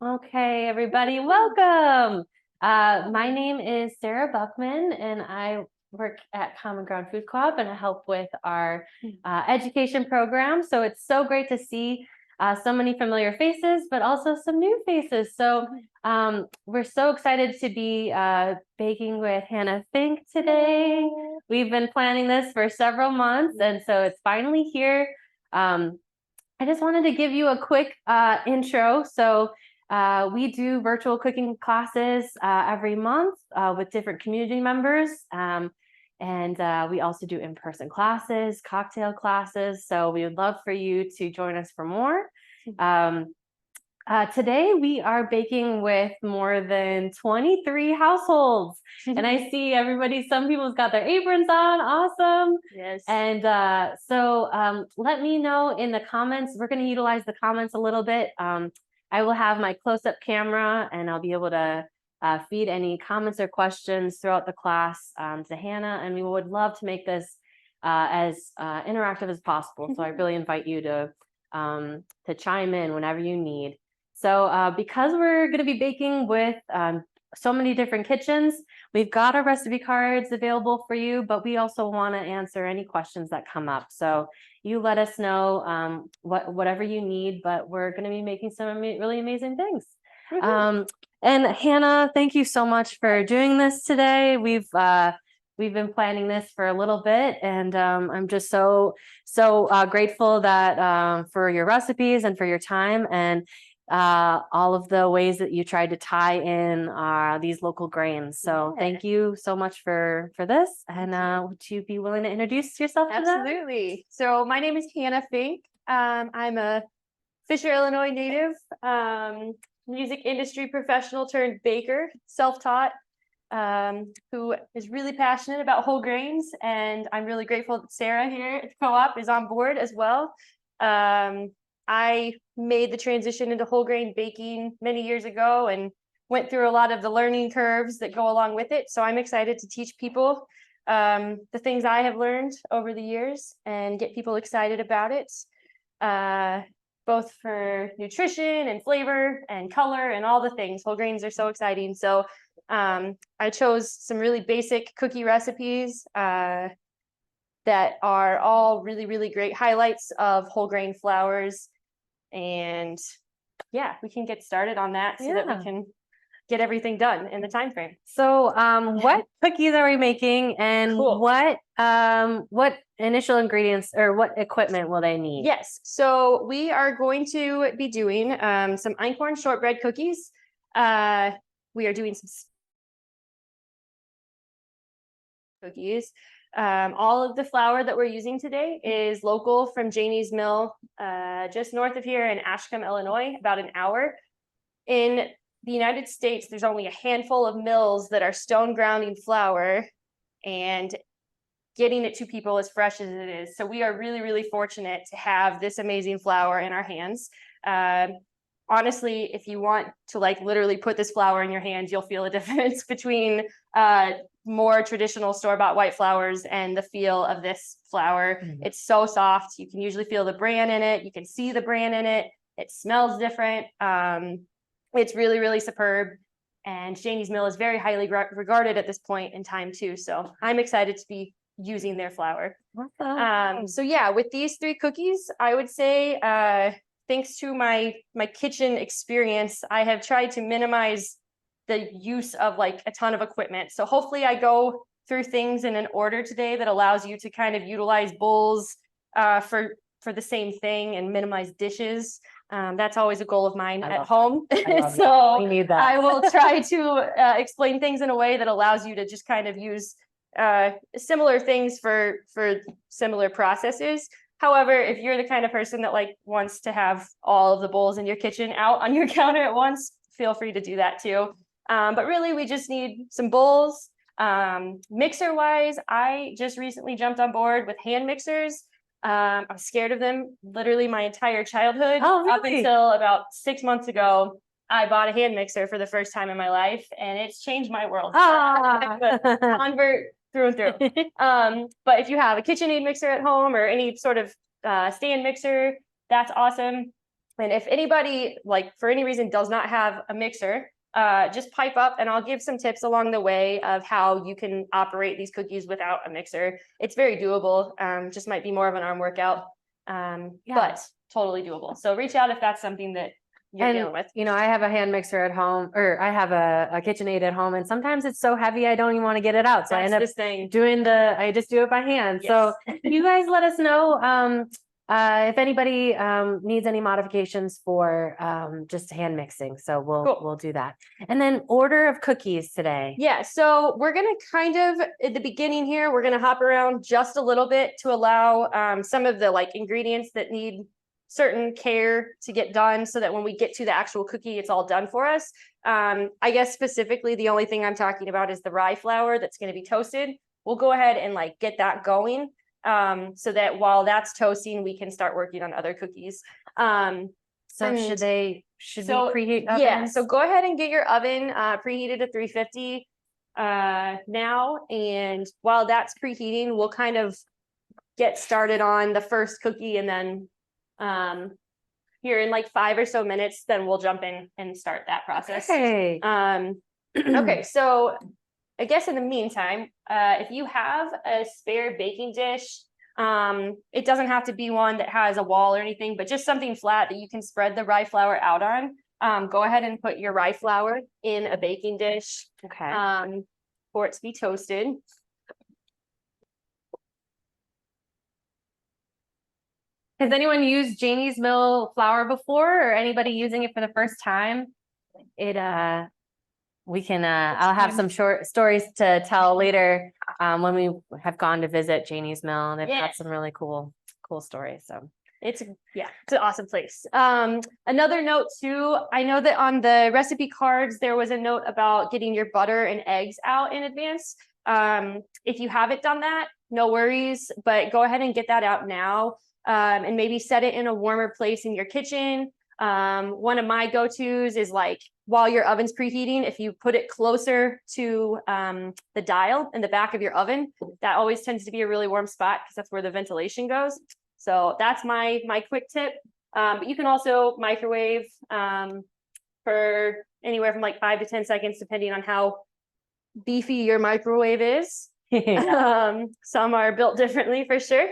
Okay, everybody, welcome. My name is Sarah Buckman, and I work at Common Ground Food Co-op, and I help with our education program. So it's so great to see so many familiar faces, but also some new faces. So we're so excited to be baking with Hannah Fink today. We've been planning this for several months, and so it's finally here. I just wanted to give you a quick intro. So we do virtual cooking classes every month with different community members. And we also do in-person classes, cocktail classes. So we would love for you to join us for more. Today we are baking with more than 23 households. And I see everybody, some people's got their aprons on. Awesome. Yes. And so let me know in the comments. We're going to utilize the comments a little bit. I will have my close-up camera, and I'll be able to feed any comments or questions throughout the class to Hannah. And we would love to make this as interactive as possible. So I really invite you to chime in whenever you need. So because we're going to be baking with so many different kitchens, we've got our recipe cards available for you, but we also want to answer any questions that come up. So you let us know whatever you need, but we're going to be making some really amazing things. And Hannah, thank you so much for doing this today. We've been planning this for a little bit, and I'm just so grateful that for your recipes and for your time and all of the ways that you tried to tie in these local grains. So thank you so much for this. And would you be willing to introduce yourself to them? Absolutely. So my name is Hannah Fink. I'm a Fisher, Illinois native, music industry professional turned baker, self-taught, who is really passionate about whole grains. And I'm really grateful that Sarah here at the co-op is on board as well. I made the transition into whole grain baking many years ago and went through a lot of the learning curves that go along with it. So I'm excited to teach people the things I have learned over the years and get people excited about it, both for nutrition and flavor and color and all the things. Whole grains are so exciting. So I chose some really basic cookie recipes that are all really, really great highlights of whole grain flours. And yeah, we can get started on that so that we can get everything done in the time frame. So what cookies are we making, and what initial ingredients or what equipment will they need? Yes, so we are going to be doing some Einkorn Shortbread Cookies. We are doing some cookies. All of the flour that we're using today is local from Janie's mill, just north of here in Ashcombe, Illinois, about an hour. In the United States, there's only a handful of mills that are stone grounding flour and getting it to people as fresh as it is. So we are really, really fortunate to have this amazing flour in our hands. Honestly, if you want to literally put this flour in your hands, you'll feel a difference between more traditional store-bought white flours and the feel of this flour. It's so soft. You can usually feel the bran in it. You can see the bran in it. It smells different. It's really, really superb. And Janie's mill is very highly regarded at this point in time too. So I'm excited to be using their flour. So yeah, with these three cookies, I would say, thanks to my kitchen experience, I have tried to minimize the use of a ton of equipment. So hopefully I go through things in an order today that allows you to kind of utilize bowls for the same thing and minimize dishes. That's always a goal of mine at home. So we need that. I will try to explain things in a way that allows you to just kind of use similar things for similar processes. However, if you're the kind of person that wants to have all of the bowls in your kitchen out on your counter at once, feel free to do that too. But really, we just need some bowls. Mixer wise, I just recently jumped on board with hand mixers. I was scared of them literally my entire childhood. Oh, really? Up until about 6 months ago, I bought a hand mixer for the first time in my life, and it's changed my world. I'm a convert through and through. But if you have a KitchenAid mixer at home or any sort of stand mixer, that's awesome. And if anybody, like for any reason, does not have a mixer, just pipe up and I'll give some tips along the way of how you can operate these cookies without a mixer. It's very doable. Just might be more of an arm workout, but totally doable. So reach out if that's something that you're dealing with. You know, I have a hand mixer at home, or I have a KitchenAid at home, and sometimes it's so heavy I don't even want to get it out. So I end up doing I just do it by hand. Yes. So you guys let us know if anybody needs any modifications for just hand mixing. So we'll do that. And then order of cookies today. Yeah, so we're gonna kind of at the beginning here, we're gonna hop around just a little bit to allow some of the like ingredients that need certain care to get done so that when we get to the actual cookie, it's all done for us. I guess specifically the only thing I'm talking about is the rye flour that's going to be toasted. We'll go ahead and like get that going so that while that's toasting, we can start working on other cookies. So should we preheat ovens? Yeah, so go ahead and get your oven preheated to 350 now. And while that's preheating, we'll kind of get started on the first cookie, and then here in like 5 or so minutes, then we'll jump in and start that process. Okay. Okay, so I guess in the meantime, if you have a spare baking dish, it doesn't have to be one that has a wall or anything, but just something flat that you can spread the rye flour out on. Go ahead and put your rye flour in a baking dish. Okay. For it to be toasted. Has anyone used Janie's Mill flour before, or anybody using it for the first time? I'll have some short stories to tell later when we have gone to visit Janie's Mill, and they've got some really cool stories. So it's an awesome place. Another note too, I know that on the recipe cards, there was a note about getting your butter and eggs out in advance. If you haven't done that, no worries, but go ahead and get that out now. And maybe set it in a warmer place in your kitchen. One of my go-tos is like while your oven's preheating, if you put it closer to the dial in the back of your oven, that always tends to be a really warm spot because that's where the ventilation goes. So that's my quick tip. But you can also microwave for anywhere from like 5 to 10 seconds, depending on how beefy your microwave is. Some are built differently for sure.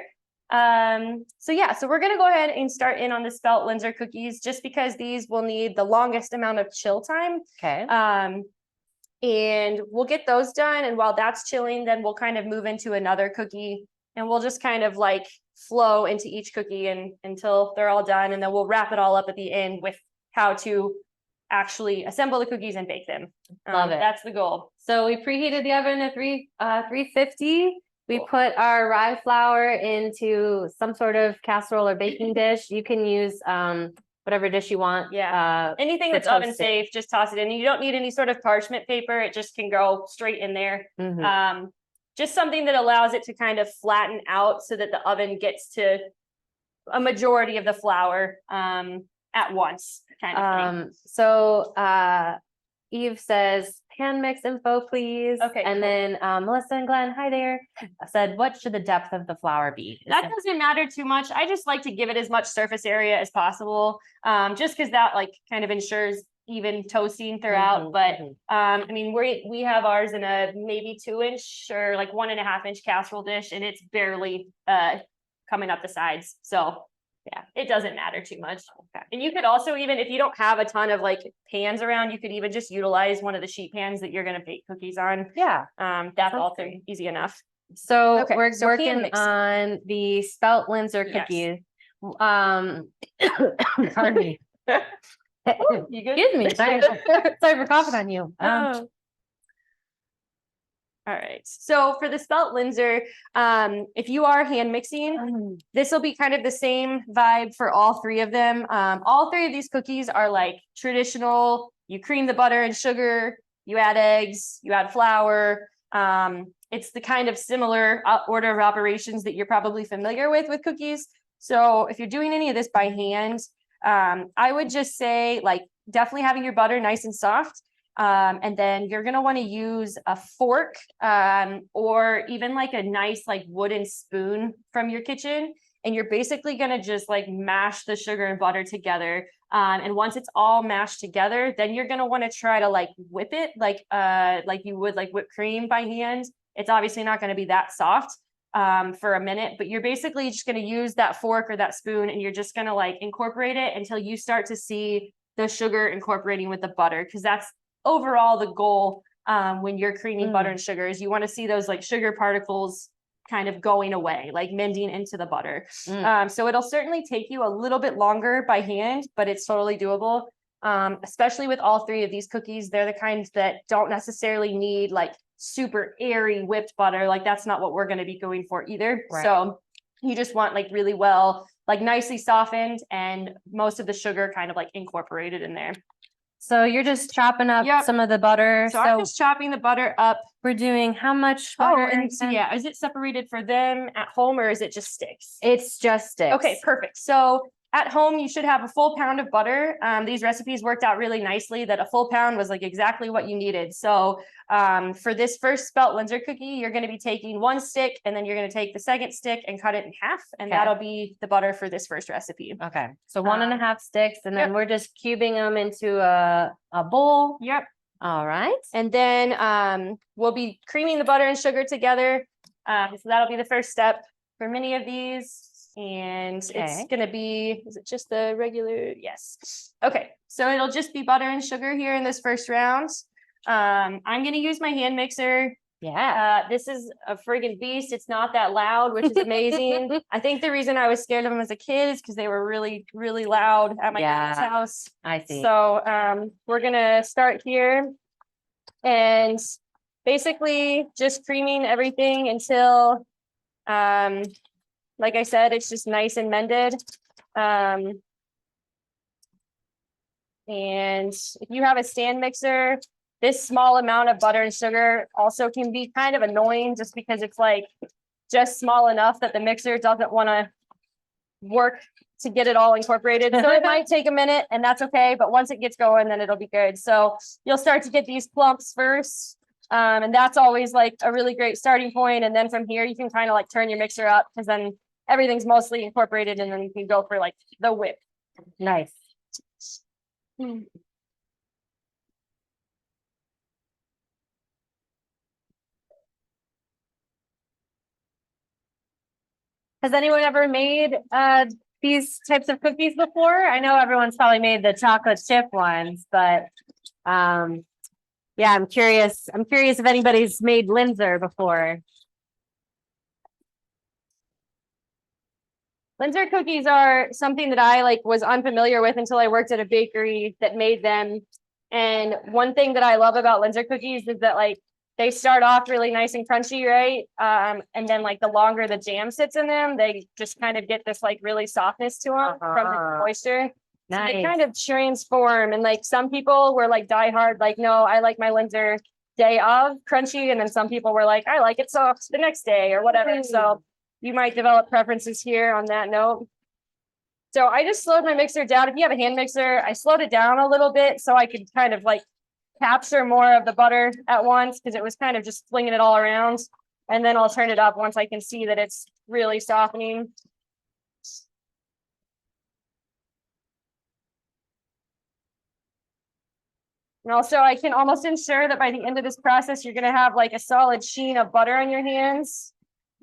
So we're going to go ahead and start in on the Spelt Linzer cookies, just because these will need the longest amount of chill time. Okay. And we'll get those done. And while that's chilling, then we'll kind of move into another cookie, and we'll just kind of like flow into each cookie until they're all done. And then we'll wrap it all up at the end with how to actually assemble the cookies and bake them. Love it. That's the goal. So we preheated the oven at 350. We put our rye flour into some sort of casserole or baking dish. You can use whatever dish you want. Yeah. Anything that's oven safe, just toss it in. You don't need any sort of parchment paper. It just can go straight in there. Mm-hmm. Just something that allows it to kind of flatten out so that the oven gets to a majority of the flour at once, kind of thing. So Eve says, hand mix info, please. Okay. And then Melissa and Glenn, hi there, said, what should the depth of the flour be? That doesn't matter too much. I just like to give it as much surface area as possible, just because that like kind of ensures even toasting throughout. But I mean, we have ours in a maybe 2-inch or like 1.5-inch casserole dish, and it's barely coming up the sides. So yeah, it doesn't matter too much. Okay. And you could also, even if you don't have a ton of like pans around, you could even just utilize one of the sheet pans that you're going to bake cookies on. Yeah. That's also easy enough. So we're working on the Spelt Linzer cookies. Pardon me. You good? Excuse me. Sorry for coughing on you. All right. So for the Spelt Linzer, if you are hand mixing, this will be kind of the same vibe for all 3 of them. All 3 of these cookies are like traditional. You cream the butter and sugar, you add eggs, you add flour. It's the kind of similar order of operations that you're probably familiar with cookies. So if you're doing any of this by hand, I would just say like definitely having your butter nice and soft. And then you're going to want to use a fork or even like a nice like wooden spoon from your kitchen. and you're basically going to just like mash the sugar and butter together. And once it's all mashed together, then you're going to want to try to like whip it like you would like whipped cream by hand. It's obviously not going to be that soft for a minute, but you're basically just going to use that fork or that spoon, and you're just going to like incorporate it until you start to see the sugar incorporating with the butter, because that's overall the goal when you're creaming butter and sugar, is you want to see those like sugar particles kind of going away, like mending into the butter. So it'll certainly take you a little bit longer by hand, but it's totally doable. Especially with all three of these cookies, they're the kinds that don't necessarily need like super airy whipped butter. Like that's not what we're going to be going for either. Right. So you just want like really well, like nicely softened and most of the sugar kind of like incorporated in there. So you're just chopping up some of the butter. So I'm just chopping the butter up. We're doing how much butter? butter? And so, yeah, is it separated for them at home or is it just sticks? It's just sticks. Okay, perfect. So at home, you should have a full pound of butter. These recipes worked out really nicely that a full pound was like exactly what you needed. So for this first Spelt Linzer cookie, you're going to be taking one stick, and then you're going to take the second stick and cut it in half. And that'll be the butter for this first recipe. Okay. So 1.5 sticks, and then we're just cubing them into a bowl. Yep. All right. And then we'll be creaming the butter and sugar together. So that'll be the first step for many of these. And it's going to be, is it just the regular? Yes. Okay. So it'll just be butter and sugar here in this first round. I'm going to use my hand mixer. Yeah. This is a friggin' beast. It's not that loud, which is amazing. I think the reason I was scared of them as a kid is because they were really, really loud at my parents' house. I see. So we're going to start here and basically just creaming everything until like I said, it's just nice and mended. And if you have a stand mixer, this small amount of butter and sugar also can be kind of annoying just because it's like just small enough that the mixer doesn't want to work to get it all incorporated. So it might take a minute, and that's okay. But once it gets going, then it'll be good. So you'll start to get these clumps first. And that's always like a really great starting point. And then from here, you can kind of like turn your mixer up, because then everything's mostly incorporated, and then you can go for like the whip. Nice. Has anyone ever made these types of cookies before? I know everyone's probably made the chocolate chip ones, but yeah, I'm curious. I'm curious if anybody's made Linzer before. Linzer cookies are something that I like was unfamiliar with until I worked at a bakery that made them. And one thing that I love about Linzer cookies is that like they start off really nice and crunchy, right? And then like the longer the jam sits in them, they just kind of get this like really softness to them from the moisture. Nice. So they kind of transform. And like some people were like diehard, like, no, I like my Linzer day of crunchy. And then some people were like, I like it soft the next day or whatever. So you might develop preferences here on that note. So I just slowed my mixer down. If you have a hand mixer, I slowed it down a little bit so I could kind of like capture more of the butter at once, because it was kind of just flinging it all around. And then I'll turn it up once I can see that it's really softening. And also I can almost ensure that by the end of this process, you're going to have like a solid sheen of butter on your hands.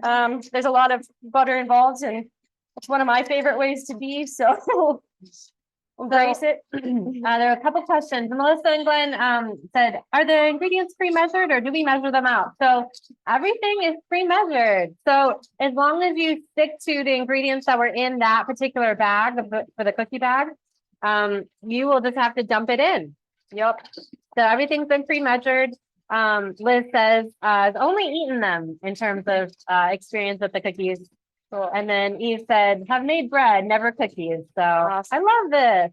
There's a lot of butter involved, and it's one of my favorite ways to be. So embrace it. There are a couple questions. Melissa and Glenn said, are the ingredients pre-measured or do we measure them out? So everything is pre-measured. So as long as you stick to the ingredients that were in that particular bag for the cookie bag, you will just have to dump it in. Yep. So everything's been pre-measured. Liz says, I've only eaten them in terms of experience with the cookies. Cool. And then Eve said, have made bread, never cookies. So awesome. I love this.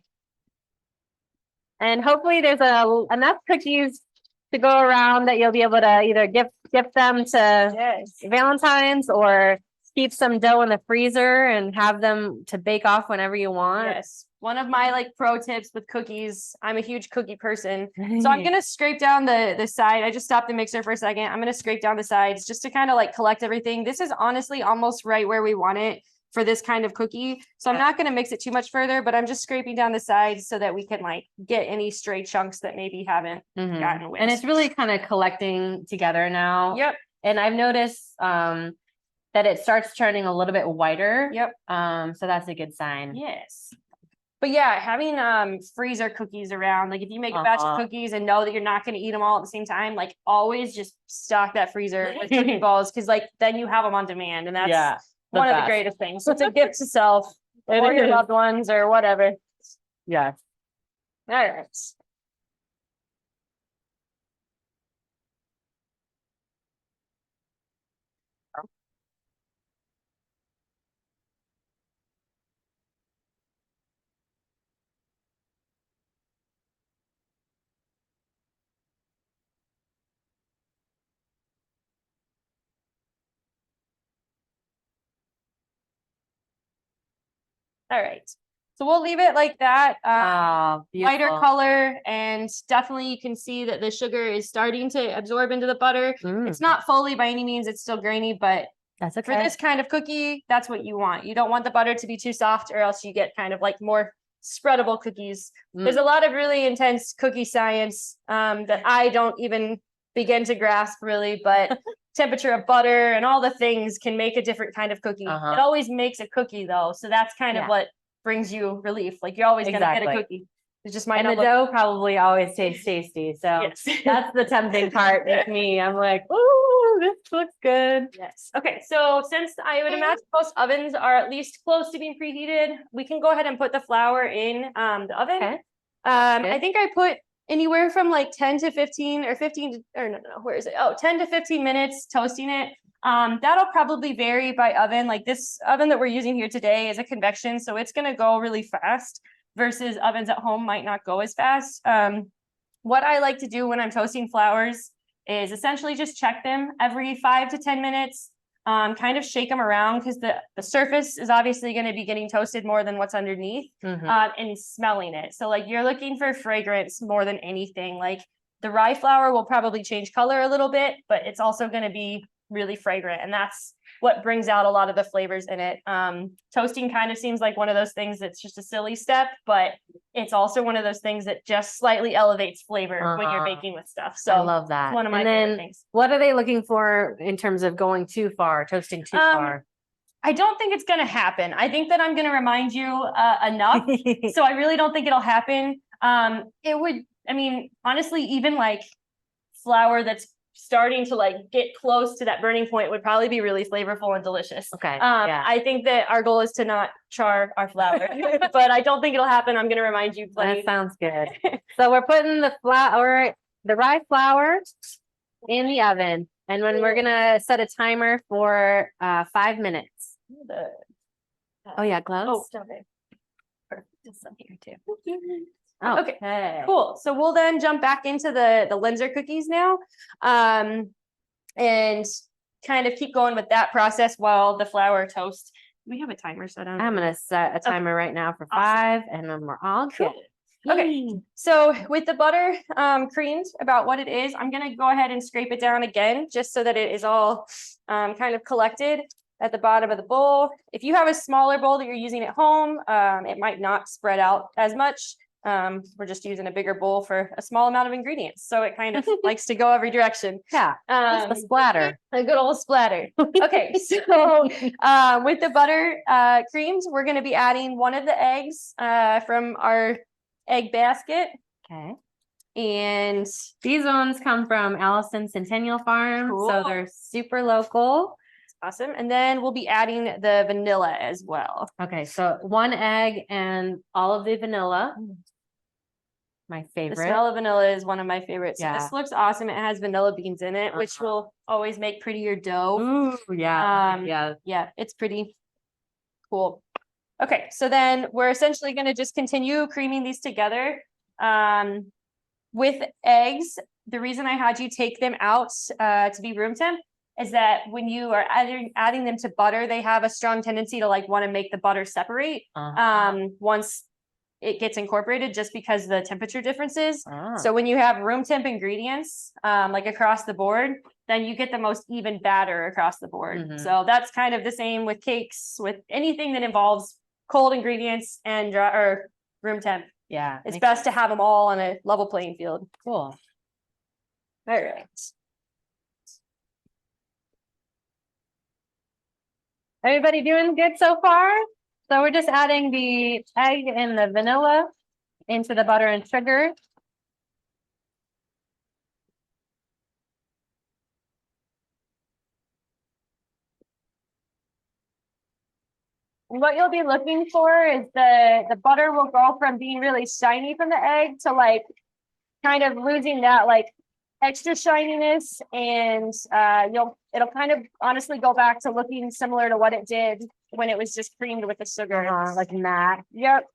And hopefully there's enough cookies to go around that you'll be able to either gift them to Valentine's or keep some dough in the freezer and have them to bake off whenever you want. Yes. One of my like pro tips with cookies, I'm a huge cookie person. So I'm going to scrape down the side. I just stopped the mixer for a second. I'm going to scrape down the sides just to kind of like collect everything. This is honestly almost right where we want it. for this kind of cookie. So I'm not going to mix it too much further, but I'm just scraping down the sides so that we can like get any stray chunks that maybe haven't gotten away. And it's really kind of collecting together now. Yep. And I've noticed that it starts turning a little bit whiter. Yep. So that's a good sign. Yes. But yeah, having freezer cookies around, like if you make a batch of cookies and know that you're not going to eat them all at the same time, like always just stock that freezer with cookie balls, because like then you have them on demand, and that's one of the greatest things. So it's a gift to self or your loved ones or whatever. Yeah. All right. All right. So we'll leave it like that. Lighter color, and definitely you can see that the sugar is starting to absorb into the butter. It's not fully by any means, it's still grainy, but that's okay. For this kind of cookie, that's what you want. You don't want the butter to be too soft, or else you get kind of like more spreadable cookies. There's a lot of really intense cookie science that I don't even begin to grasp really, but temperature of butter and all the things can make a different kind of cookie. It always makes a cookie though. So that's kind of what brings you relief. Like you're always going to get a cookie. It just might not the dough probably always tastes tasty. So that's the tempting part with me. I'm like, ooh, this looks good. Yes. Okay. So since I would imagine most ovens are at least close to being preheated, we can go ahead and put the flour in the oven. Okay. I think I put anywhere from like 10 to 15 or 15 to, or no, where is it? Oh, 10 to 15 minutes toasting it. That'll probably vary by oven. Like this oven that we're using here today is a convection, so it's going to go really fast versus ovens at home might not go as fast. What I like to do when I'm toasting flours is essentially just check them every 5 to 10 minutes, kind of shake them around, because the surface is obviously going to be getting toasted more than what's underneath, and smelling it. So like you're looking for fragrance more than anything. Like the rye flour will probably change color a little bit, but it's also going to be really fragrant, and that's what brings out a lot of the flavors in it. Toasting kind of seems like one of those things that's just a silly step, but it's also one of those things that just slightly elevates flavor when you're baking with stuff. So I love that. One of my favorite things. What are they looking for in terms of going too far, toasting too far? I don't think it's going to happen. I think that I'm going to remind you enough. So I really don't think it'll happen. It would, I mean, honestly, even like flour that's starting to like get close to that burning point would probably be really flavorful and delicious. Okay. I think that our goal is to not char our flour, but I don't think it'll happen. I'm going to remind you. That sounds good. So we're putting the rye flour in the oven, and when we're going to set a timer for 5 minutes. Oh yeah, gloves. Oh, stop it. Perfect. Just some here too. Okay, cool. So we'll then jump back into the Linzer cookies now, and kind of keep going with that process while the flour toasts. We have a timer set on. I'm gonna set a timer right now for 5, and then we're all good. Okay, so with the butter creamed about what it is, I'm gonna go ahead and scrape it down again, just so that it is all kind of collected at the bottom of the bowl. If you have a smaller bowl that you're using at home, it might not spread out as much. We're just using a bigger bowl for a small amount of ingredients, so it kind of likes to go every direction. Yeah, a splatter. A good old splatter. Okay, so with the butter creams, we're going to be adding one of the eggs from our egg basket. Okay. And these ones come from Allison Centennial Farm, so they're super local. Awesome. And then we'll be adding the vanilla as well. Okay, so 1 egg and all of the vanilla. My favorite. The smell of vanilla is one of my favorites. Yeah. This looks awesome. It has vanilla beans in it, which will always make prettier dough. Ooh, yeah. Yeah, it's pretty cool. Okay, so then we're essentially going to just continue creaming these together. With eggs, the reason I had you take them out to be room temp is that when you are adding them to butter, they have a strong tendency to like want to make the butter separate once it gets incorporated, just because of the temperature differences. So when you have room temp ingredients, like across the board, then you get the most even batter across the board. Mhm. So that's kind of the same with cakes, with anything that involves cold ingredients and dry, or room temp. Yeah. It's makes best to sense. have them all on a level playing field. Cool. All right. Everybody doing good so far? So we're just adding the egg and the vanilla into the butter and sugar. And what you'll be looking for is the butter will go from being really shiny from the egg to like kind of losing that like extra shininess, and it'll kind of honestly go back to looking similar to what it did when it was just creamed with the sugar. Like matte. Yep.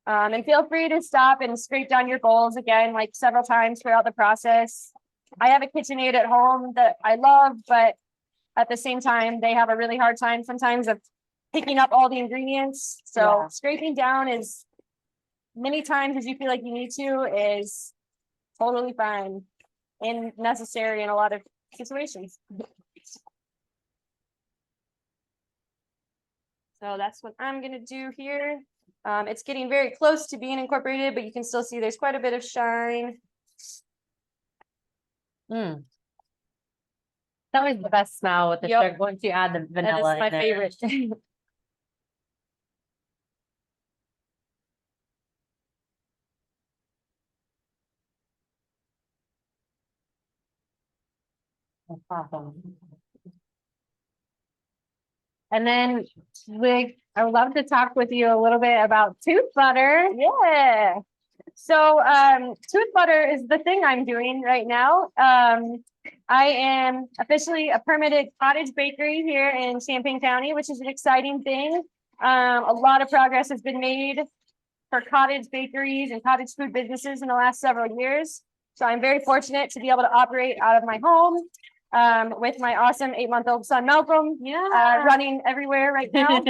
And feel free to stop and scrape down your bowls again, like several times throughout the process. I have a KitchenAid at home that I love, but at the same time, they have a really hard time sometimes of picking up all the ingredients. So Yeah. scraping down as many times as you feel like you need to is totally fine and necessary in a lot of situations. So that's what I'm gonna do here. It's getting very close to being incorporated, but you can still see there's quite a bit of shine. Mm. That was the best smell with the Yep. sugar once you add the That vanilla. is my in there. favorite. That's awesome. And then I would love to talk with you a little bit about tooth butter. Yeah. So tooth butter is the thing I'm doing right now. I am officially a permitted cottage bakery here in Champaign County, which is an exciting thing. A lot of progress has been made for cottage bakeries and cottage food businesses in the last several years. So I'm very fortunate to be able to operate out of my home with my awesome 8-month-old son, Malcolm, running everywhere right now.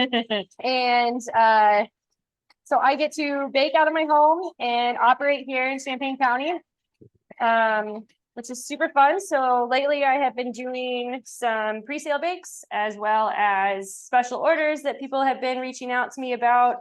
And so I get to bake out of my home and operate here in Champaign County, which is super fun. So lately I have been doing some pre-sale bakes as well as special orders that people have been reaching out to me about.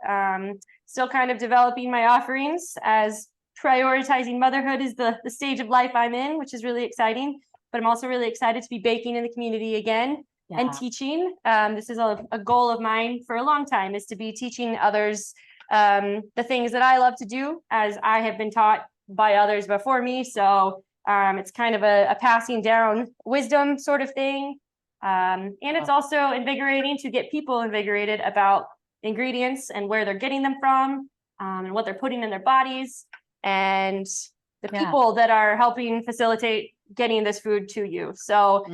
Still kind of developing my offerings as prioritizing motherhood is the stage of life I'm in, which is really exciting. But I'm also really excited to be baking in the community again and teaching. This is a goal of mine for a long time, is to be teaching others the things that I love to do, as I have been taught by others before me. So it's kind of a passing down wisdom sort of thing. And it's also invigorating to get people invigorated about ingredients and where they're getting them from, and what they're putting in their bodies, and the people that are helping facilitate getting this food to you. So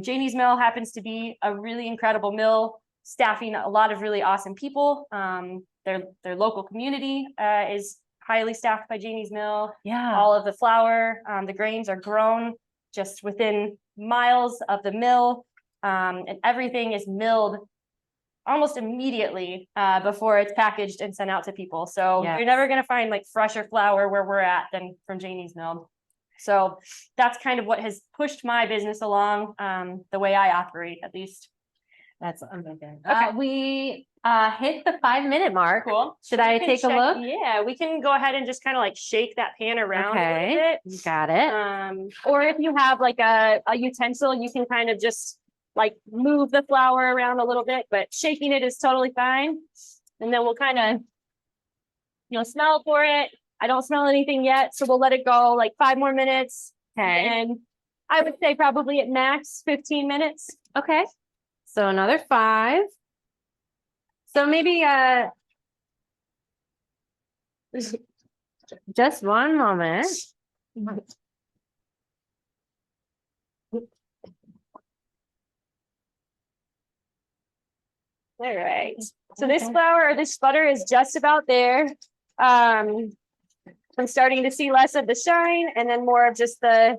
Janie's Mill happens to be a really incredible mill, staffing a lot of really awesome people. Their local community is highly staffed by Janie's Mill. Yeah. All of the flour, the grains are grown just within miles of the mill, and everything is milled almost immediately before it's packaged and sent out to people. So you're never going to find like fresher flour where we're at than from Janie's Mill. So that's kind of what has pushed my business along, the way I operate, at least. That's amazing. Okay. We hit the 5-minute mark. Cool. Should I take a look? Yeah, we can go ahead and just kind of like shake that pan around a little bit. You got it. Or if you have like a utensil, you can kind of just like move the flour around a little bit, but shaking it is totally fine. And then we'll kind of, smell for it. I don't smell anything yet, so we'll let it go like 5 more minutes. Okay. And I would say probably at max 15 minutes. Okay. So another 5. So maybe just one moment. All right. So this flour or this butter is just about there. I'm starting to see less of the shine and then more of just the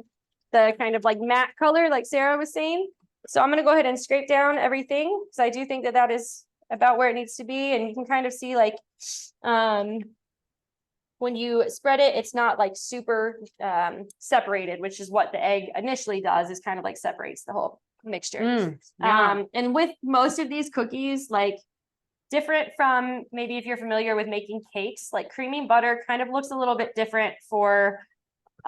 kind of like matte color, like Sarah was saying. So I'm going to go ahead and scrape down everything, because I do think that is about where it needs to be. And you can kind of see like what when you spread it, it's not like super separated, which is what the egg initially does, is kind of like separates the whole mixture. Yeah. And with most of these cookies, like different from maybe if you're familiar with making cakes, like creaming butter kind of looks a little bit different for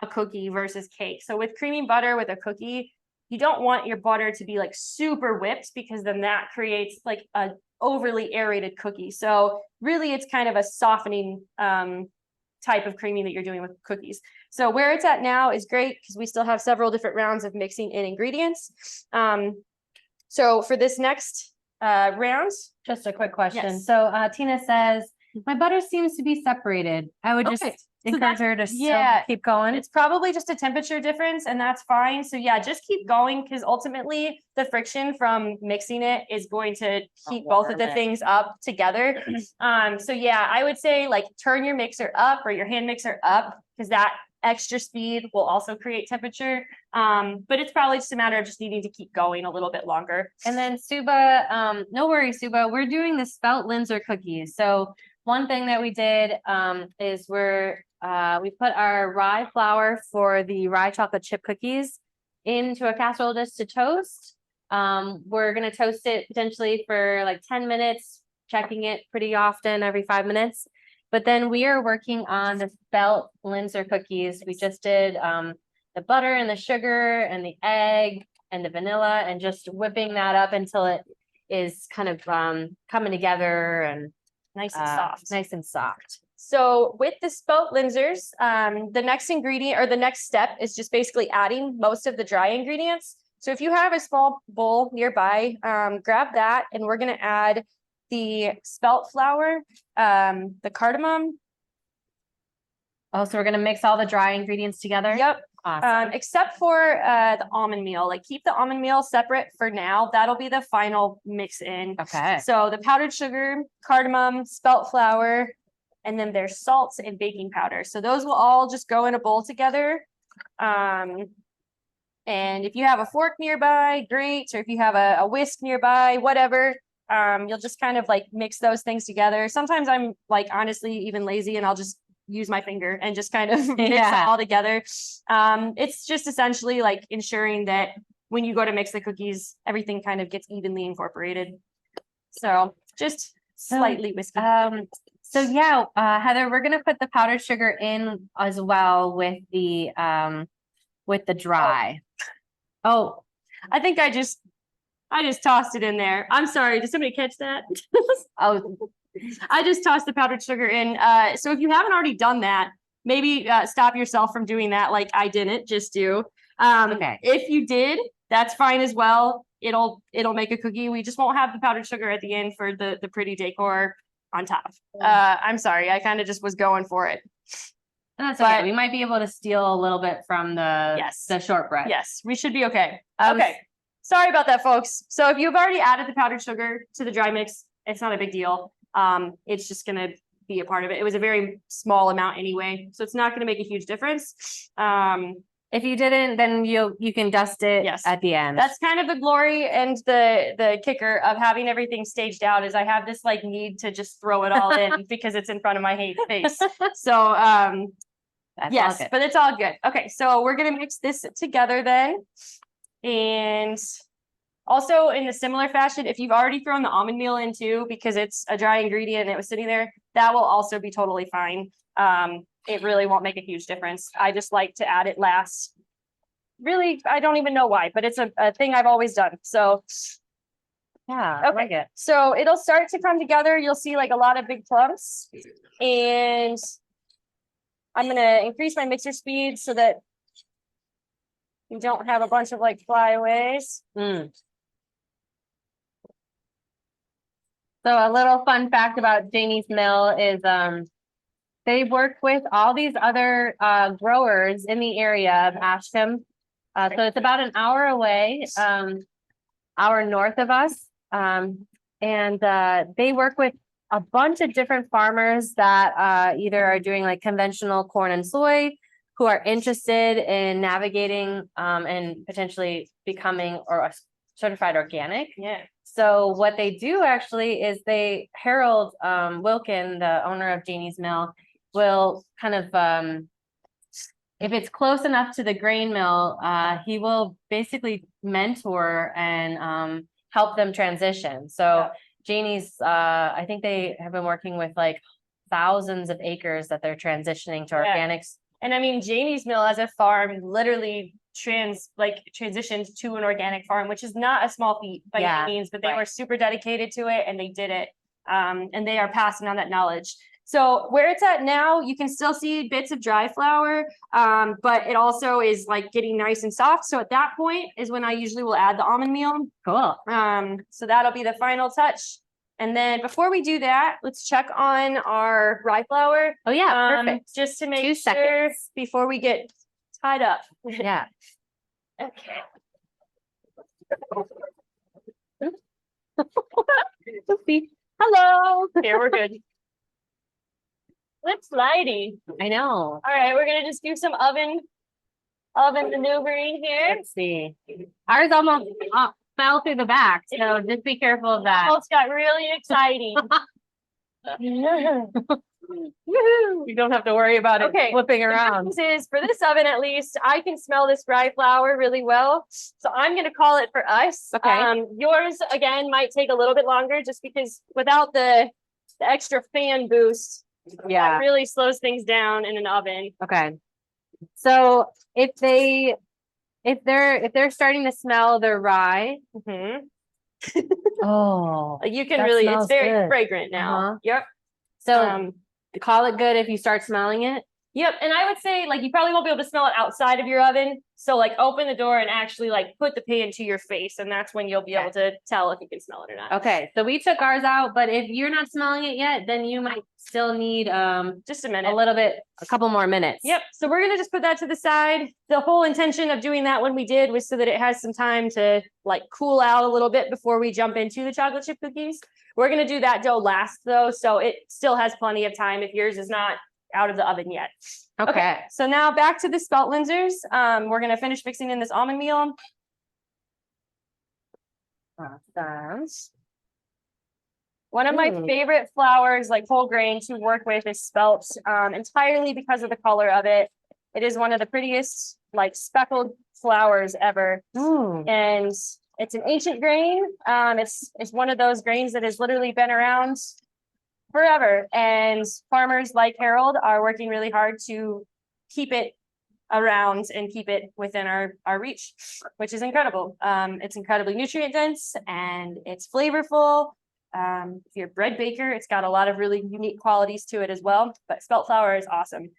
a cookie versus cake. So with creaming butter with a cookie, you don't want your butter to be like super whipped, because then that creates like a overly aerated cookie. So really it's kind of a softening type of creaming that you're doing with cookies. So where it's at now is great, because we still have several different rounds of mixing in ingredients. So for this next round, Just a quick question. Yes. So Tina says, my butter seems to be separated. I would just Okay. encourage her to yeah, still keep going. it's probably just a temperature difference, and that's fine. So yeah, just keep going, because ultimately the friction from mixing it is going to keep both of the things up together. So yeah, I would say like turn your mixer up or your hand mixer up, because that extra speed will also create temperature. But it's probably just a matter of just needing to keep going a little bit longer. And then Suba, no worries, Suba, we're doing the Spelt Linzer cookies. So one thing that we did is we put our rye flour for the rye chocolate chip cookies into a casserole dish to toast. We're gonna toast it potentially for like 10 minutes, checking it pretty often, every 5 minutes. But then we are working on the Spelt Linzer cookies. We just did the butter and the sugar and the egg and the vanilla, and just whipping that up until it is kind of coming together and Nice and soft. Nice and soft. So with the Spelt Linzers, the next ingredient or the next step is just basically adding most of the dry ingredients. So if you have a small bowl nearby, grab that, and we're going to add the spelt flour, the cardamom. Oh, so we're going to mix all the dry ingredients together? Yep. Awesome. Except for the almond meal. Like keep the almond meal separate for now. That'll be the final mix in. Okay. So the powdered sugar, cardamom, spelt flour, and then there's salts and baking powder. So those will all just go in a bowl together. And if you have a fork nearby, great. Or if you have a whisk nearby, whatever, you'll just kind of like mix those things together. Sometimes I'm like honestly even lazy, and I'll just use my finger and just kind of mix it all together. It's just essentially like ensuring that when you go to mix the cookies, everything kind of gets evenly incorporated. So just slightly whiskey. So yeah, Heather, we're gonna put the powdered sugar in as well with the dry. Oh, I think I just tossed it in there. I'm sorry. Did somebody catch that? Oh, I just tossed the powdered sugar in. So if you haven't already done that, maybe stop yourself from doing that. Like I didn't just do. okay. If you did, that's fine as well. It'll make a cookie. We just won't have the powdered sugar at the end for the pretty decor on top. I'm sorry. I kind of just was going for it. That's okay. We might be able to steal a little bit from the shortbread. Yes, we should be okay. Okay. Sorry about that, folks. So if you've already added the powdered sugar to the dry mix, it's not a big deal. It's just going to be a part of it. It was a very small amount anyway, so it's not going to make a huge difference. If you didn't, then you can dust it at the end. That's kind of the glory and the kicker of having everything staged out, is I have this like need to just throw it all in because it's in front of my face. So yes, but it's all good. Okay, so we're going to mix this together then. And also in a similar fashion, if you've already thrown the almond meal in too, because it's a dry ingredient and it was sitting there, that will also be totally fine. It really won't make a huge difference. I just like to add it last. Really, I don't even know why, but it's a thing I've always done. So yeah, okay. I like it. So it'll start to come together. You'll see like a lot of big clumps, and I'm going to increase my mixer speed so that you don't have a bunch of like flyaways. So a little fun fact about Janie's Mill is they work with all these other growers in the area of Ashcombe. So it's about an hour away, hour north of us. And they work with a bunch of different farmers that either are doing like conventional corn and soy, who are interested in navigating and potentially becoming or certified organic. Yeah. So what they do actually is Harold Wilkin, the owner of Janie's Mill, will kind of, if it's close enough to the grain mill, he will basically mentor and help them transition. So Janie's, I think they have been working with like thousands of acres that they're transitioning to organics. And I mean, Janie's mill as a farm literally transitioned to an organic farm, which is not a small feat by any means, but they were super dedicated to it and they did it. And they are passing on that knowledge. So where it's at now, you can still see bits of dry flour, but it also is like getting nice and soft. So at that point is when I usually will add the almond meal. Cool. So that'll be the final touch. And then before we do that, let's check on our rye flour. Oh yeah, perfect. Just to make 2 sure seconds. before we get tied up. Yeah. Okay. Hello. Here, we're good. Lip slidey. I know. All right, we're gonna just do some oven maneuvering here. Let's see. Ours almost fell through the back, so just be careful of that. Almost got really exciting. You don't have to worry about it flipping around. The is for this oven, at least, I can smell this rye flour really well. So I'm gonna call it for us. Okay. Yours again might take a little bit longer just because without the extra fan boost, that really slows things down in an oven. Okay. So if they're starting to smell the rye, oh, you can really, it's very good. fragrant now. Yep. So call it good if you start smelling it. Yep. And I would say like you probably won't be able to smell it outside of your oven. So like open the door and actually like put the pan to your face, and that's when you'll be able to tell if you can smell it or not. Okay. So we took ours out, but if you're not smelling it yet, then you might still need just a minute. A couple more minutes. Yep. So we're gonna just put that to the side. The whole intention of doing that when we did was so that it has some time to like cool out a little bit before we jump into the chocolate chip cookies. We're gonna do that dough last though, so it still has plenty of time if yours is not out of the oven yet. Okay. So now back to the Spelt Linzers. We're gonna finish mixing in this almond meal. Awesome. One of my favorite flours, like whole grain, to work with is Spelt, entirely because of the color of it. It is one of the prettiest, like speckled flours ever, and it's an ancient grain. It's one of those grains that has literally been around forever, and farmers like Harold are working really hard to keep it around and keep it within our reach, which is incredible. It's incredibly nutrient dense and it's flavorful. If you're a bread baker, it's got a lot of really unique qualities to it as well, but spelt flour is awesome.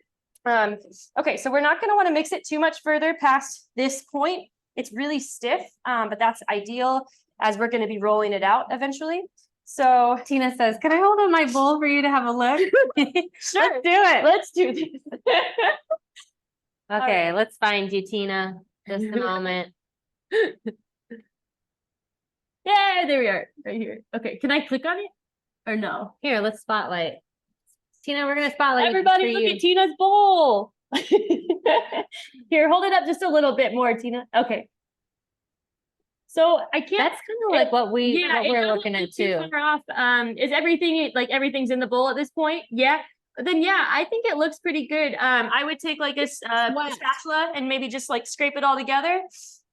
Okay, so we're not going to want to mix it too much further past this point. It's really stiff, but that's ideal as we're going to be rolling it out eventually. So Tina says, can I hold on my bowl for you to have a look? Sure. Let's do it. Let's do this. Okay, let's find you, Tina. Just a moment. Yeah, there we are. Right here. Okay, can I click on it? Or no? Here, let's spotlight. Tina, we're gonna spotlight. Everybody look at Tina's bowl. Here, hold it up just a little bit more, Tina. Okay. So I can't. That's kind of like what we're looking at too. Off. Is everything like everything's in the bowl at this point? Yeah. Then yeah, I think it looks pretty good. I would take like a spatula and maybe just like scrape it all together.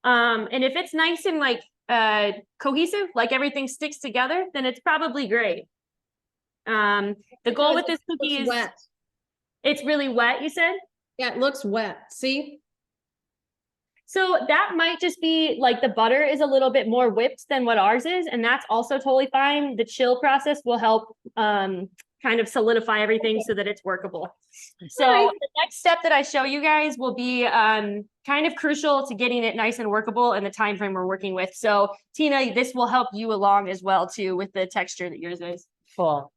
And if it's nice and like cohesive, like everything sticks together, then it's probably great. The goal with this cookie is wet. It's really wet, you said? Yeah, it looks wet. See? So that might just be like the butter is a little bit more whipped than what ours is, and that's also totally fine. The chill process will help kind of solidify everything so that it's workable. So the next step that I show you guys will be kind of crucial to getting it nice and workable in the time frame we're working with. So Tina, this will help you along as well too with the texture that yours is. Cool.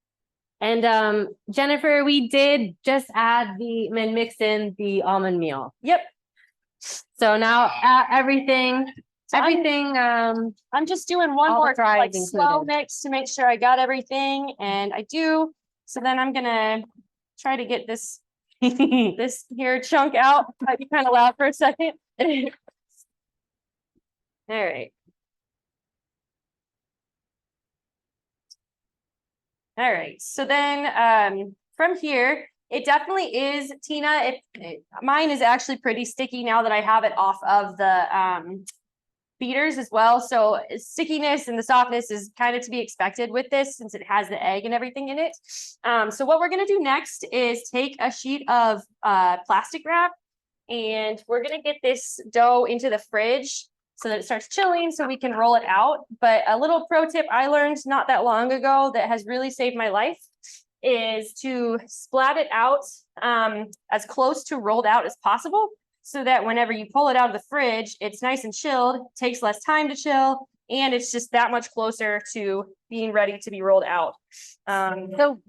And Jennifer, we did just add and mix in the almond meal. Yep. So now everything. I'm just doing one more like slow mix to make sure I got everything, and I do. So then I'm gonna try to get this this here chunk out. Might be kind of loud for a second. All right. All right. So then from here, It definitely is, Tina. Mine is actually pretty sticky now that I have it off of the beaters as well. So stickiness and the softness is kind of to be expected with this since it has the egg and everything in it. So what we're gonna do next is take a sheet of plastic wrap and we're gonna get this dough into the fridge so that it starts chilling so we can roll it out. But a little pro tip I learned not that long ago that has really saved my life is to splat it out as close to rolled out as possible so that whenever you pull it out of the fridge, it's nice and chilled, takes less time to chill, and it's just that much closer to being ready to be rolled out. So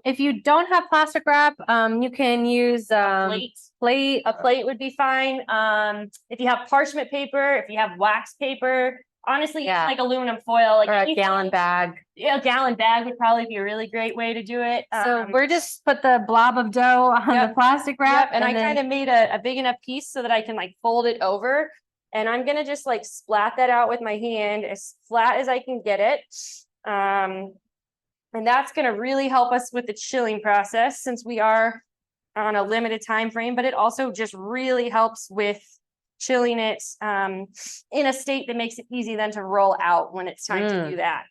if you don't have plastic wrap, you can use plate. A plate would be fine. If you have parchment paper, if you have wax paper, honestly, like aluminum foil, like or a gallon bag. Yeah, a gallon bag would probably be a really great way to do it. So we're just put the blob of dough on the plastic wrap. And I kind of made a big enough piece so that I can like fold it over. And I'm gonna just like splat that out with my hand as flat as I can get it. And that's gonna really help us with the chilling process since we are on a limited time frame, but it also just really helps with chilling it in a state that makes it easy then to roll out when it's time to do that.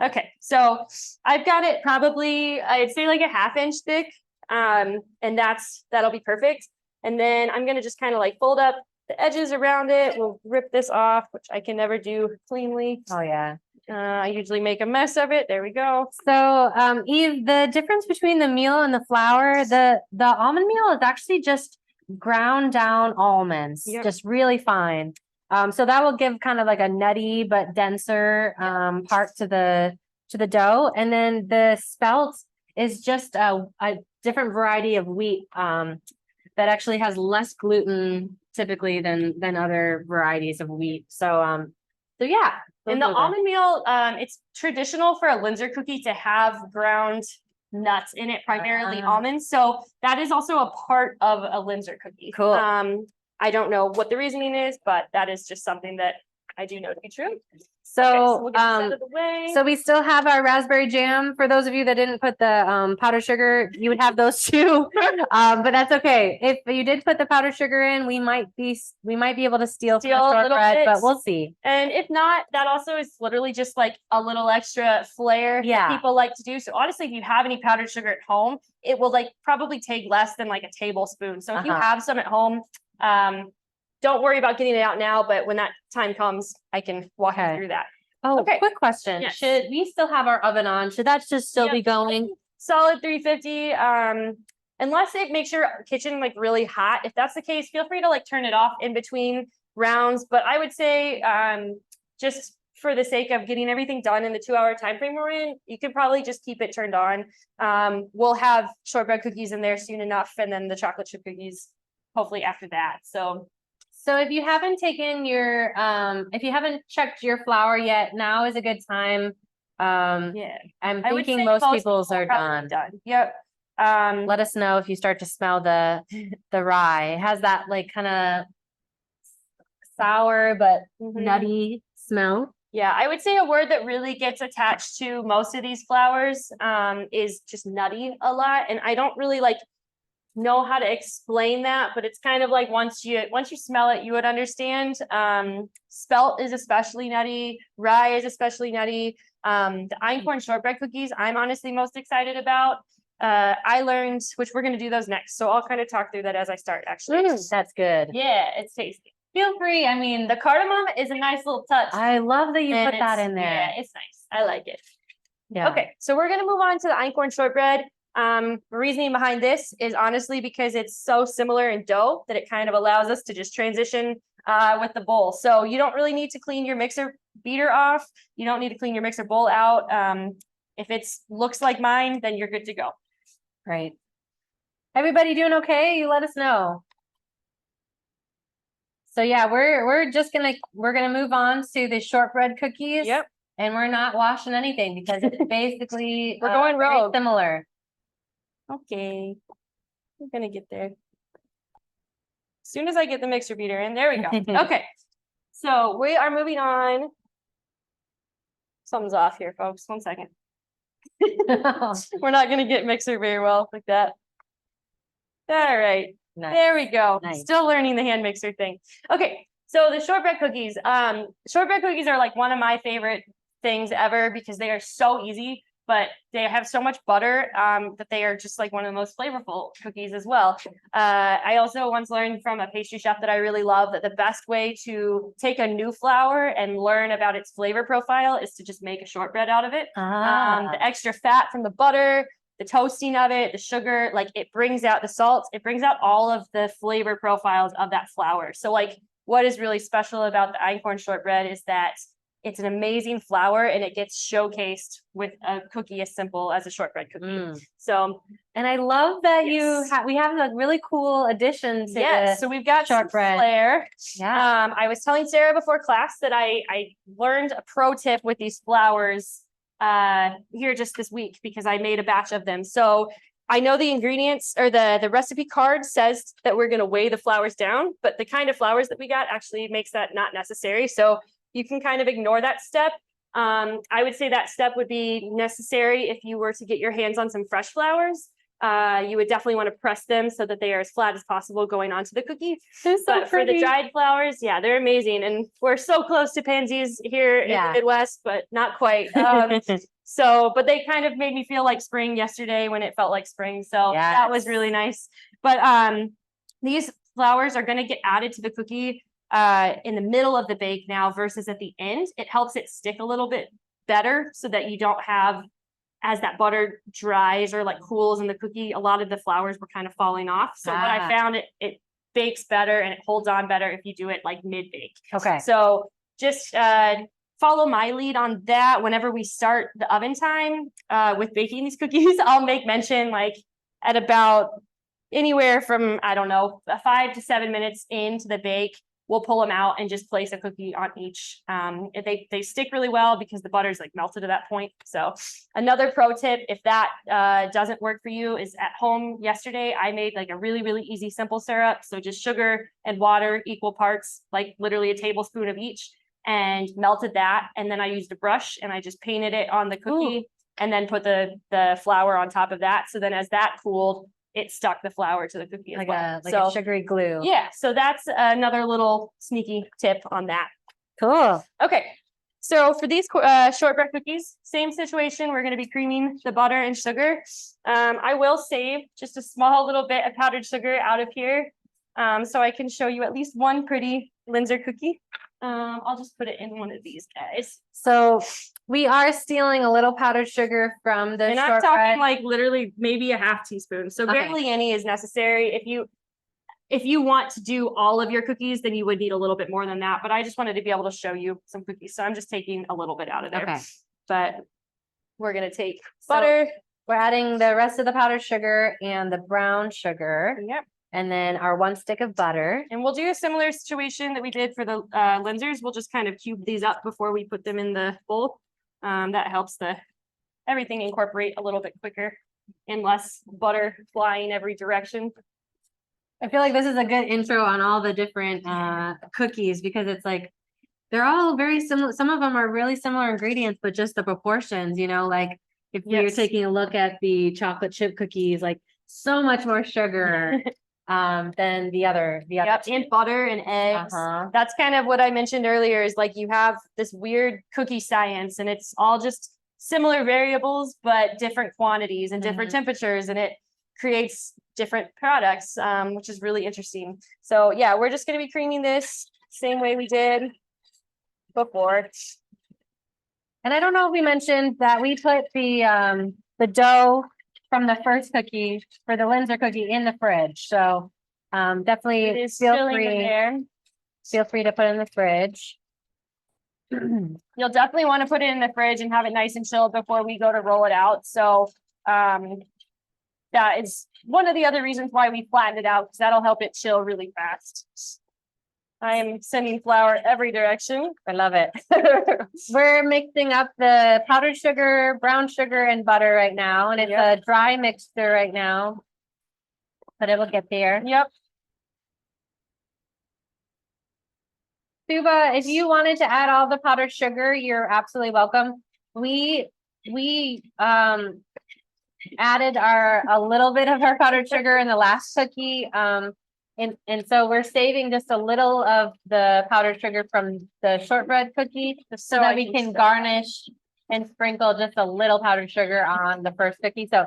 Okay, so I've got it probably, I'd say like a 1/2 inch thick, and that'll be perfect. And then I'm gonna just kind of like fold up the edges around it. We'll rip this off, which I can never do cleanly. Oh yeah. I usually make a mess of it. There we go. So Eve, the difference between the meal and the flour, the almond meal is actually just ground down almonds, just really fine. So that will give kind of like a nutty but denser part to the dough. And then the spelt is just a different variety of wheat that actually has less gluten typically than other varieties of wheat. So yeah. In the almond meal, it's traditional for a Linzer cookie to have ground nuts in it, primarily almonds. So that is also a part of a Linzer cookie. Cool. I don't know what the reasoning is, but that is just something that I do know to be true. So, we'll get this out of the way. So we still have our raspberry jam. For those of you that didn't put the powdered sugar, you would have those too. But that's okay. If you did put the powdered sugar in, we might be able to steal some shortbread, but we'll see. And if not, that also is literally just like a little extra flair that people like to do. So honestly, if you have any powdered sugar at home, it will like probably take less than like a tablespoon. So if you have some at home, don't worry about getting it out now, but when that time comes, I can walk you through that. Oh, okay. Quick question. Yes. Should we still have our oven on? Should that just still be going? Solid 350. Unless it makes your kitchen like really hot. If that's the case, feel free to like turn it off in between rounds. But I would say just for the sake of getting everything done in the 2-hour time frame we're in, you can probably just keep it turned on. We'll have shortbread cookies in there soon enough, and then the chocolate chip cookies hopefully after that. So if you haven't taken your, if you haven't checked your flour yet, now is a good time. I'm thinking most people's are done. Yep. Let us know if you start to smell the rye. It has that like kind of sour but nutty smell. Yeah, I would say a word that really gets attached to most of these flours is just nutty a lot. And I don't really like know how to explain that, but it's kind of like once you smell it, you would understand. Spelt is especially nutty, rye is especially nutty. The Einkorn Shortbread Cookies, I'm honestly most excited about. I learned, which we're going to do those next, so I'll kind of talk through that as I start actually. That's good. Yeah, it's tasty. Feel free. I mean, the cardamom is a nice little touch. I love that you put that in there. Yeah, it's nice. I like it. Yeah. Okay, so we're going to move on to the Einkorn Shortbread. The reasoning behind this is honestly because it's so similar in dough that it kind of allows us to just transition with the bowl. So you don't really need to clean your mixer beater off. You don't need to clean your mixer bowl out. If it looks like mine, then you're good to go. Right. Everybody doing okay? You let us know. So yeah, we're gonna move on to the shortbread cookies. Yep. And we're not washing anything because it's basically we're going rogue. Very similar. Okay, I'm gonna get there. As soon as I get the mixer beater in, there we go. Okay, so we are moving on. Something's off here, folks. 1 second. We're not gonna get mixer very well like that. All right, Nice. there we go. Nice. Still learning the hand mixer thing. Okay, so the shortbread cookies. Shortbread cookies are like one of my favorite things ever because they are so easy, but they have so much butter that they are just like one of the most flavorful cookies as well. I also once learned from a pastry chef that I really love that the best way to take a new flour and learn about its flavor profile is to just make a shortbread out of it. The extra fat from the butter, the toasting of it, the sugar, like it brings out the salt, it brings out all of the flavor profiles of that flour. So like what is really special about the Einkorn shortbread is that it's an amazing flour and it gets showcased with a cookie as simple as a shortbread cookie. So, and I love that Yes. we have a really cool addition to yes, the so we've got shortbread. some flair. Yeah. I was telling Sarah before class that I learned a pro tip with these flours here just this week because I made a batch of them. So I know the ingredients or the recipe card says that we're going to weigh the flours down, but the kind of flours that we got actually makes that not necessary. So you can kind of ignore that step. I would say that step would be necessary if you were to get your hands on some fresh flours. You would definitely want to press them so that they are as flat as possible going onto the cookie. They're so But for the pretty. dried flowers, yeah, they're amazing. And we're so close to pansies here in Yeah. the Midwest, but not quite. So, but they kind of made me feel like spring yesterday when it felt like spring. So that was really nice. But these flowers are going to get added to the cookie in the middle of the bake now versus at the end. It helps it stick a little bit better so that you don't have, as that butter dries or like cools in the cookie, a lot of the flowers were kind of falling off. So what I found, it bakes better and it holds on better if you do it like mid-bake. Okay. So just follow my lead on that. Whenever we start the oven time with baking these cookies, I'll make mention like at about anywhere from, I don't know, 5 to 7 minutes into the bake, we'll pull them out and just place a cookie on each. They stick really well because the butter's like melted at that point. So another pro tip, if that doesn't work for you, is at home yesterday, I made like a really, really easy, simple syrup. So just sugar and water, equal parts, like literally a tablespoon of each, and melted that. And then I used a brush and I just painted it on the cookie and then put the flour on top of that. So then as that cooled, it stuck the flour to the cookie as well. A sugary glue. Yeah, so that's another little sneaky tip on that. Cool. Okay, so for these shortbread cookies, same situation. We're going to be creaming the butter and sugar. I will save just a small little bit of powdered sugar out of here so I can show you at least one pretty Linzer cookie. I'll just put it in one of these guys. So we are stealing a little powdered sugar from the And I'm talking like literally maybe a half teaspoon. So barely any is necessary. If you want to do all of your cookies, then you would need a little bit more than that. But I just wanted to be able to show you some cookies. So I'm just taking a little bit out of there. Okay. But we're going to take butter. We're adding the rest of the powdered sugar and the brown sugar. Yep. And then our 1 stick of butter. And we'll do a similar situation that we did for the Linzers. We'll just kind of cube these up before we put them in the bowl. That helps everything incorporate a little bit quicker and less butter flying every direction. I feel like this is a good intro on all the different cookies because it's like they're all very similar. Some of them are really similar ingredients, but just the proportions, like if you're taking a look at the chocolate chip cookies, like so much more sugar than the other. Yep, and butter and eggs. That's kind of what I mentioned earlier is like you have this weird cookie science and it's all just similar variables, but different quantities and different temperatures, and it creates different products, which is really interesting. So yeah, we're just going to be creaming this same way we did before. And I don't know if we mentioned that we put the dough from the first cookie for the Linzer cookie in the fridge. So definitely feel free to put it in the fridge. You'll definitely want to put it in the fridge and have it nice and chilled before we go to roll it out. So yeah, it's one of the other reasons why we flattened it out because that'll help it chill really fast. I am sending flour every direction. I love it. We're mixing up the powdered sugar, brown sugar, and butter right now. And it's a dry mixture right now, but it will get there. Yep. Tuba, if you wanted to add all the powdered sugar, you're absolutely welcome. We we added a little bit of our powdered sugar in the last cookie. And so we're saving just a little of the powdered sugar from the shortbread cookie so that we can garnish and sprinkle just a little powdered sugar on the first cookie. So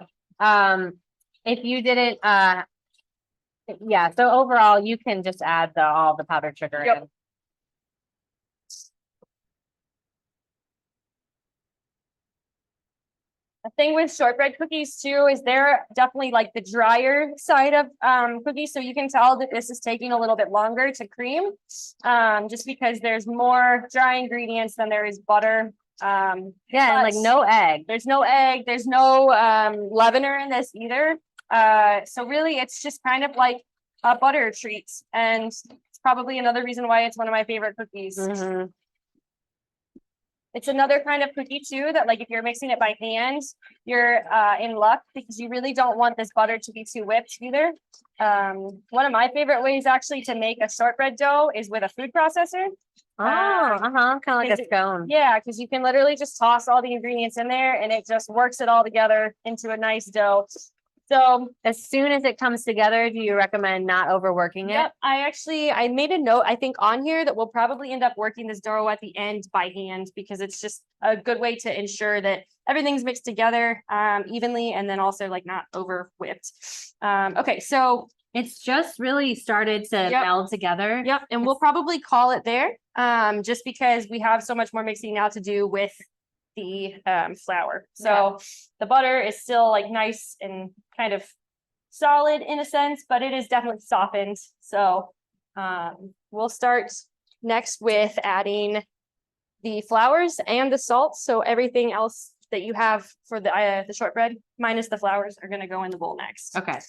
if you didn't yeah, so overall you can just add all the powdered sugar Yep. in. The thing with shortbread cookies too is they're definitely like the drier side of cookies. So you can tell that this is taking a little bit longer to cream, just because there's more dry ingredients than there is butter. Yeah, and like no egg. There's no egg, there's no leavener in this either. So really it's just kind of like a butter treat. And it's probably another reason why it's one of my favorite cookies. Mhm. It's another kind of cookie too, that like if you're mixing it by hand, you're in luck because you really don't want this butter to be too whipped either. One of my favorite ways actually to make a shortbread dough is with a food processor. Oh, kind of like a scone. Yeah, because you can literally just toss all the ingredients in there and it just works it all together into a nice dough. So As soon as it comes together, do you recommend not overworking it? yep, I made a note, I think on here that we'll probably end up working this dough at the end by hand because it's just a good way to ensure that everything's mixed together evenly and then also like not over whipped. Okay, so It's just really started to Yep. meld together. yep, and we'll probably call it there just because we have so much more mixing now to do with the flour. So the butter is still like nice and kind of solid in a sense, but it is definitely softened. So we'll start next with adding the flours and the salt. So everything else that you have for the shortbread minus the flours are going to go in the bowl next. Okay.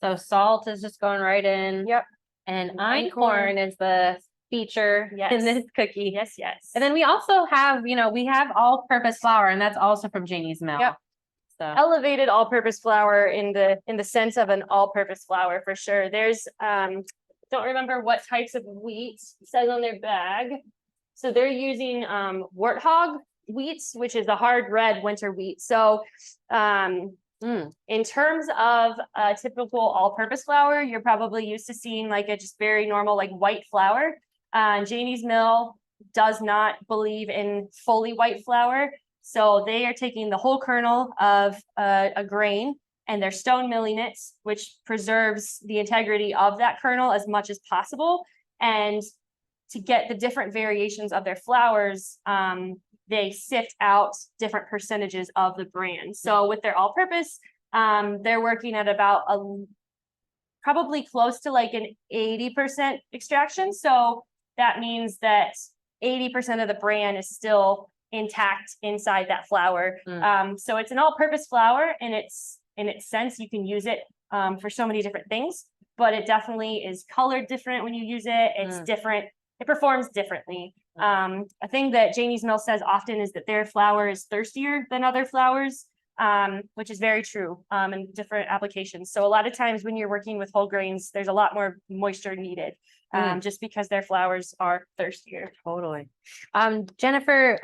So salt is just going right in. Yep. And Einkorn. einkorn is the feature in Yes. this cookie. Yes, yes. And then we also have, we have all-purpose flour, and that's also from Janie's Mill. Yep. So Elevated all-purpose flour in the sense of an all-purpose flour for sure. There's don't remember what types of wheat it says on their bag. So they're using warthog wheat, which is a hard red winter wheat. So in terms of a typical all-purpose flour, you're probably used to seeing like a just very normal like white flour. Janie's Mill does not believe in fully white flour. So they are taking the whole kernel of a grain and they're stone milling it, which preserves the integrity of that kernel as much as possible. And to get the different variations of their flours, they sift out different percentages of the brand. So with their all-purpose, they're working at about probably close to like an 80% extraction. So that means that 80% of the bran is still intact inside that flour. So it's an all-purpose flour, and in its sense, you can use it for so many different things, but it definitely is colored different when you use it. It's different. It performs differently. A thing that Janie's Mill says often is that their flour is thirstier than other flours, which is very true in different applications. So a lot of times when you're working with whole grains, there's a lot more moisture needed just because their flours are thirstier. totally. Jennifer,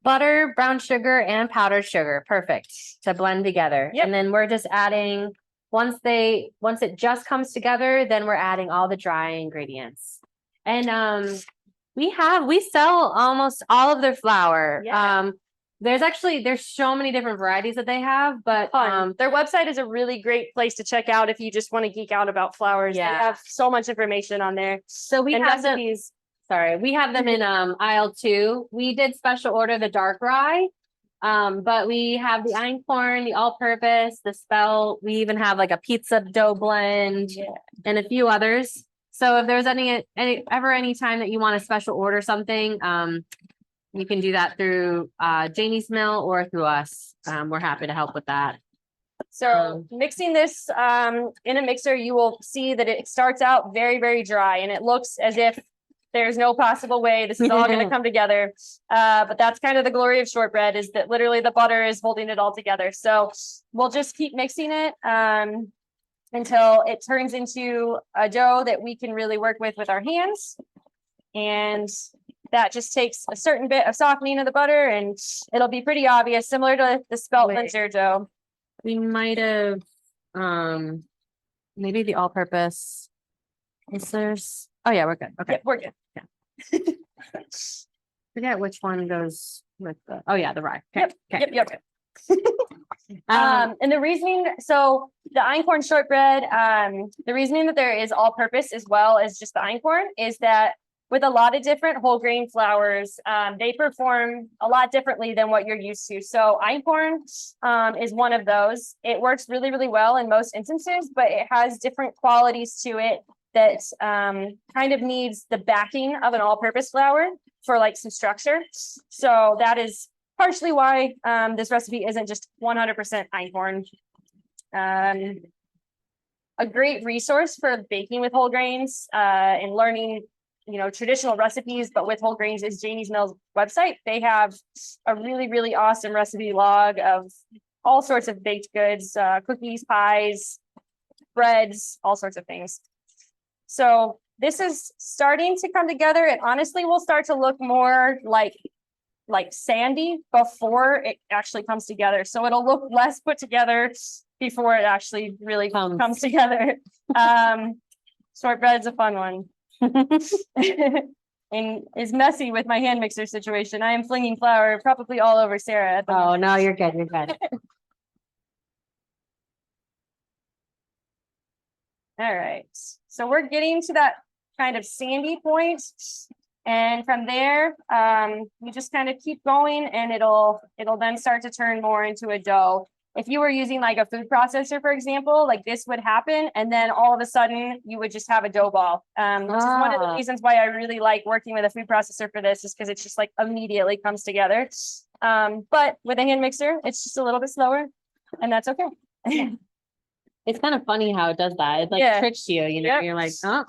butter, brown sugar, and powdered sugar, perfect to blend together. Yep. And then we're just adding, once it just comes together, then we're adding all the dry ingredients. And we sell almost all of their flour. Yeah. There's so many different varieties that they have, but Their website is a really great place to check out if you just want to geek out about flours. Yeah. They have so much information on there. so we And have them. recipes. Sorry, we have them in aisle 2. We did special order the dark rye. But we have the einkorn, the all-purpose, the spelt. We even have like a pizza dough blend and a few others. So if there's any time that you want to special order something, you can do that through Janie's Mill or through us. We're happy to help with that. So mixing this in a mixer, you will see that it starts out very, very dry, and it looks as if there's no possible way this is all going to come together. But that's kind of the glory of shortbread, is that literally the butter is holding it all together. So we'll just keep mixing it until it turns into a dough that we can really work with our hands. And that just takes a certain bit of softening of the butter and it'll be pretty obvious, similar to the Spelt Wait. Linzer dough. We might have, maybe the all-purpose. Is there's, oh yeah, we're good. Okay. Yep, we're good. Forget which one goes with the, oh yeah, the rye. Okay. Okay. Yep. And the reasoning, so the Einkorn shortbread, the reasoning that there is all purpose as well as just the Einkorn is that with a lot of different whole grain flours, they perform a lot differently than what you're used to. So Einkorn is one of those. It works really, really well in most instances, but it has different qualities to it that kind of needs the backing of an all-purpose flour for like some structure. So that is partially why this recipe isn't just 100% Einkorn. A great resource for baking with whole grains and learning, you know, traditional recipes, but with whole grains is Janie's Mill's website. They have a really, really awesome recipe log of all sorts of baked goods, cookies, pies, breads, all sorts of things. So this is starting to come together and honestly will start to look more like sandy before it actually comes together. So it'll look less put together before it actually really comes together. Shortbread's a fun one. And is messy with my hand mixer situation. I am flinging flour probably all over Sarah at the Oh, moment. no, you're good. You're good. All right, so we're getting to that kind of sandy point. And from there, you just kind of keep going and it'll then start to turn more into a dough. If you were using like a food processor, for example, like this would happen. And then all of a sudden you would just have a dough ball. Which is one of the reasons why I really like working with a food processor for this is because it's just like immediately comes together. But with a hand mixer, it's just a little bit slower and that's okay. It's kind of funny how it does that. It like Yeah. tricks you, you know, Yep. you're like, oh.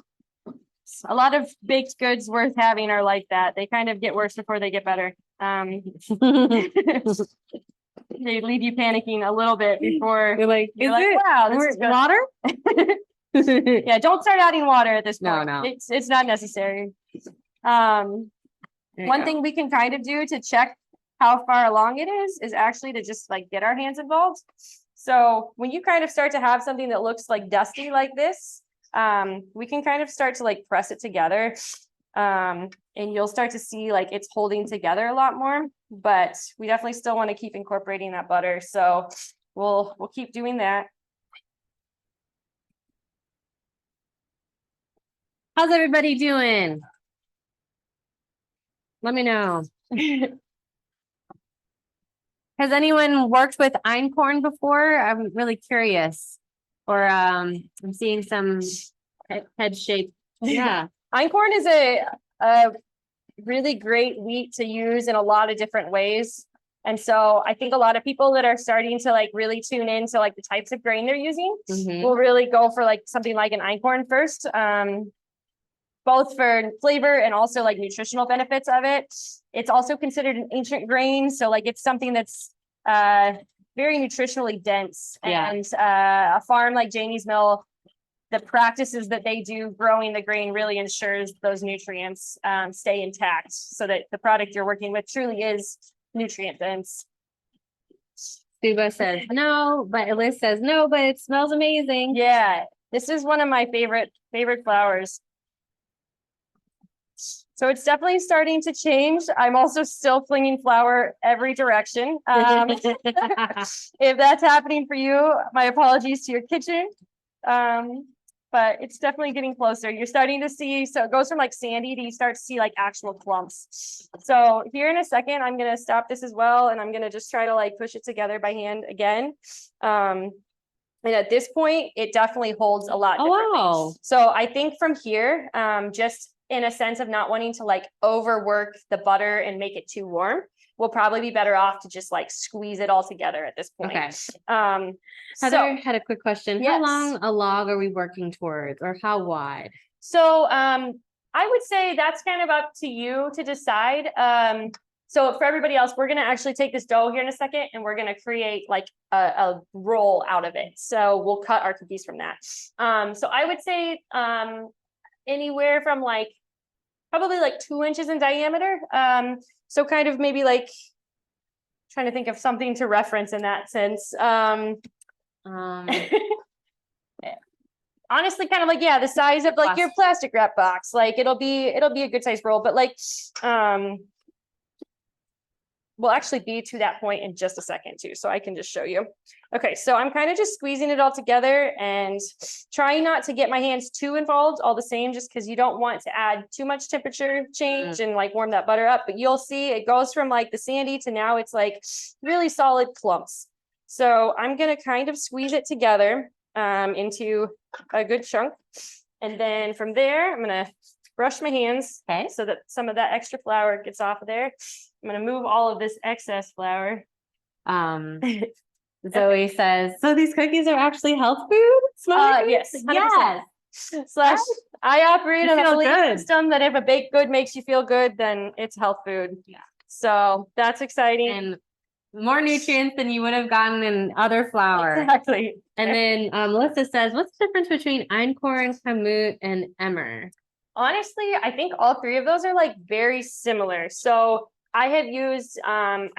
A lot of baked goods worth having are like that. They kind of get worse before they get better. They leave you panicking a little bit before You're like, you're is like, it wow, this is good. water? Yeah, don't start adding water at this No, point. no. It's not necessary. There you One go. thing we can kind of do to check how far along it is actually to just like get our hands involved. So when you kind of start to have something that looks like dusty like this, we can kind of start to like press it together. And you'll start to see like it's holding together a lot more, but we definitely still want to keep incorporating that butter. So we'll keep doing that. How's everybody doing? Let me know. Has anyone worked with Einkorn before? I'm really curious. Or I'm seeing some head shape. Yeah. Einkorn is a really great wheat to use in a lot of different ways. And so I think a lot of people that are starting to like really tune into like the types of grain they're using Mhm. will really go for like something like an Einkorn first. Both for flavor and also like nutritional benefits of it. It's also considered an ancient grain. So like it's something that's very nutritionally dense. Yeah. And a farm like Janie's Mill, the practices that they do growing the grain really ensures those nutrients stay intact so that the product you're working with truly is nutrient dense. Suba says no, but Elise says no, but it smells amazing. Yeah, this is one of my favorite flours. So it's definitely starting to change. I'm also still flinging flour every direction. If that's happening for you, my apologies to your kitchen. But it's definitely getting closer. You're starting to see, so it goes from like sandy to you start to see like actual clumps. So here in a second, I'm going to stop this as well. And I'm going to just try to like push it together by hand again. And at this point, it definitely holds a lot. Oh, wow. So I think from here, just in a sense of not wanting to like overwork the butter and make it too warm, we'll probably be better off to just like squeeze it all together at this point. Okay. So Heather had a quick question. How Yes. long a log are we working towards, or how wide? I would say that's kind of up to you to decide. So for everybody else, we're going to actually take this dough here in a second and we're going to create like a roll out of it. So we'll cut our cookies from that. So I would say anywhere from like probably like 2 inches in diameter. So kind of maybe like trying to think of something to reference in that sense. Um, Honestly, kind of like, yeah, the size of like your plastic wrap box. Like it'll be a good size roll, but like we'll actually be to that point in just a second too, so I can just show you. Okay, so I'm kind of just squeezing it all together and trying not to get my hands too involved all the same, just because you don't want to add too much temperature change and like warm that butter up. But you'll see it goes from like the sandy to now it's like really solid clumps. So I'm gonna kind of squeeze it together into a good chunk. And then from there, I'm gonna brush my hands so that some of that extra flour gets off of there. I'm gonna move all of this excess flour. Zoe says, so these cookies are actually health food? Yes, 100%. Yes. Slash, I operate You on a feel belief good. system that if a baked good makes you feel good, then it's health food. Yeah. So that's exciting. And more nutrients than you would have gotten in other flour. Exactly. And then Melissa says, what's the difference between Einkorn, Kamut, and Emmer? Honestly, I think all three of those are like very similar. So I've used Emmer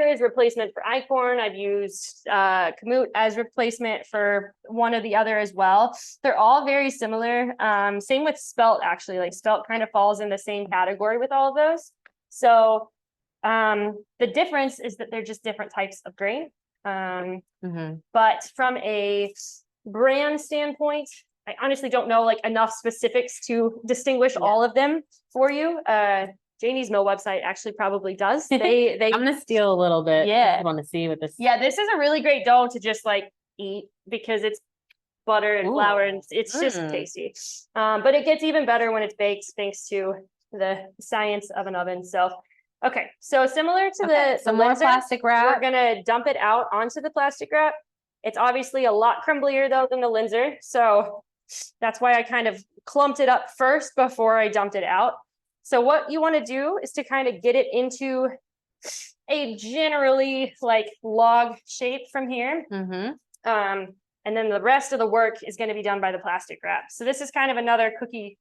as replacement for Einkorn. I've used Kamut as replacement for one or the other as well. They're all very similar. Same with Spelt, actually. Like Spelt kind of falls in the same category with all of those. So the difference is that they're just different types of grain. But from a brand standpoint, I honestly don't know like enough specifics to distinguish all of them for you. Janie's Mill website actually probably does. They I'm gonna steal a little bit. Yeah. I want to see what this. Yeah, this is a really great dough to just like eat because it's butter and flour and it's just tasty. But it gets even better when it's baked thanks to the science of an oven. So okay, so similar to some more Linzer, plastic wrap. we're gonna dump it out onto the plastic wrap. It's obviously a lot crumblier though than the Linzer, so that's why I kind of clumped it up first before I dumped it out. So what you want to do is to kind of get it into a generally like log shape from here. And then the rest of the work is going to be done by the plastic wrap. So this is kind of another cookie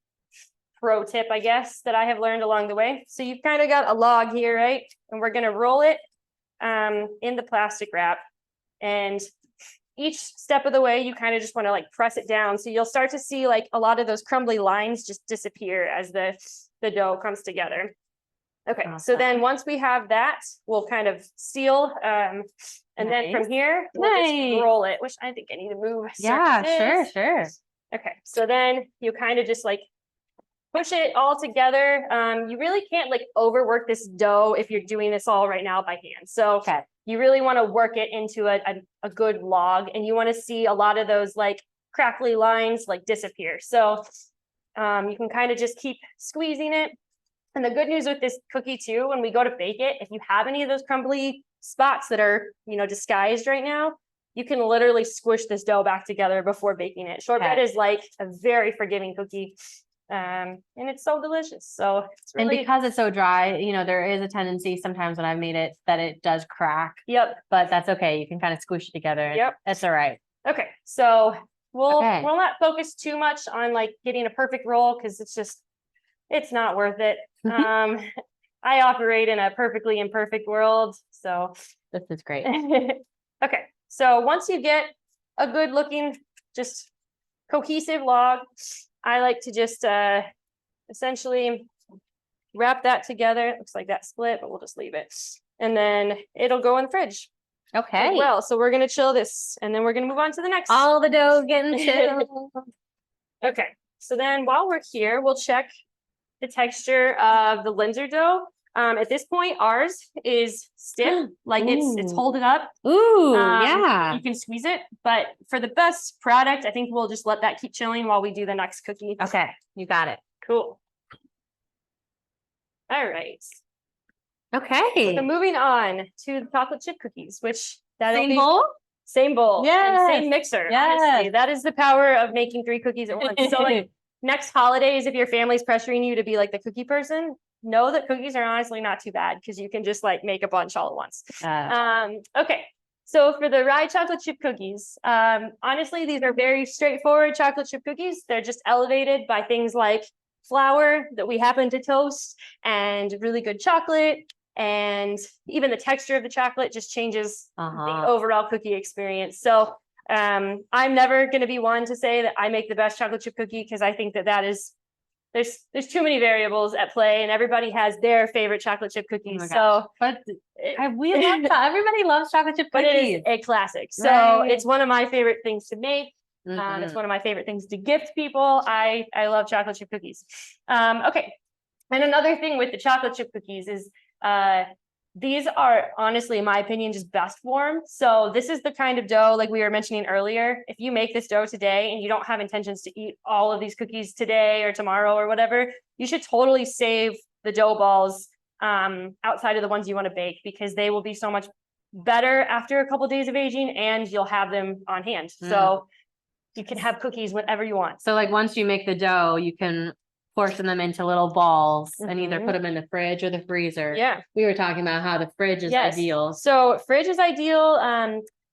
pro tip, I guess, that I have learned along the way. So you've kind of got a log here, right? And we're going to roll it in the plastic wrap. And each step of the way, you kind of just want to like press it down. So you'll start to see like a lot of those crumbly lines just disappear as the dough comes together. Okay, so then once we have that, we'll kind of seal. And then from here, we'll just roll it, which I think I need to move. Yeah, sure. Okay, so then you kind of just like push it all together. You really can't like overwork this dough if you're doing this all right now by hand. So you really want to work it into a good log, and you want to see a lot of those like crackly lines like disappear. So you can kind of just keep squeezing it. And the good news with this cookie too, when we go to bake it, if you have any of those crumbly spots that are, you know, disguised right now, you can literally squish this dough back together before baking it. Shortbread is like a very forgiving cookie. And it's so delicious. So it's really... And because it's so dry, you know, there is a tendency sometimes when I've made it that it does crack. Yep. But that's okay. You can kind of squish it together. Yep. That's all right. Okay. So we'll not focus too much on like getting a perfect roll because it's not worth it. I operate in a perfectly imperfect world. So this is great. Okay. So once you get a good looking, just cohesive log, I like to just essentially wrap that together. It looks like that split, but we'll just leave it. And then it'll go in the fridge. Okay. Well, so we're going to chill this and then we're going to move on to the next. All the dough getting chilled. Okay. So then while we're here, we'll check the texture of the Linzer dough. At this point, ours is stiff, like it's holding up. Ooh, yeah. You can squeeze it, but for the best product, I think we'll just let that keep chilling while we do the next cookie. Okay, you got it. Cool. All right. Okay. So moving on to the chocolate chip cookies, which same bowl? Same bowl. Yeah. Same mixer. Yes. Honestly. That is the power of making 3 cookies at once. So like next holidays, if your family's pressuring you to be like the cookie person, know that cookies are honestly not too bad because you can just like make a bunch all at once. Okay. So for the rye chocolate chip cookies, honestly, these are very straightforward chocolate chip cookies. They're just elevated by things like flour that we happen to toast and really good chocolate. And even the texture of the chocolate just changes the overall cookie experience. So I'm never going to be one to say that I make the best chocolate chip cookie, because I think that is there's too many variables at play, and everybody has their favorite chocolate chip cookies. So, but we love everybody loves chocolate chip but cookies. it is a classic. So Right. it's one of my favorite things to make. It's one of my favorite things to gift people. I love chocolate chip cookies. Okay, and another thing with the chocolate chip cookies is these are honestly, in my opinion, just best form. So this is the kind of dough, like we were mentioning earlier. If you make this dough today and you don't have intentions to eat all of these cookies today or tomorrow or whatever, you should totally save the dough balls outside of the ones you want to bake, because they will be so much better after a couple of days of aging, and you'll have them on hand. So you can have cookies whenever you want. So like once you make the dough, you can portion them into little balls and either put them in the fridge or the freezer. Yeah. We were talking about how the fridge is ideal. So fridge is ideal.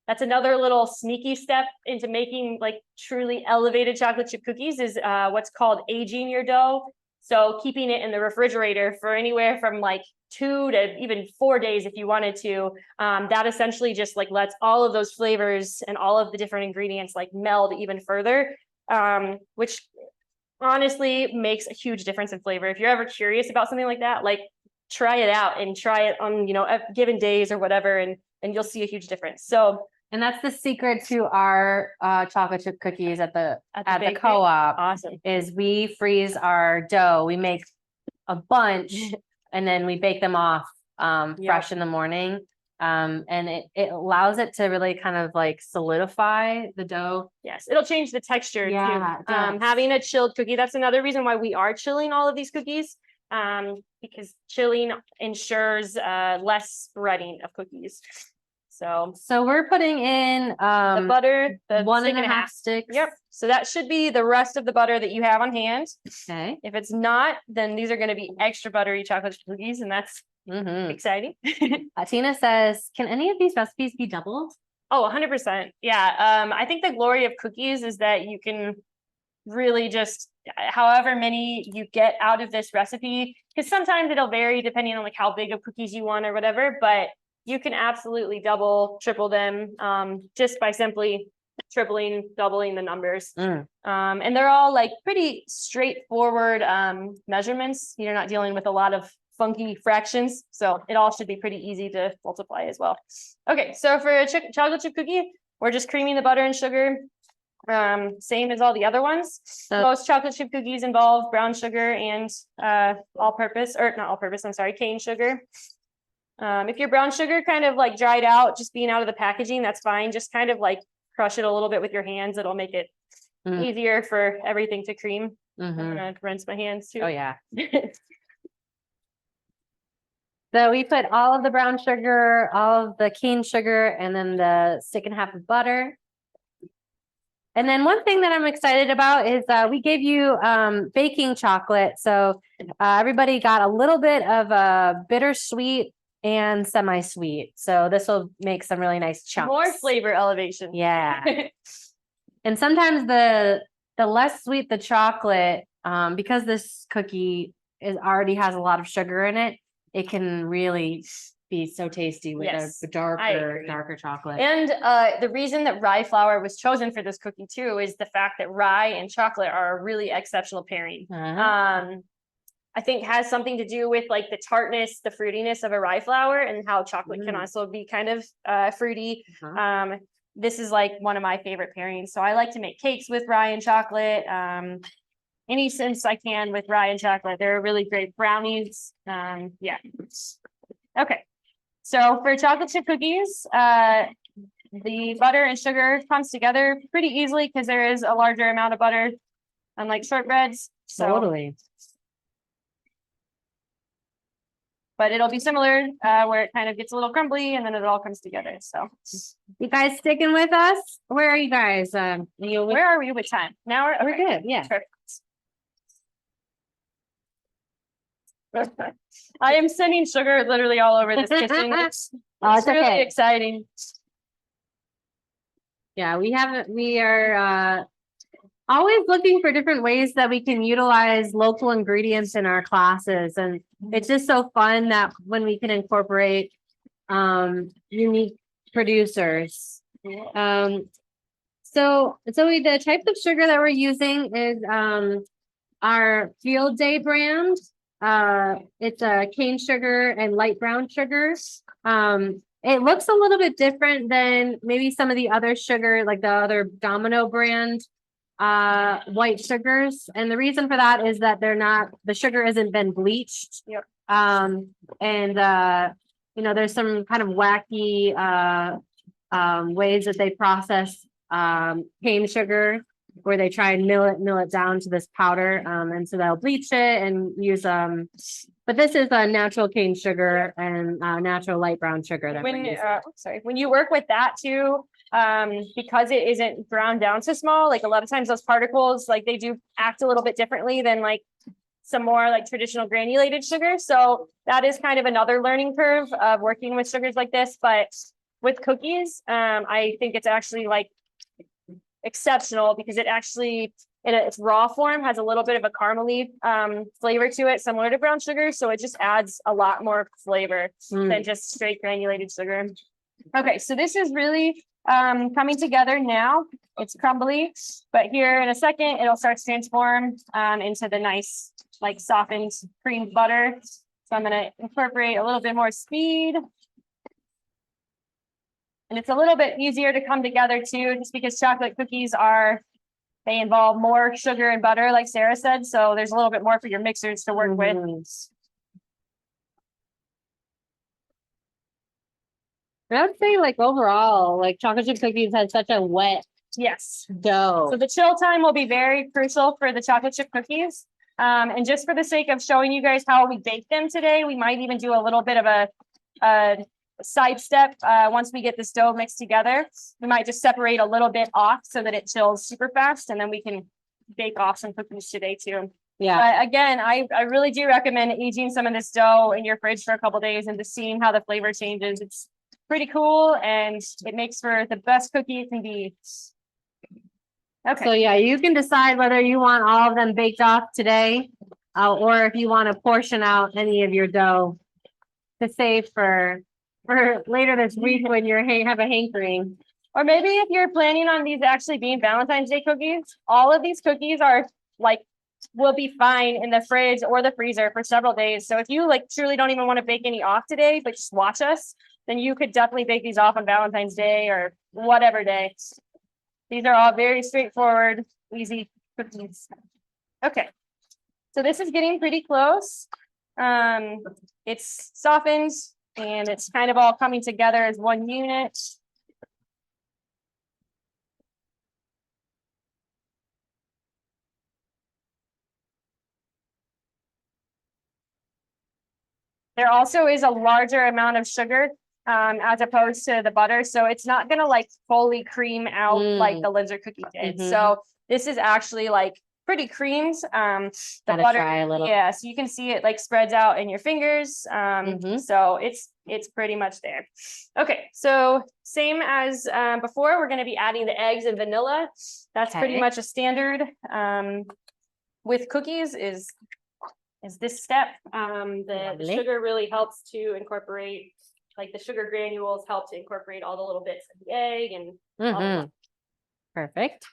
That's another little sneaky step into making like truly elevated chocolate chip cookies is what's called aging your dough. So keeping it in the refrigerator for anywhere from like 2 to even 4 days if you wanted to. That essentially just like lets all of those flavors and all of the different ingredients like meld even further, which honestly makes a huge difference in flavor. If you're ever curious about something like that, like try it out and try it on, given days or whatever, and you'll see a huge difference. So, and that's the secret to our chocolate chip cookies at the bakery? co-op. Awesome. Is we freeze our dough. We make a bunch and then we bake them off fresh in the morning. And it allows it to really kind of like solidify the dough. Yes, it'll change the texture too. it does. Having a chilled cookie, that's another reason why we are chilling all of these cookies, because chilling ensures less spreading of cookies. So we're putting in the butter, the 1.5 sticks. Yep. So that should be the rest of the butter that you have on hand. Okay. If it's not, then these are going to be extra buttery chocolate chip cookies, and that's exciting. Tina says, can any of these recipes be doubled? Oh, 100%. Yeah. I think the glory of cookies is that you can really just, however many you get out of this recipe, because sometimes it'll vary depending on like how big of cookies you want or whatever, but you can absolutely double, triple them just by simply tripling, doubling the numbers. And they're all like pretty straightforward measurements. You're not dealing with a lot of funky fractions, so it all should be pretty easy to multiply as well. Okay, so for a chocolate chip cookie, we're just creaming the butter and sugar, same as all the other ones. Most chocolate chip cookies involve brown sugar and cane sugar. If your brown sugar kind of like dried out, just being out of the packaging, that's fine. Just kind of like crush it a little bit with your hands. It'll make it easier for everything to cream. I'm gonna rinse my hands too. Oh yeah. So we put all of the brown sugar, all of the cane sugar, and then the stick and a half of butter. And then one thing that I'm excited about is we gave you baking chocolate. So everybody got a little bit of bittersweet and semi-sweet. So this will make some really nice chunks. More flavor elevation. Yeah. And sometimes the less sweet the chocolate, because this cookie already has a lot of sugar in it, it can really be so tasty with a darker chocolate. And the reason that rye flour was chosen for this cookie too is the fact that rye and chocolate are a really exceptional pairing. I think has something to do with like the tartness, the fruitiness of a rye flour, and how chocolate can also be kind of fruity. This is like one of my favorite pairings. So I like to make cakes with rye and chocolate. Any sense I can with rye and chocolate. They're really great brownies. Yeah. Okay. So for chocolate chip cookies, the butter and sugar comes together pretty easily because there is a larger amount of butter, unlike shortbreads. So, totally. but it'll be similar where it kind of gets a little crumbly and then it all comes together. So you guys sticking with us? Where are you guys? Where are we with time? Now we're good. Yeah. Perfect. I am sending sugar literally all over this kitchen. It's really exciting. Yeah, we are always looking for different ways that we can utilize local ingredients in our classes. And it's just so fun that when we can incorporate unique producers. So the type of sugar that we're using is our Field Day brand. It's a cane sugar and light brown sugars. It looks a little bit different than maybe some of the other sugar, like the other Domino brand white sugars. And the reason for that is that the sugar hasn't been bleached. Yep. There's some kind of wacky ways that they process cane sugar, where they try and mill it down to this powder. And so they'll bleach it and use but this is a natural cane sugar and natural light brown sugar that we're using. When you work with that too, because it isn't ground down so small, like a lot of times those particles, like they do act a little bit differently than like some more like traditional granulated sugar. So that is kind of another learning curve of working with sugars like this. But with cookies, I think it's actually like exceptional because it actually in its raw form has a little bit of a caramely flavor to it, similar to brown sugar. So it just adds a lot more flavor than just straight granulated sugar. Okay, so this is really coming together now. It's crumbly, but here in a second, it'll start to transform into the nice, like softened cream butter. So I'm gonna incorporate a little bit more speed. And it's a little bit easier to come together too, just because chocolate cookies they involve more sugar and butter, like Sarah said. So there's a little bit more for your mixers to work with. I would say like overall, like chocolate chip cookies has such a wet dough. So the chill time will be very crucial for the chocolate chip cookies. And just for the sake of showing you guys how we bake them today, we might even do a little bit of a side step. Once we get this dough mixed together, we might just separate a little bit off so that it chills super fast, and then we can bake off some cookies today too. Yeah. But again, I really do recommend aging some of this dough in your fridge for a couple days and just seeing how the flavor changes. It's pretty cool, and it makes for the best cookie it can be. Okay. So yeah, you can decide whether you want all of them baked off today, or if you want to portion out any of your dough to save for later this week when you have a hankering. Or maybe if you're planning on these actually being Valentine's Day cookies, all of these cookies will be fine in the fridge or the freezer for several days. So if you like truly don't even want to bake any off today, but just watch us, then you could definitely bake these off on Valentine's Day or whatever day. These are all very straightforward, easy cookies. Okay, so this is getting pretty close. It's softened and it's kind of all coming together as one unit. There also is a larger amount of sugar as opposed to the butter. So it's not gonna like fully cream out like the Linzer cookie did. So this is actually like pretty creamed. The butter, try a little. yeah, so you can see it like spreads out in your fingers. So it's pretty much there. Okay, so same as before, we're gonna be adding the eggs and vanilla. That's pretty much a standard with cookies is this step. The sugar really helps to incorporate, like the sugar granules help to incorporate all the little bits of the egg and all of that. Perfect.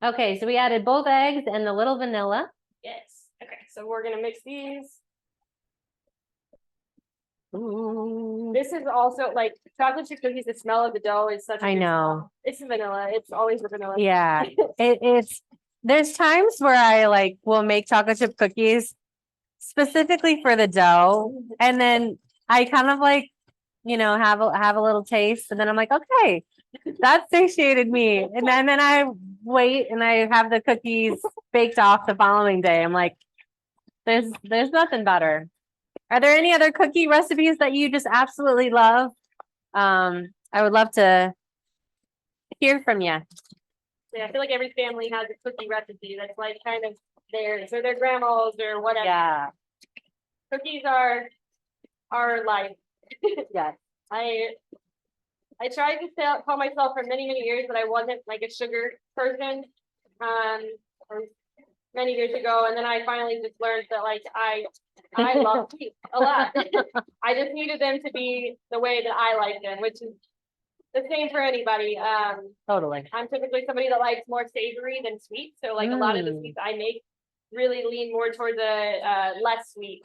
Okay, so we added both eggs and the little vanilla. Yes. Okay, so we're gonna mix these. Ooh. This is also like chocolate chip cookies. The smell of the dough is such a I good know. smell. It's vanilla. It's always the vanilla. Yeah, there's times where I will make chocolate chip cookies specifically for the dough, and then I kind of have a little taste, and then I'm like, okay, that satiated me, and then I wait and I have the cookies baked off the following day. I'm like, there's nothing better. Are there any other cookie recipes that you just absolutely love? I would love to hear from you. Yeah, I feel like every family has a cookie recipe that's like kind of theirs or their grandma's or whatever. Yeah. Cookies are life. Yes. I tried to call myself for many, many years that I wasn't like a sugar person. Or many years ago, and then I finally just learned that like I love sweets a lot. I just needed them to be the way that I like them, which is the same for anybody. Totally. I'm typically somebody that likes more savory than sweet, so like a lot of the sweets I make really lean more toward the less sweet,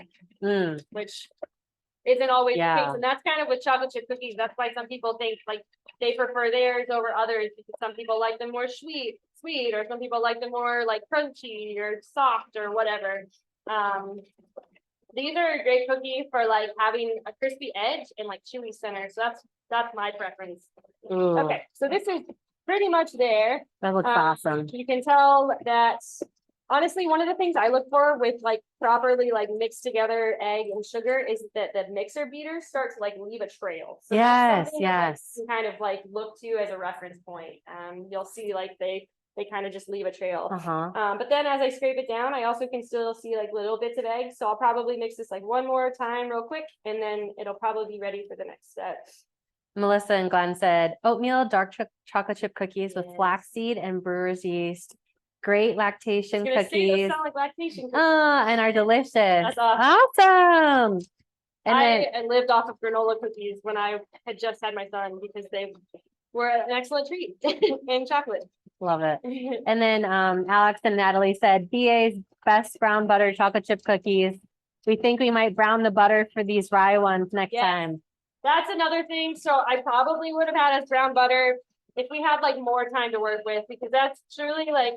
which isn't always the case. And that's kind of with chocolate chip cookies. That's why some people think like they prefer theirs over others, because some people like them more sweet, or some people like them more like crunchy or soft or whatever. These are a great cookie for like having a crispy edge and like chewy center. So that's my preference. Ooh, Okay, so this is pretty much there. that looks awesome. You can tell that honestly, one of the things I look for with like properly like mixed together egg and sugar is that the mixer beater starts to like leave a trail. So that's something that, like, you can kind of like look to as a reference point. You'll see like they kind of just leave a trail. But then as I scrape it down, I also can still see like little bits of egg. So I'll probably mix this like one more time real quick, and then it'll probably be ready for the next step. Melissa and Glenn said oatmeal dark chocolate chip cookies with flaxseed and brewer's yeast. Great lactation cookies. Sound like lactation cookies. And are delicious. That's awesome. And I lived off of granola cookies when I had just had my son, because they were an excellent treat in chocolate. Love it. And then Alex and Natalie said BA's best brown butter chocolate chip cookies. We think we might brown the butter for these rye ones next time. That's another thing. So I probably would have had as brown butter if we had like more time to work with, because that's truly like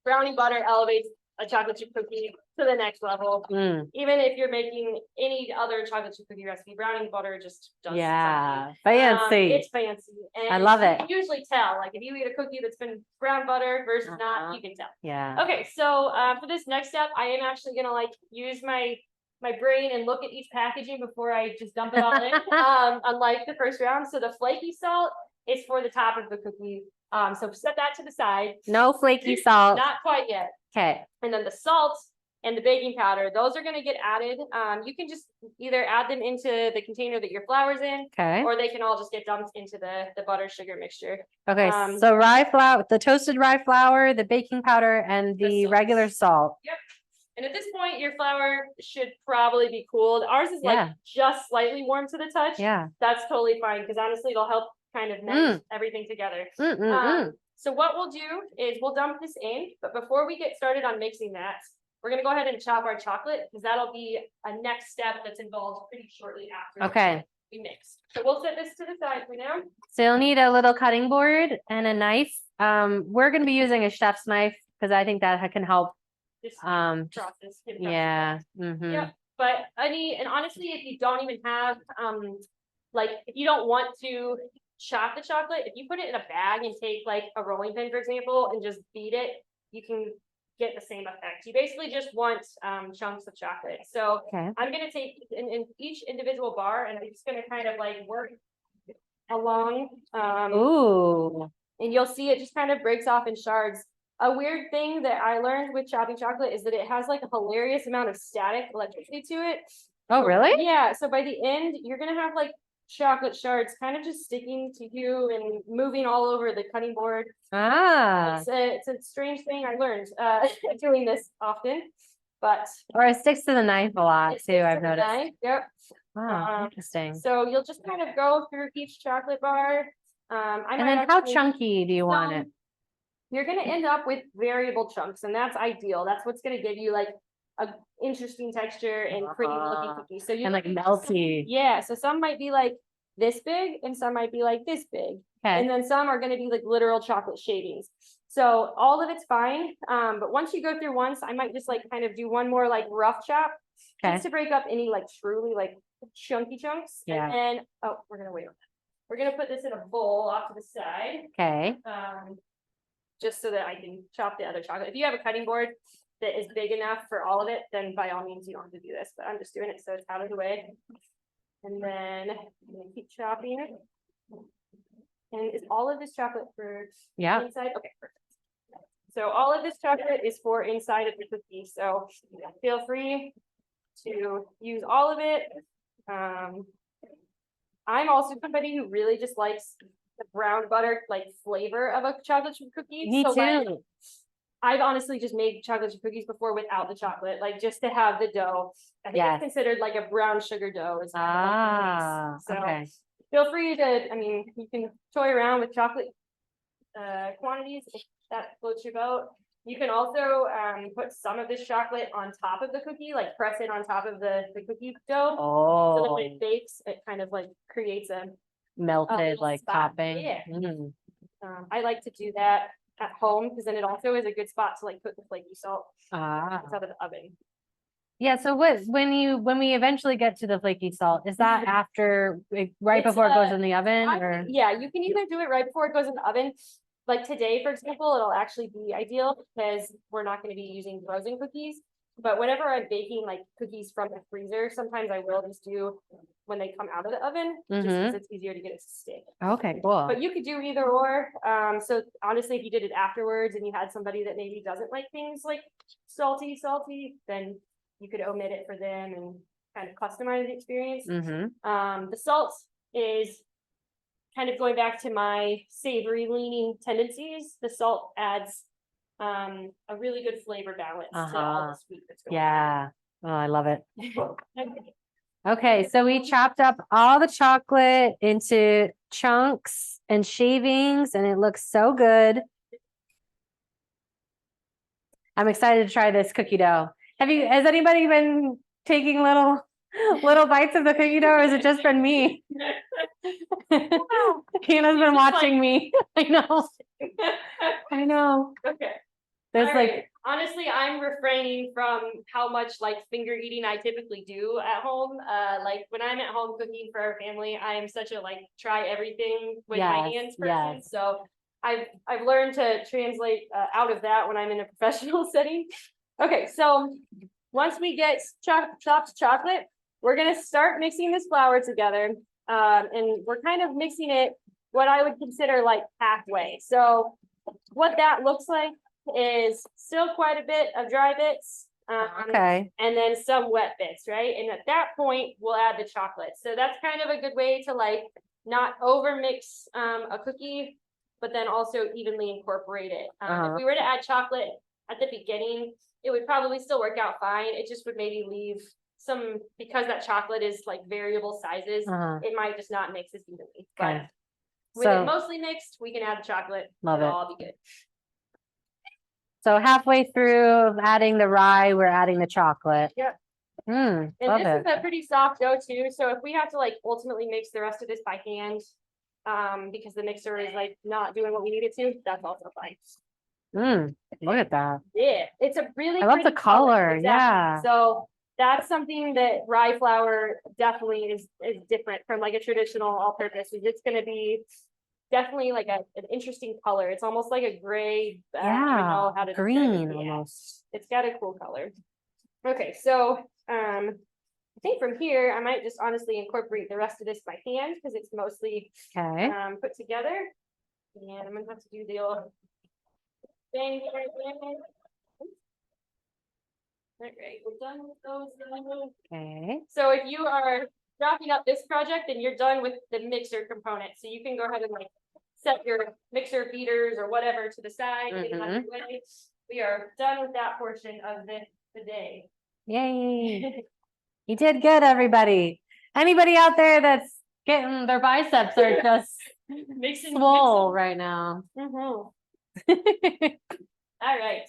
brownie butter elevates a chocolate chip cookie to the next level. Even if you're making any other chocolate chip cookie recipe, brownie butter just does something. Fancy. It's fancy. And I love it. You can usually tell, like if you eat a cookie that's been brown butter versus not, you can tell. Yeah. Okay, so for this next step, I am actually gonna like use my brain and look at each packaging before I just dump it all in. Unlike the first round. So the flaky salt is for the top of the cookie. So set that to the side. No flaky salt. Not quite yet. Okay. And then the salt and the baking powder, those are going to get added. You can just either add them into the container that your flour's in, or they can all just get dumped into the butter sugar mixture. Okay, so rye flour, the toasted rye flour, the baking powder, and the regular salt. Yep. And at this point, your flour should probably be cooled. Ours is like just slightly warm to the touch. Yeah. That's totally fine, because honestly, it'll help kind of mix everything together. So what we'll do is we'll dump this in, but before we get started on mixing that, we're gonna go ahead and chop our chocolate, because that'll be a next step that's involved pretty shortly after we mix. So we'll set this to the side for now. So you'll need a little cutting board and a knife. We're gonna be using a chef's knife, because I think that can help. Process. Yeah. Yeah. But and honestly, if you don't even have like if you don't want to chop the chocolate, if you put it in a bag and take like a rolling pin, for example, and just beat it, you can get the same effect. You basically just want chunks of chocolate. So I'm gonna take in each individual bar, and I'm just gonna kind of like work along. And you'll see it just kind of breaks off in shards. A weird thing that I learned with chopping chocolate is that it has like a hilarious amount of static electricity to it. Oh, really? Yeah. So by the end, you're gonna have like chocolate shards kind of just sticking to you and moving all over the cutting board. It's a strange thing I learned doing this often, but it sticks to the knife a lot too. I've noticed. Yep. Wow, interesting. So you'll just kind of go through each chocolate bar. And then how chunky do you want it? You're gonna end up with variable chunks, and that's ideal. That's what's gonna give you like a interesting texture and pretty looking cookie. So you like melty. Yeah. So some might be like this big, and some might be like this big. And then some are gonna be like literal chocolate shavings. So all of it's fine. But once you go through once, I might just like kind of do one more like rough chop just to break up any like truly like chunky chunks. And then we're gonna wait on that. We're gonna put this in a bowl off to the side. Just so that I can chop the other chocolate. If you have a cutting board that is big enough for all of it, then by all means you don't have to do this, but I'm just doing it so it's out of the way. And then I'm gonna keep chopping it. And is all of this chocolate for inside? Okay, perfect. So all of this chocolate is for inside of the cookie. So feel free to use all of it. I'm also somebody who really just likes the brown butter like flavor of a chocolate chip cookie. Me So like, too. I've honestly just made chocolate chip cookies before without the chocolate, like just to have the dough. I think Yes. it's considered like a brown sugar dough. Is kind of like the base. So Okay. feel free to, I mean, you can toy around with chocolate quantities if that floats your boat. You can also put some of this chocolate on top of the cookie, like press it on top of the cookie dough. So that when Oh, it bakes, it kind of like creates a melted little like spot. topping. Yeah. Mm. I like to do that at home because then it also is a good spot to like put the flaky salt Ah. out of the oven. Yeah, so when we eventually get to the flaky salt, is that after right It's, before it goes in the oven or? Yeah, you can either do it right before it goes in the oven. Like today, for example, it'll actually be ideal because we're not going to be using frozen cookies. But whenever I'm baking like cookies from the freezer, sometimes I will just do when they come out of the oven, just because it's easier to get it to stick. Okay, cool. But you could do either or. So honestly, if you did it afterwards and you had somebody that maybe doesn't like things like salty, then you could omit it for them and kind of customize the experience. The salt is kind of going back to my savory leaning tendencies. The salt adds a really good flavor balance to all the sweet that's going Yeah. Oh, I love it. on. Okay, so we chopped up all the chocolate into chunks and shavings, and it looks so good. I'm excited to try this cookie dough. Has anybody been taking little bites of the cookie dough, or has it just been me? Hannah's been watching me. I know. I know. Okay. There's All like, right. Honestly, I'm refraining from how much like finger eating I typically do at home. Like when I'm at home cooking for our family, I am such a like try everything with my Yes, hands person. yes. So I've learned to translate out of that when I'm in a professional setting. Okay, so once we get chopped chocolate, we're gonna start mixing this flour together. And we're kind of mixing it what I would consider like halfway. So what that looks like is still quite a bit of dry bits. Okay. And then some wet bits, right? And at that point, we'll add the chocolate. So that's kind of a good way to like not over mix a cookie, but then also evenly incorporate it. If we were to add chocolate at the beginning, it would probably still work out fine. It just would maybe leave some, because that chocolate is like variable sizes, it might just not mix as evenly. But with it mostly mixed, we can add the chocolate. It'll all be good. So halfway through adding the rye, we're adding the chocolate. Yep. And this is a pretty soft dough too. So if we have to like ultimately mix the rest of this by hand, because the mixer is like not doing what we need it to, that's also fine. Look at that. Yeah, it's a really I love the pretty color. Exactly. Yeah. So that's something that rye flour definitely is different from like a traditional all-purpose. It's going to be definitely like an interesting color. It's almost like a gray. I don't even know how to green describe it. almost. It's got a cool color. Okay, so I think from here I might just honestly incorporate the rest of this by hand because it's mostly put together. And I'm gonna have to do the old thing right there. All right, we're done with those. Okay. So if you are wrapping up this project, then you're done with the mixer component. So you can go ahead and like set your mixer feeders or whatever to the side. Get them out of the way. We are done with that portion of the day. Yay. You did good, everybody. Anybody out there that's getting their biceps are just swole right now. All right.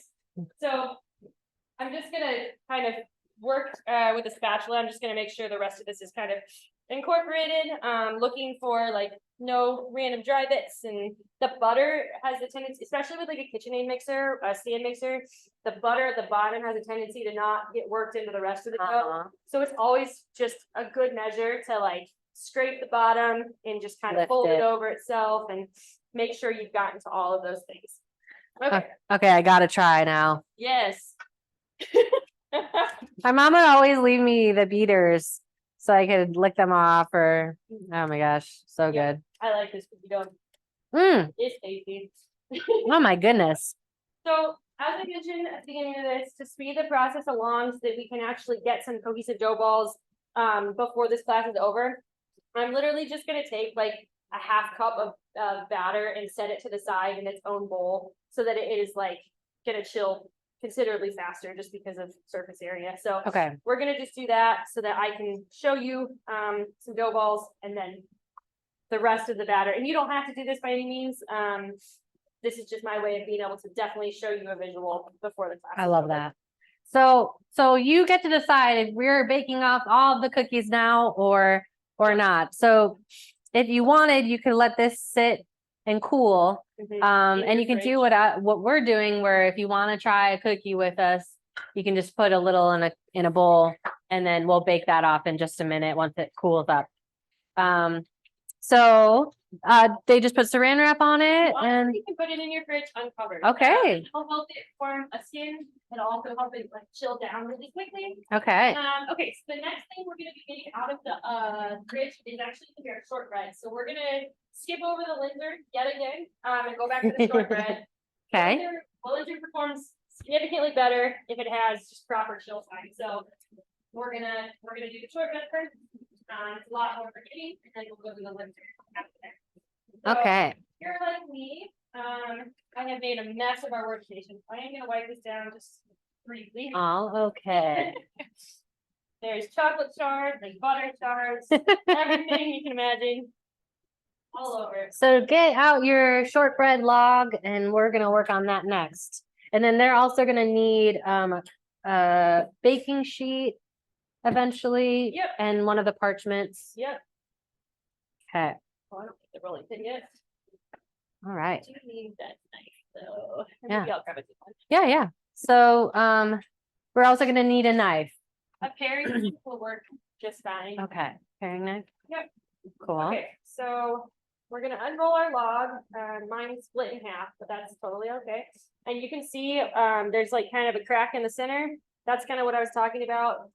So I'm just gonna kind of work with a spatula. I'm just gonna make sure the rest of this is kind of incorporated. Looking for like no random dry bits, and the butter has a tendency, especially with like a KitchenAid mixer, a stand mixer, the butter at the bottom has a tendency to not get worked into the rest of the dough. So it's always just a good measure to like scrape the bottom and just kind of fold it over itself and make sure you've gotten to all of those things. Okay, I gotta try now. Yes. My mom would always leave me the beaters so I could lick them off, or oh my gosh, so good. I like this cookie dough. It's tasty. Oh my goodness. So as I mentioned at the beginning of this, to speed the process along so that we can actually get some cohesive dough balls before this class is over, I'm literally just gonna take like a half cup of batter and set it to the side in its own bowl so that it is like gonna chill considerably faster just because of surface area. So Okay. we're gonna just do that so that I can show you some dough balls and then the rest of the batter. And you don't have to do this by any means. This is just my way of being able to definitely show you a visual before the class. I love that. So you get to decide if we're baking off all of the cookies now or not. So if you wanted, you could let this sit and cool. Mhm. In And your you can do fridge. what we're doing, where if you want to try a cookie with us, you can just put a little in a bowl, and then we'll bake that off in just a minute once it cools up. So they just put saran wrap on it, and You can put it in your fridge uncovered. Okay. It'll help it form a skin. It'll also help it like chill down really quickly. okay, Okay, so the next thing we're gonna be getting out of the fridge is actually gonna be our shortbread. So we're gonna skip over the Linzer yet again, and go back to the shortbread. okay, Linzer performs significantly better if it has just proper chill time. So we're gonna do the shortbread first. It's a lot more forgiving, and then we'll go to the Linzer after that. So, okay. if you're like me, I have made a mess of our workstation. I am gonna wipe this down just briefly. All okay. There's chocolate shards, there's butter shards, everything you can imagine. All over. So get out your shortbread log, and we're gonna work on that next. And then they're also gonna need a baking sheet eventually. Yep. And one of the parchments. Yep. Okay. Oh, I don't think they're rolling pin yet. All right. Do you need that knife though? Yeah. Maybe I'll grab it. Yeah, yeah. So we're also gonna need a knife. A paring knife will work just fine. Okay. Paring knife. Yep. Cool. Okay, so we're gonna unroll our log. Mine's split in half, but that's totally okay. And you can see there's like kind of a crack in the center. That's kind of what I was talking about.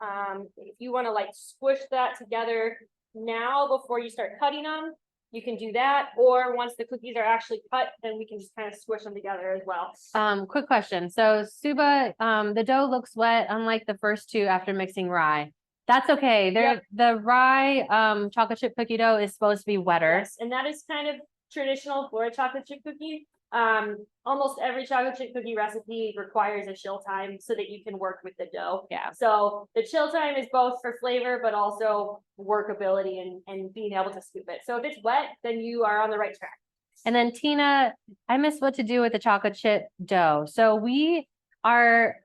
If you want to like squish that together now before you start cutting them, you can do that. Or once the cookies are actually cut, then we can just kind of squish them together as well. Quick question. So Suba, the dough looks wet, unlike the first two after mixing rye. That's okay. The rye chocolate chip cookie dough is supposed to be wetter. Yes, and that is kind of traditional for a chocolate chip cookie. Almost every chocolate chip cookie recipe requires a chill time so that you can work with the dough. Yeah. So the chill time is both for flavor, but also workability and being able to scoop it. So if it's wet, then you are on the right track. And then Tina, I missed what to do with the chocolate chip dough. So we are,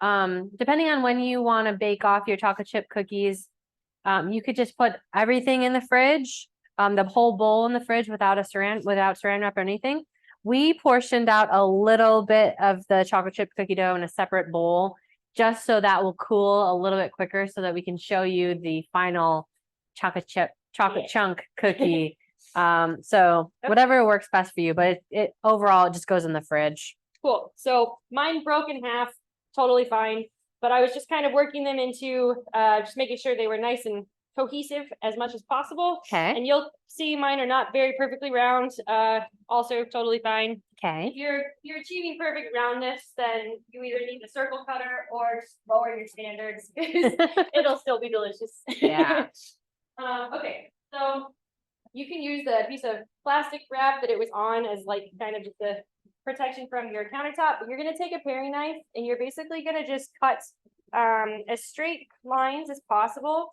depending on when you want to bake off your chocolate chip cookies, you could just put everything in the fridge, the whole bowl in the fridge without saran wrap or anything. We portioned out a little bit of the chocolate chip cookie dough in a separate bowl, just so that will cool a little bit quicker so that we can show you the final chocolate chunk cookie. So whatever works best for you, but it overall it just goes in the fridge. Cool. So mine broke in half, totally fine. But I was just kind of working them into just making sure they were nice and cohesive as much as possible. Okay. And you'll see mine are not very perfectly round. Also totally fine. Okay. If you're achieving perfect roundness, then you either need a circle cutter or just lower your standards because it'll still be delicious. Yeah. Okay, so you can use the piece of plastic wrap that it was on as like kind of just a protection from your countertop, but you're gonna take a paring knife and you're basically gonna just cut as straight lines as possible.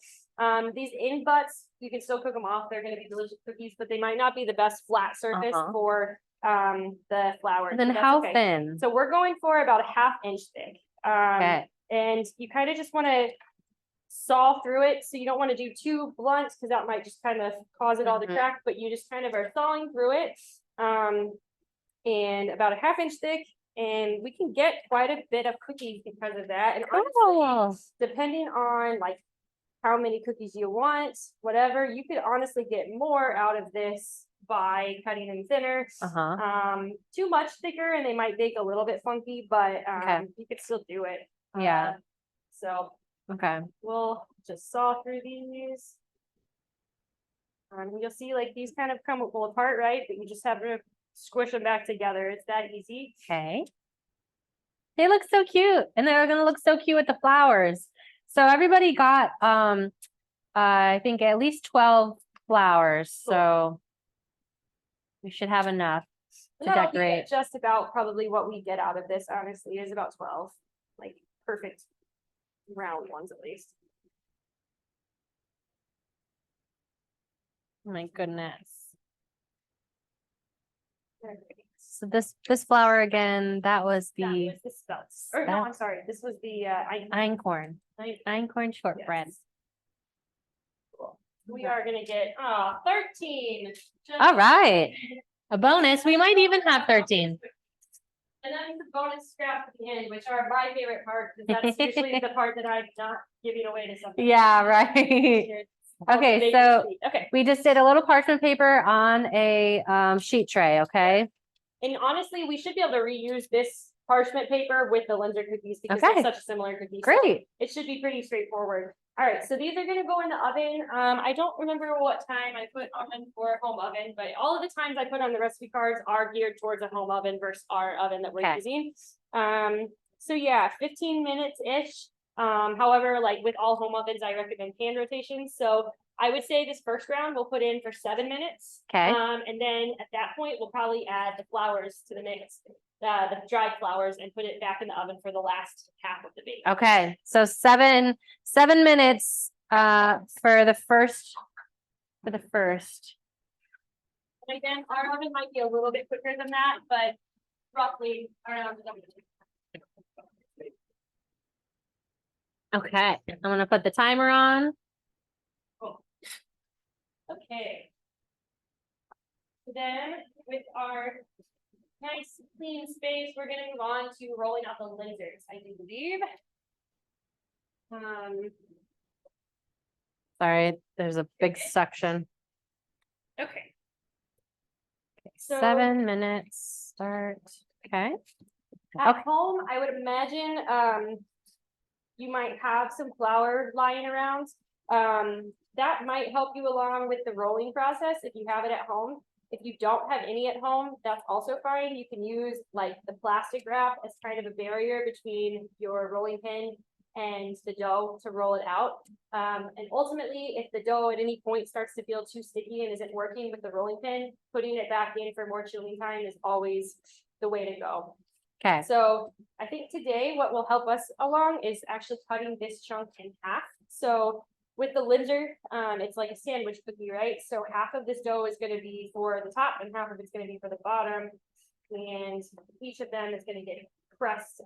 These end butts, you can still cook them off. They're gonna be delicious cookies, but they might not be the best flat surface for the flour. And then so that's how okay. thin? So we're going for about a 1/2 inch thick. Okay. And you kind of just want to saw through it. So you don't want to do too blunt because that might just kind of cause it all to crack, but you just kind of are sawing through it. And about a 1/2 inch thick, and we can get quite a bit of cookies because of that. And honestly, depending on like how many cookies you want, whatever, you could honestly get more out of this by cutting them thinner. Too much thicker and they might bake a little bit funky, but you could still do it. Yeah. So Okay. we'll just saw through these. You'll see like these kind of come apart, right? But you just have to squish them back together. It's that easy. Okay. They look so cute, and they're gonna look so cute with the flowers. So everybody got I think at least 12 flowers, Cool. so we should have enough to And that'll be decorate. just about probably what we get out of this, honestly, is about 12, like perfect round ones at least. Oh my goodness. Alright. So this flower again, that was That the was the spelts. Or no, I'm sorry, this was the einkorn Einkorn. shortbread. Yes. Cool. We are gonna get 13. Just- All right, a bonus. We might even have 13. And then the bonus scraps at the end, which are my favorite part, because that's usually the part that I'm not giving away to somebody. Yeah, right. Okay, so Okay, we just did a little parchment paper on a sheet tray, okay? and honestly, we should be able to reuse this parchment paper with the Linzer cookies because Okay. they're such a similar cookie. So Great. it should be pretty straightforward. All right, so these are gonna go in the oven. I don't remember what time I put oven for home oven, but all of the times I put on the recipe cards are geared towards a home oven versus our oven that we're Okay. using. So yeah, 15 minutes-ish. However, like with all home ovens, I recommend hand rotations. So I would say this first round we'll put in for 7 minutes. Okay. And then at that point, we'll probably add the flowers to the mix, the dried flowers, and put it back in the oven for the last half of the bake. Okay, so seven minutes for the first. And again, our oven might be a little bit quicker than that, but roughly around. Okay, I'm gonna put the timer on. Okay. Then with our nice clean space, we're gonna move on to rolling out the linzers, I do believe. Sorry, there's a big Okay. section. Okay. So 7 minutes start. Okay. at Okay. home, I would imagine you might have some flour lying around. That might help you along with the rolling process if you have it at home. If you don't have any at home, that's also fine. You can use like the plastic wrap as kind of a barrier between your rolling pin and the dough to roll it out. And ultimately, if the dough at any point starts to feel too sticky and isn't working with the rolling pin, putting it back in for more chilling time is always the way to go. Okay. So I think today what will help us along is actually cutting this chunk in half. So with the Linzer, it's like a sandwich cookie, right? So half of this dough is going to be for the top and half of it's going to be for the bottom. And each of them is going to get pressed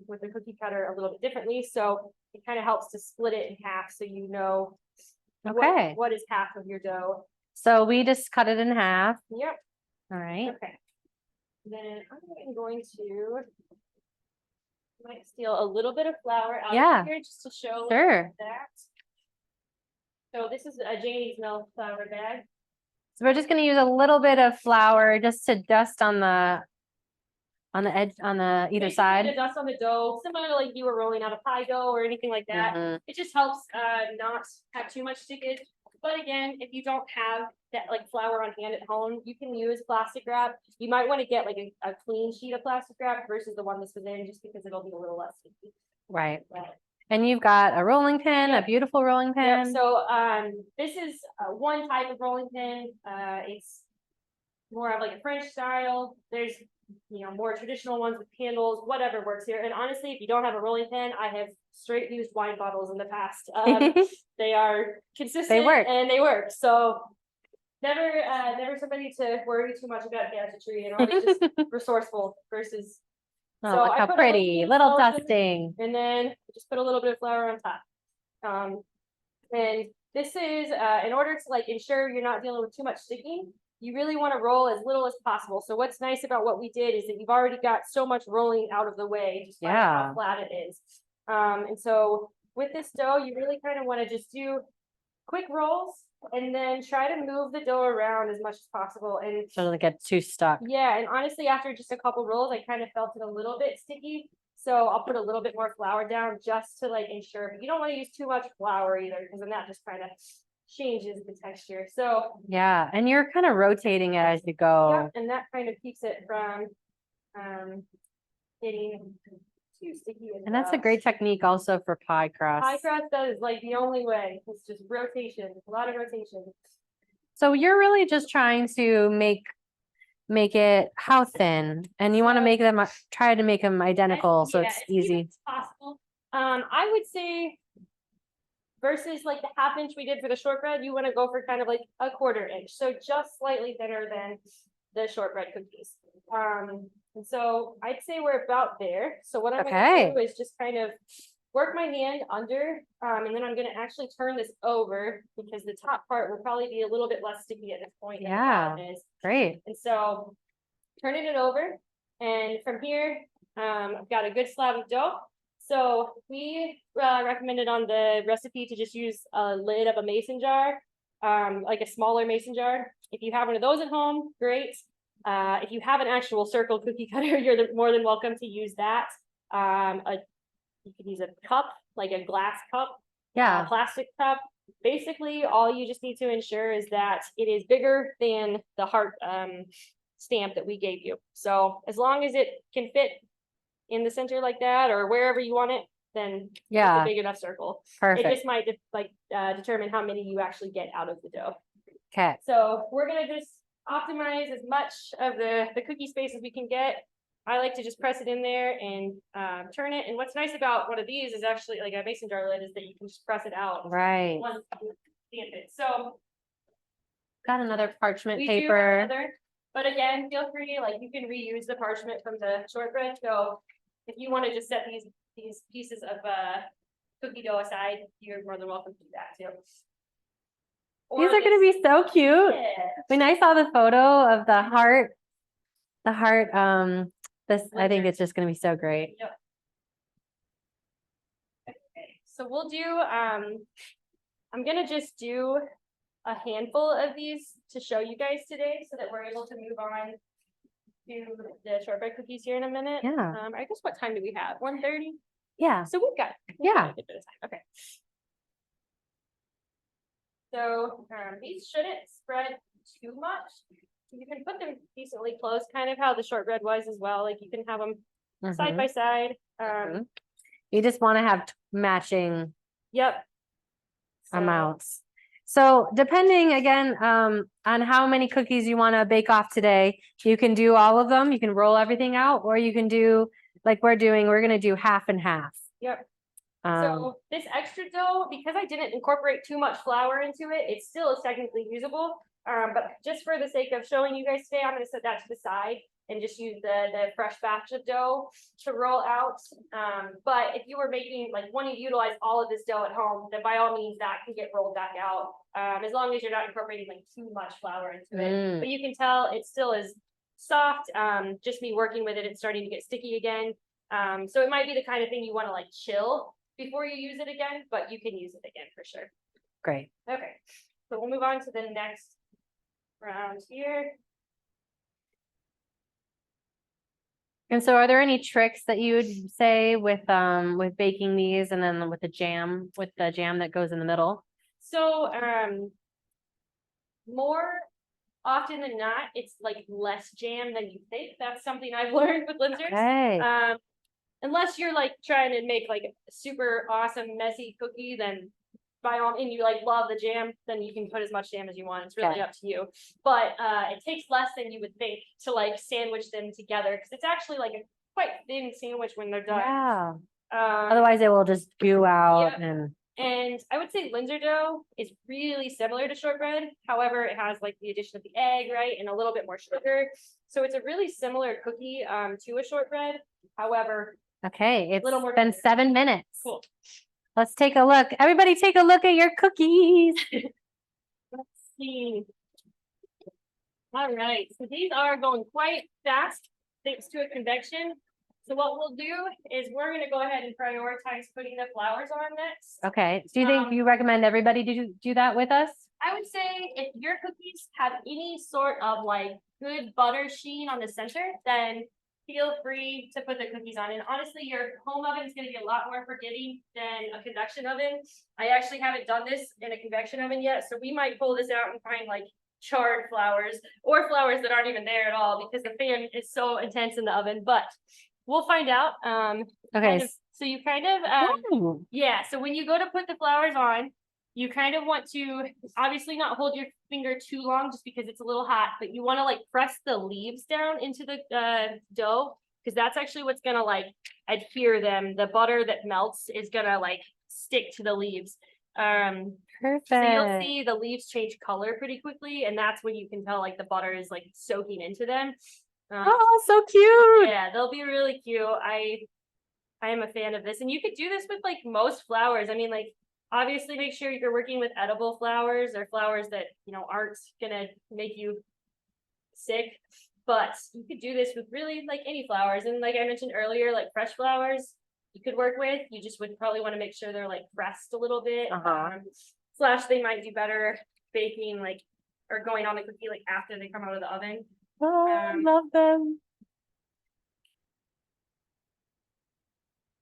with the cookie cutter a little bit differently. So it kind of helps to split it in half so you know Okay. what is half of your dough. So we just cut it in half. Yep. All right. Okay. Then I'm going to might steal a little bit of flour out of here just to show Sure. that. So this is a Janie's Mill flour bag. So we're just gonna use a little bit of flour just to dust on the edge, on the either Basically side. to dust on the dough, similar to like you were rolling out a pie dough or anything like that. Mhm. It just helps not have too much stickage. But again, if you don't have that like flour on hand at home, you can use plastic wrap. You might want to get like a clean sheet of plastic wrap versus the one this was in, just because it'll be a little less sticky. Right. But, And you've got a rolling pin, Yep. a beautiful rolling yep. pin. So this is one type of rolling pin. It's more of like a French style. There's more traditional ones with handles, whatever works here. And honestly, if you don't have a rolling pin, I have straight used wine bottles in the past. They are consistent. They work. And they work. So never somebody to worry too much about gadgetry, and always just resourceful versus. Oh, So look I how put a pretty, little little flour in, dusting. and then just put a little bit of flour on top. And this is in order to like ensure you're not dealing with too much sticking. You really want to roll as little as possible. So what's nice about what we did is that you've already got so much rolling out of the way just by how flat it is. And so with this dough, you really kind of want to just do quick rolls and then try to move the dough around as much as possible. And So it doesn't get too stuck. yeah, and honestly, after just a couple rolls, I kind of felt it a little bit sticky. So I'll put a little bit more flour down just to like ensure, but you don't want to use too much flour either, because then that just kind of changes the texture. So Yeah, and you're kind of rotating it as you go. yeah, and that kind of keeps it from getting too sticky. And that's a great technique also for pie crust. Pie crust is like the only way. It's just rotation, a lot of rotation. So you're really just trying to make it how thin, and you want to So- make them try to make them identical, so Yeah, it's as even easy. as possible. I would say versus like the half inch we did for the shortbread, you want to go for kind of like a 1/4 inch, so just slightly thinner than the shortbread cookies. And so I'd say we're about there. So what I'm Okay. gonna do is just kind of work my hand under, and then I'm gonna actually turn this over because the top part will probably be a little bit less sticky at this point than the bottom is. Great. And so turning it over, and from here, I've got a good slab of dough. So we recommended on the recipe to just use a lid of a mason jar, like a smaller mason jar. If you have one of those at home, great. If you have an actual circle cookie cutter, you're more than welcome to use that. You could use a cup, like a glass cup, Yeah. plastic cup. Basically, all you just need to ensure is that it is bigger than the heart stamp that we gave you. So as long as it can fit in the center like that or wherever you want it, then it's Yeah. a big enough circle. It Perfect. just might determine how many you actually get out of the dough. Okay. So we're gonna just optimize as much of the cookie space as we can get. I like to just press it in there and turn it. And what's nice about one of these is actually like a mason jar lid is that you can just press it out Right. once you stamp it. So Got another parchment we do have paper. another, but again, feel free, like you can reuse the parchment from the shortbread. So if you want to just set these pieces of cookie dough aside, you're more than welcome to do that too. These are gonna be so cute. Yeah. When I saw the photo of the heart, this, I think Linzer. it's just gonna be so great. Okay, so we'll do, I'm gonna just do a handful of these to show you guys today so that we're able to move on to the shortbread cookies here in a minute. Yeah. I guess what time do we have? 1:30? Yeah. So we've got. Yeah. a good bit of time. Okay. So, these shouldn't spread too much. You can put them decently close, kind of how the shortbread was as well. Like you can have them side Mhm. by side. Mhm. You just want to have matching Yep. So- amounts. So depending again, on how many cookies you want to bake off today, you can do all of them. You can roll everything out, or you can do like we're doing. We're gonna do half and half. Yep. Um, So this extra dough, because I didn't incorporate too much flour into it, it still is technically usable. But just for the sake of showing you guys today, I'm gonna set that to the side and just use the fresh batch of dough to roll out. But if you were making, like, wanting to utilize all of this dough at home, then by all means that can get rolled back out. As long as you're not incorporating like too much flour into it. But you can tell it still is soft. Just me working with it, it's starting to get sticky again. So it might be the kind of thing you want to like chill before you use it again, but you can use it again for sure. great. Okay, so we'll move on to the next round here. And so are there any tricks that you would say with baking these and then with the jam that goes in the middle? So, more often than not, it's like less jam than you think. That's something I've learned with Linzers. Okay. Unless you're like trying to make like a super awesome messy cookie, then by all and you like love the jam, then you can put as much jam as you want. It's really Okay. up to you. But it takes less than you would think to like sandwich them together because it's actually like a quite thin sandwich when they're done. Yeah. Um, Otherwise it will just goo out Yep. and And I would say Linzer dough is really similar to shortbread. However, it has like the addition of the egg, right? And a little bit more sugar. So it's a really similar cookie to a shortbread. However, okay, it's Little more been sugar. 7 minutes. cool. Let's take a look. Everybody take a look at your cookies. Let's see. All right, so these are going quite fast thanks to a convection. So what we'll do is we're gonna go ahead and prioritize putting the flowers on next. Okay. Do you think you recommend everybody do that with us? I would say if your cookies have any sort of like good butter sheen on the center, then feel free to put the cookies on. And honestly, your home oven is going to be a lot more forgiving than a convection oven. I actually haven't done this in a convection oven yet, so we might pull this out and find like charred flowers or flowers that aren't even there at all because the fan is so intense in the oven. But we'll find out. Okay. So you kind of Ooh. yeah. So when you go to put the flowers on, you kind of want to obviously not hold your finger too long just because it's a little hot, but you want to like press the leaves down into the dough, because that's actually what's gonna like adhere them. The butter that melts is gonna like stick to the leaves. Perfect. So you'll see the leaves change color pretty quickly, and that's when you can tell like the butter is like soaking into them. Oh, so cute. Yeah, they'll be really cute. I am a fan of this, and you could do this with like most flours. I mean, like obviously make sure you're working with edible flours or flours that aren't gonna make you sick. But you could do this with really like any flours, and like I mentioned earlier, like fresh flours you could work with. You just would probably want to make sure they're like pressed a little bit. Slash, they might do better baking like or going on the cookie like after they come out of the oven. Oh, I love them.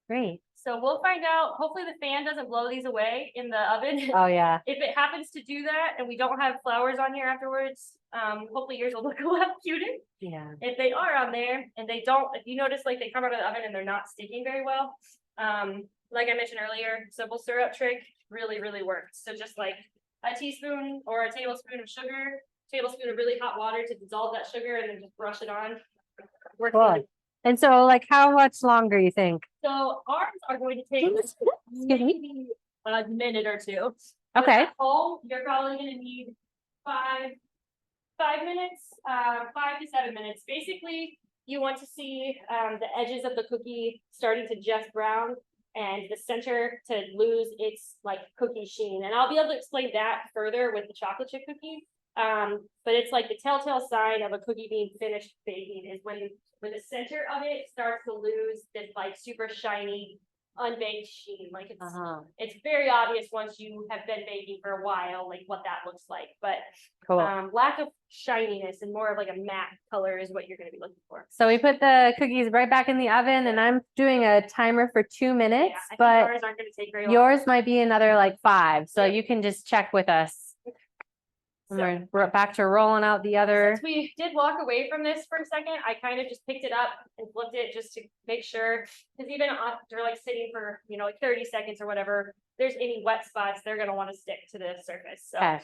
Great. So we'll find out. Hopefully the fan doesn't blow these away in the oven. Oh yeah. If it happens to do that and we don't have flowers on here afterwards, hopefully yours will look a lot cuter. Yeah. If they are on there and they don't, if you notice like they come out of the oven and they're not sticking very well, like I mentioned earlier, simple syrup trick really, really works. So just like a teaspoon or a tablespoon of sugar, tablespoon of really hot water to dissolve that sugar, and then just brush it on. Works Cool. really. And so like how much longer you think? So ours are going to take maybe a minute or two. Okay. At home, you're probably gonna need 5 minutes, 5 to 7 minutes. Basically, you want to see the edges of the cookie starting to just brown and the center to lose its like cookie sheen. And I'll be able to explain that further with the chocolate chip cookie. But it's like the telltale sign of a cookie being finished baking is when the center of it starts to lose this like super shiny unbaked sheen. Like it's very obvious once you have been baking for a while, like what that looks like. But Cool. lack of shininess and more of like a matte color is what you're going to be looking for. So we put the cookies right back in the oven, and I'm doing a timer for 2 minutes, Yeah, I think but ours aren't going to take very long. yours might be another like 5. So Yeah. you can just check with us. So- And we're back to rolling out the other. Since we did walk away from this for a second, I kind of just picked it up and flipped it just to make sure, because even after like sitting for, like 30 seconds or whatever, if there's any wet spots, they're going to want to stick to the surface. So Okay.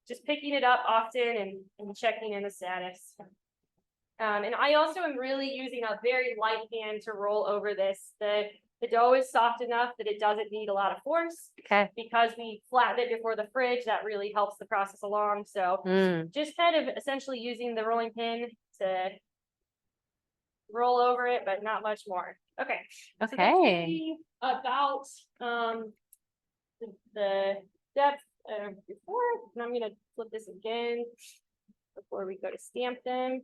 just picking it up often and checking in the status. And I also am really using a very light hand to roll over this. The dough is soft enough that it doesn't need a lot of force. Okay. Because we flattened it before the fridge, that really helps the process along. So just kind of essentially using the rolling pin to roll over it, but not much more. Okay. So that should Okay. be about the depth before, and I'm gonna flip this again before we go to stamp them.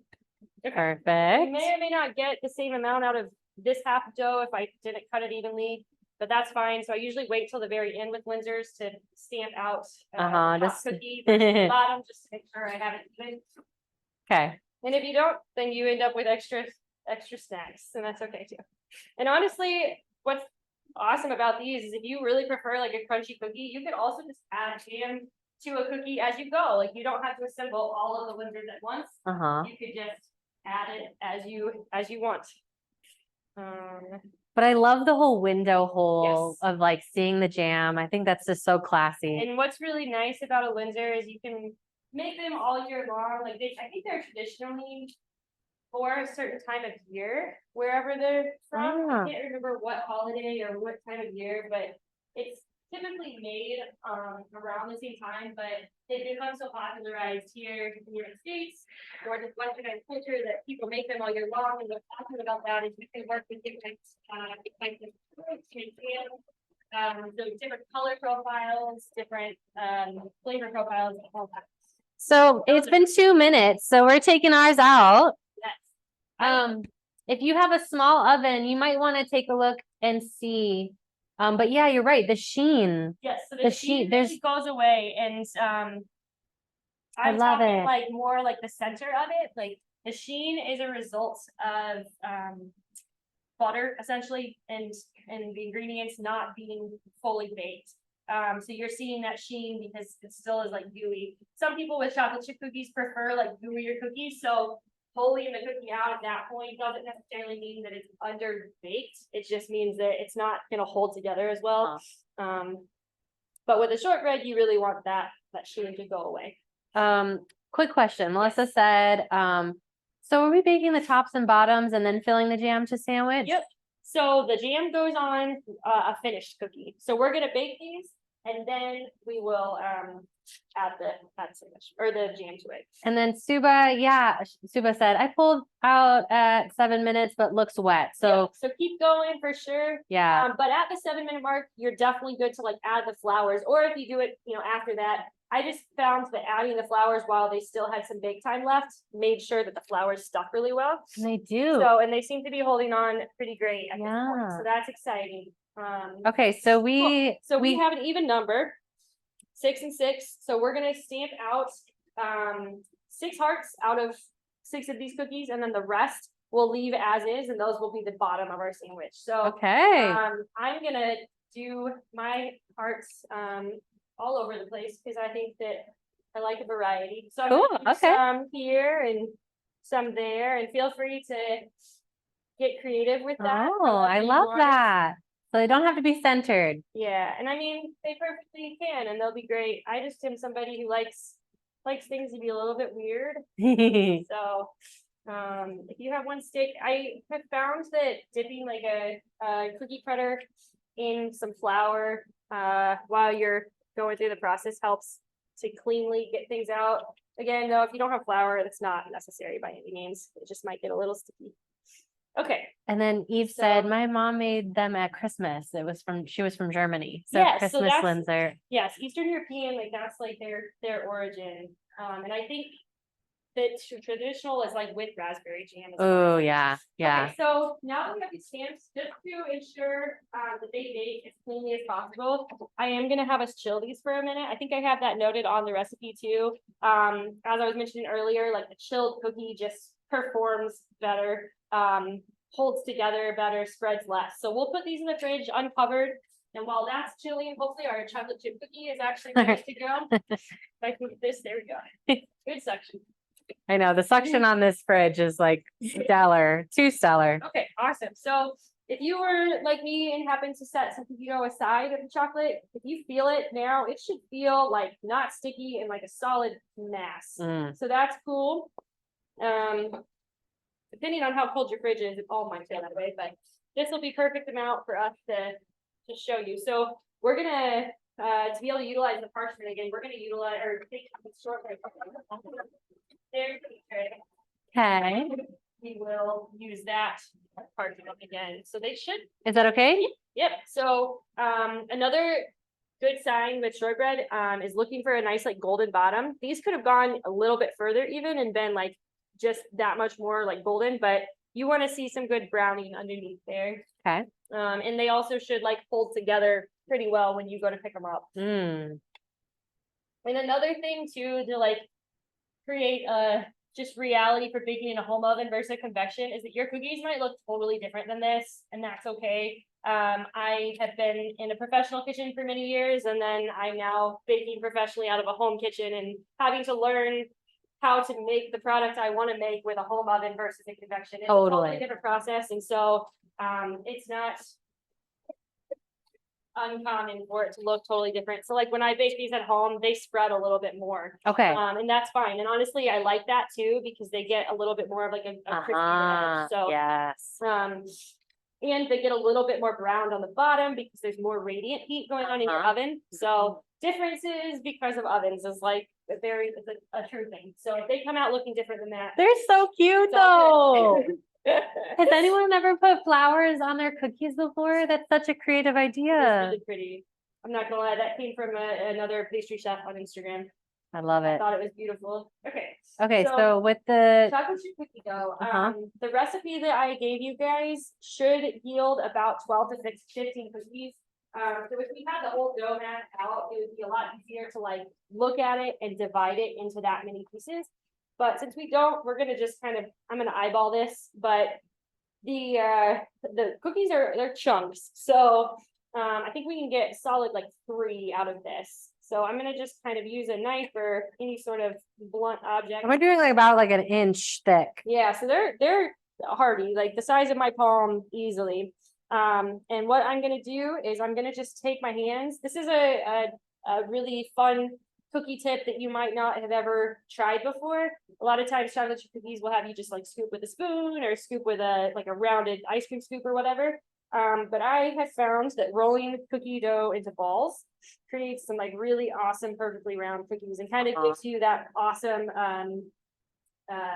You Perfect. may or may not get the same amount out of this half dough if I didn't cut it evenly, but that's fine. So I usually wait till the very end with Linzers to stamp out the top just- cookie versus the bottom, just to make sure I have it even. Okay. And if you don't, then you end up with extra snacks, and that's okay too. And honestly, what's awesome about these is if you really prefer like a crunchy cookie, you could also just add jam to a cookie as you go. Like you don't have to assemble all of the Linzers at once. You could just add it as you want. But I love the whole window hole Yes. of like seeing the jam. I think that's just so classy. And what's really nice about a Linzer is you can make them all year long. Like I think they're traditionally for a certain time of year, wherever they're from. I can't remember what holiday or what time of year, but it's typically made around the same time, but they've become so popularized here in the United States or just Western culture that people make them all year long. And what's awesome about that is you can work with different types of fruits, so different color profiles, different flavor profiles, all that. So it's been 2 minutes, so we're taking ours out. Yes. If you have a small oven, you might want to take a look and see. But yeah, you're right. The sheen. Yes, so the the sheet, sheen there's- really goes away, and I I'm love talking it. like more like the center of it. Like the sheen is a result of butter essentially, and the ingredients not being fully baked. So you're seeing that sheen because it still is like gooey. Some people with chocolate chip cookies prefer like gooier cookies, so pulling the cookie out at that point doesn't necessarily mean that it's under baked. It just means that it's not gonna hold together as well. But with a shortbread, you really want that sheen to go away. Quick question. Melissa said, so are we baking the tops and bottoms and then filling the jam to sandwich? Yep. So the jam goes on a finished cookie. So we're gonna bake these and then we will add the sandwich or the jam to it. And then Suba said, I pulled out at 7 minutes, but looks wet. So Yeah, so keep going for sure. yeah. But at the 7-minute mark, you're definitely good to like add the flowers, or if you do it, after that. I just found that adding the flowers while they still had some bake time left made sure that the flowers stuck really well. And they do. So, and they seem to be holding on pretty great at this point. Yeah. So that's exciting. Okay, so Cool. So we have an even number, 6 and 6. So we're gonna stamp out 6 hearts out of 6 of these cookies, and then the rest we'll leave as is, and those will be the bottom of our sandwich. So okay. I'm gonna do my hearts all over the place because I think that I like a variety. So I'm Cool, gonna do okay. some here and some there, and feel free to get creative with that. Oh, I however you love want. that. So they don't have to be centered. Yeah, and I mean they perfectly can, and they'll be great. I just am somebody who likes things to be a little bit weird. So if you have one stick, I have found that dipping like a cookie cutter in some flour while you're going through the process helps to cleanly get things out. Again, though, if you don't have flour, that's not necessary by any means. It just might get a little sticky. Okay. And then Eve said, So- my mom made them at Christmas. She was from Germany. So Yeah, so Christmas that's- Linzer. Yes, Eastern European, like that's like their origin. And I think that traditional is like with raspberry jam. as well. Oh yeah, yeah. Okay, so now that we have these stamps, just to ensure that they bake as cleanly as possible, I am gonna have us chill these for a minute. I think I have that noted on the recipe too. As I was mentioning earlier, like the chilled cookie just performs better, holds together better, spreads less. So we'll put these in the fridge uncovered. And while that's chilling, hopefully our chocolate chip cookie is actually ready to go. If I put this, there we go. Good section. I know the suction on this fridge is like stellar, too stellar. Okay, awesome. So if you were like me and happen to set some cookie dough aside of the chocolate, if you feel it now, it should feel like not sticky and like a solid mass. Mm. So that's cool. Depending on how cold your fridge is, it all might feel that way, but this will be perfect amount for us to show you. So we're gonna to be able to utilize the parchment again, we're gonna utilize or take the shortbread. There's the tray. Okay. We will use that parchment again. So they should. Is that okay? Yep. So another good sign with shortbread is looking for a nice like golden bottom. These could have gone a little bit further even and been like just that much more like golden, but you want to see some good browning underneath there. Okay. And they also should like hold together pretty well when you go to pick them up. Mm. And another thing too to like create just reality for baking in a home oven versus convection is that your cookies might look totally different than this, and that's okay. I have been in a professional kitchen for many years, and then I'm now baking professionally out of a home kitchen and having to learn how to make the product I want to make with a home oven versus a convection. It's a totally different process, and so it's not uncommon for it to look totally different. So like when I bake these at home, they spread a little bit more. Okay. And that's fine. And honestly, I like that too, because they get a little bit more of like a crispier edge. So, yes. and they get a little bit more browned on the bottom because there's more radiant heat going on in your oven. So differences because of ovens is like it's a true thing. So if they come out looking different than that. They're so cute it's all though. good. Has anyone ever put flowers on their cookies before? That's such a creative It's idea. really pretty. I'm not gonna lie, that came from another pastry chef on Instagram. I love I it. thought it was beautiful. Okay. Okay, so with the Chocolate chip cookie dough, Uh-huh. The recipe that I gave you guys should yield about 12 to 15 cookies. So if we had the whole dough mapped out, it would be a lot easier to like look at it and divide it into that many pieces. But since we don't, we're gonna just I'm gonna eyeball this, but the cookies they're chunks. So I think we can get solid like 3 out of this. So I'm gonna just kind of use a knife or any sort of blunt object. we're doing like about like an inch thick. Yeah, so they're hardy, like the size of my palm easily. And what I'm gonna do is I'm gonna just take my hands. This is a a really fun cookie tip that you might not have ever tried before. A lot of times chocolate chip cookies will have you just like scoop with a spoon or scoop with a like a rounded ice cream scoop or whatever. But I have found that rolling cookie dough into balls creates some like really awesome, perfectly round cookies and kind of gives you that awesome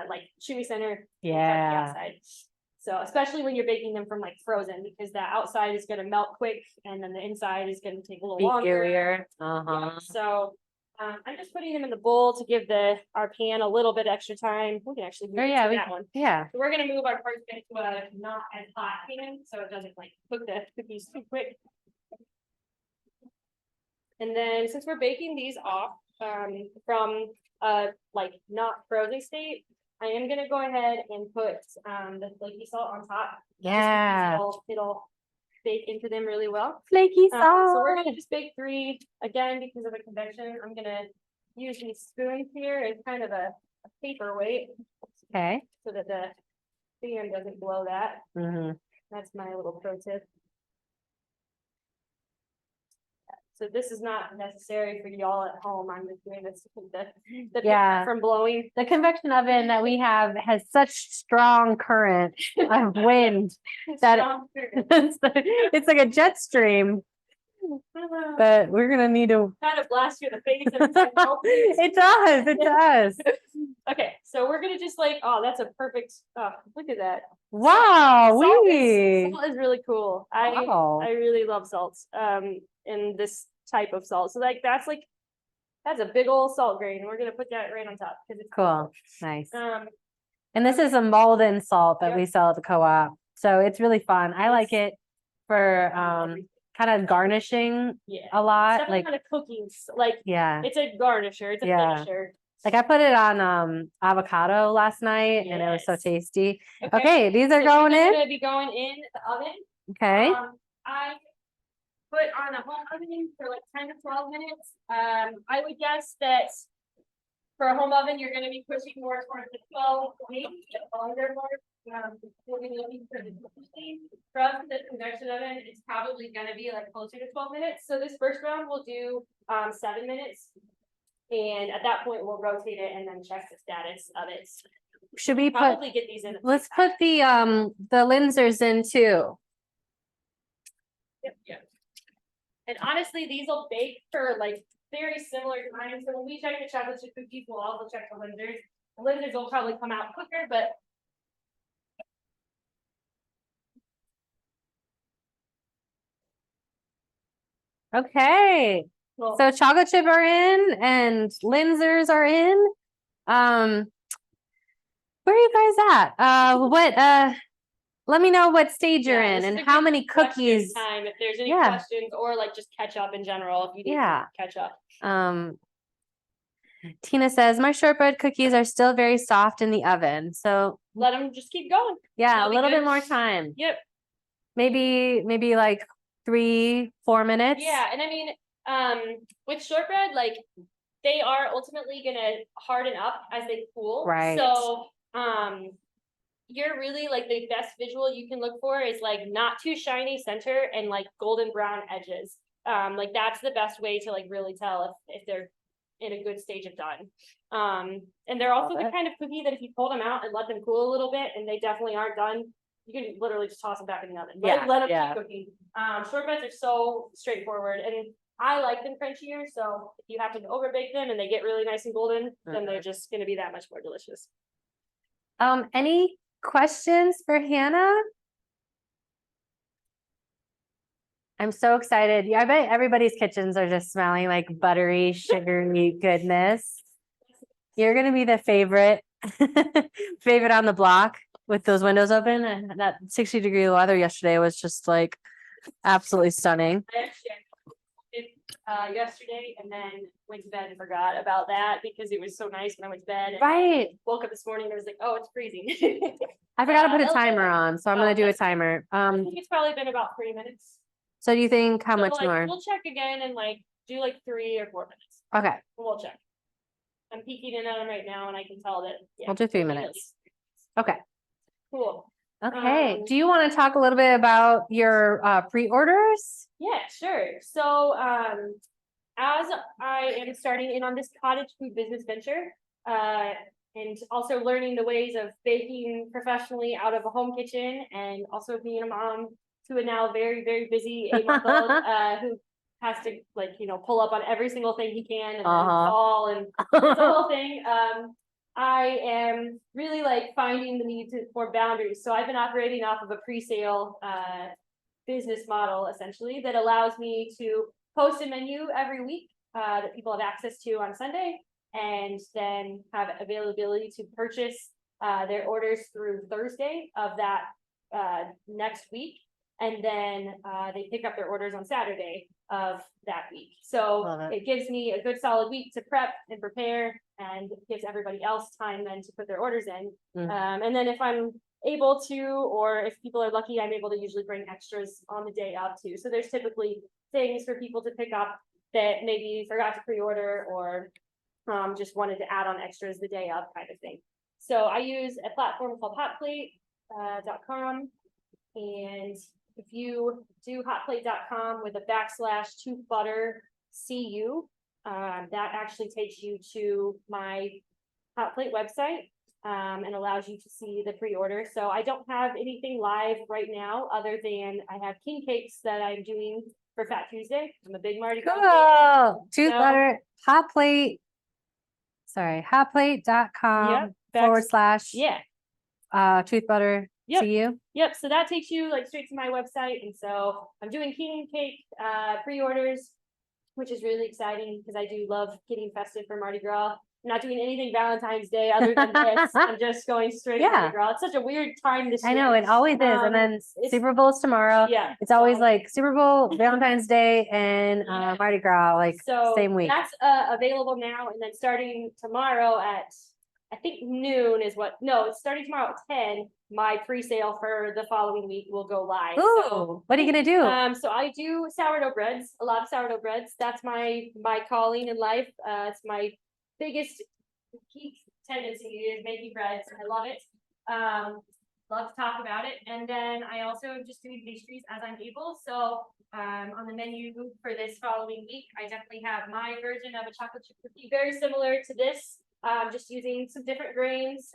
like chewy center and crunchy Yeah. outside. So especially when you're baking them from like frozen, because the outside is gonna melt quick and then the inside is gonna take a little Be longer. gooier. Yeah, so I'm just putting them in the bowl to give our pan a little bit extra time. We can actually move Oh, into yeah, that one. yeah. So we're gonna move our parts into a not as hot pan, so it doesn't like cook the cookies too quick. And then since we're baking these off from like not frozen state, I am gonna go ahead and put the flaky salt on top. just because Yeah. It'll bake into them really well. Flaky So we're salt. gonna just bake 3 again because of the convection. I'm gonna use these spoons here as kind of a paperweight Okay. so that the fan doesn't blow that. Mhm. That's my little pro tip. So this is not necessary for y'all at home. I'm just doing this to keep the Yeah. paper from blowing. The convection oven that we have has such strong current of wind that Strong current. it's like a jet stream, but we're gonna need to. Kind of blast you in the face every time you open it. It does. It does. Okay, so we're gonna just like, oh, that's a perfect, oh, look at that. Wow. Salt We. Salt is really cool. Wow. I really love salts, in this type of salt. So like, that's a big old salt grain. We're gonna put that right on top because it's Cool. Nice. Um, And this is a Malden salt that Yep. we sell at the co-op. So it's really fun. I like it for kind of garnishing yeah. a lot. Definitely Like, kind of cookies, like yeah. it's a garnisher, it's a Yeah. finisher. Like I put it on avocado last night and it was so Yes. tasty. Okay, these are So going these are in. gonna be going in the oven. Okay. I put on a home oven for like 10 to 12 minutes. I would guess that for a home oven, you're gonna be pushing more towards the 12, maybe a longer mark. We'll be looking for the cookie stage. For us, the convection oven, it's probably gonna be like closer to 12 minutes. So this first round, we'll do 7 minutes. And at that point, we'll rotate it and then check the status of it. Should we put, Probably get these in. let's put the Linzers in too. Yep. And honestly, these will bake for like very similar times. So when we check the chocolate chip cookies, we'll also check the Linzers. The Linzers will probably come out quicker, but Okay. well, So chocolate chip are in and Linzers are in. Where are you guys at? Let me know what stage you're yeah, in this is and a how good many question cookies. time if there's any Yeah. questions or like just catch up in general if you need Yeah. to catch up. Tina says, my shortbread cookies are still very soft in the oven. So Let them just keep going. yeah, That'll a be little good. bit more time. Yep. Maybe like 3-4 minutes. Yeah, and I mean, with shortbread, like they are ultimately gonna harden up as they cool. Right. So, you're really like the best visual you can look for is like not too shiny center and like golden brown edges. Like that's the best way to like really tell if they're in a good stage of done. And they're also Love the it. kind of cookie that if you pull them out and let them cool a little bit and they definitely aren't done, you can literally just toss them back in the oven. Yeah, Let them yeah. keep cooking. Shortbreads are so straightforward and I like them crunchier. So if you happen to overbake them and they get really nice and golden, then they're just gonna be that much more delicious. Any questions for Hannah? I'm so excited. Yeah, I bet everybody's kitchens are just smelling like buttery, sugary goodness. You're gonna be the favorite, favorite on the block with those windows open. And that 60-degree weather yesterday was just like absolutely stunning. I actually did yesterday and then went to bed and forgot about that because it was so nice when I went to bed. And Right. woke up this morning and I was like, oh, it's freezing. I forgot to put a that'll timer do it. on, so I'm Oh, gonna do a that's- timer. I think it's probably been about 3 minutes. So do you think how So, much like, more? We'll check again and like do like 3 or 4 minutes. Okay, We'll check. I'm peeking in at them right now and I can tell that. Yeah, we'll do 3 we'll need at minutes. least 3 minutes. Okay. Cool. Okay. Do you want to talk a little bit about your pre-orders? Yeah, sure. So, as I am starting in on this cottage food business venture, and also learning the ways of baking professionally out of a home kitchen, and also being a mom to a now very, very busy 8-month-old, who has to like, pull up on every single thing he can and then fall, and it's the whole thing. I am really like finding the need for boundaries. So I've been operating off of a pre-sale business model essentially that allows me to post a menu every week that people have access to on Sunday, and then have availability to purchase their orders through Thursday of that next week. And then they pick up their orders on Saturday of that week. So it gives me a good solid week to prep and prepare, and gives everybody else time then to put their orders in. And then if I'm able to, or if people are lucky, I'm able to usually bring extras on the day of too. So there's typically things for people to pick up that maybe forgot to pre-order, or just wanted to add on extras the day of kind of thing. So I use a platform called hotplate.com, and if you do hotplate.com with a /toothbutter.cu, that actually takes you to my Hotplate website, and allows you to see the pre-order. So I don't have anything live right now other than I have king cakes that I'm doing for Fat Tuesday. I'm a big Mardi Gras fan. Cool. Tooth butter, hot plate. Sorry, hotplate.com / tooth butter Yep. CU. Yep, so that takes you like straight to my website. And so I'm doing king cake pre-orders, which is really exciting because I do love getting festive for Mardi Gras. I'm not doing anything Valentine's Day other than this. I'm just going straight to Mardi Gras. It's such a weird time this year. I know, it always is. And then Super Bowl's tomorrow. Yeah. It's always like Super Bowl, Valentine's Day, and Mardi Gras, like same week. That's available now, and then starting tomorrow at I think noon is what. No, it's starting tomorrow at 10. My pre-sale for the following week will go live. Ooh, so, what are you gonna do? So I do sourdough breads, a lot of sourdough breads. That's my calling in life. It's my biggest peak tendency is making breads. I love it. Love to talk about it. And then I also just do pastries as I'm able. So on the menu for this following week, I definitely have my version of a chocolate chip cookie, very similar to this. Just using some different grains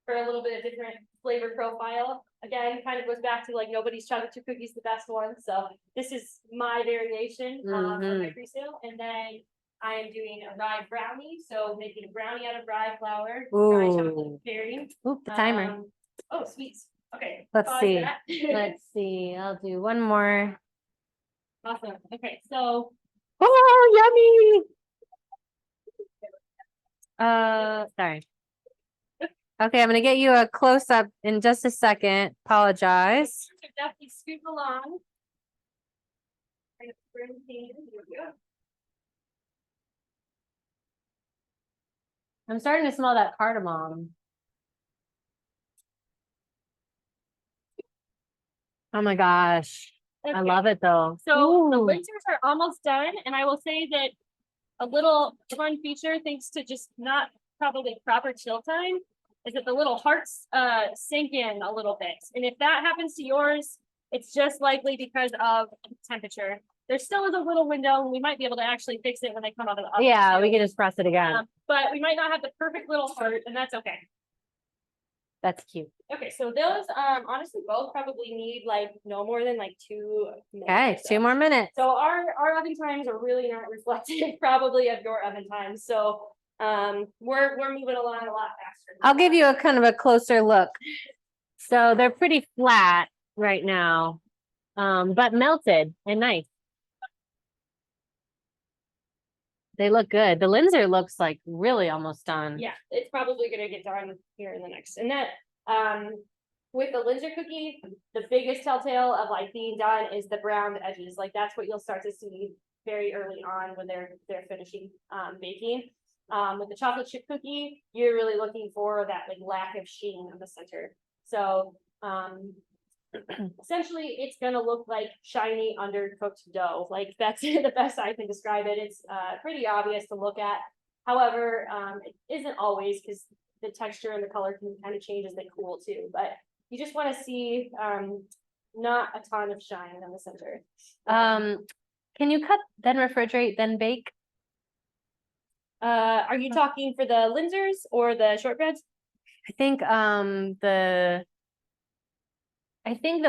for a little bit of different flavor profile. Again, kind of goes back to like nobody's chocolate chip cookie is the best one. So this is my variation of my pre-sale. And then I am doing a rye brownie. So making a brownie out of rye flour, rye chocolate berry. Oop, the timer. Oh, sweets. Okay. Let's see. Let's see. I'll do one more. Awesome. Okay, so. Oh, yummy. Sorry. Okay, I'm gonna get you a close up in just a second. Apologize. Definitely scoop along. I'm starting to smell that cardamom. Oh my gosh. I love it though. So the Linzers are almost done, and I will say that a little fun feature, thanks to just not probably proper chill time, is that the little hearts sink in a little bit. And if that happens to yours, it's just likely because of temperature. There still is a little window, and we might be able to actually fix it when they come out of the oven. Yeah, we can just press it again. But we might not have the perfect little heart, and that's okay. That's cute. Okay, so those honestly both probably need like no more than like 2 minutes. Okay, 2 more minutes. So our oven times are really not reflective probably of your oven times. So we're moving along a lot faster. I'll give you a kind of a closer look. So they're pretty flat right now, but melted and nice. They look good. The Linzer looks like really almost done. Yeah, it's probably gonna get done here in the next. And that with the Linzer cookie, the biggest telltale of like being done is the browned edges. Like that's what you'll start to see very early on when they're finishing baking. With the chocolate chip cookie, you're really looking for that like lack of sheen in the center. So essentially it's gonna look like shiny undercooked dough. Like that's the best I can describe it. It's pretty obvious to look at. However, it isn't always, because the texture and the color can kind of change as they cool too. But you just want to see not a ton of shine in the center. Can you cut, then refrigerate, then bake? Are you talking for the Linzers or the shortbreads? I think the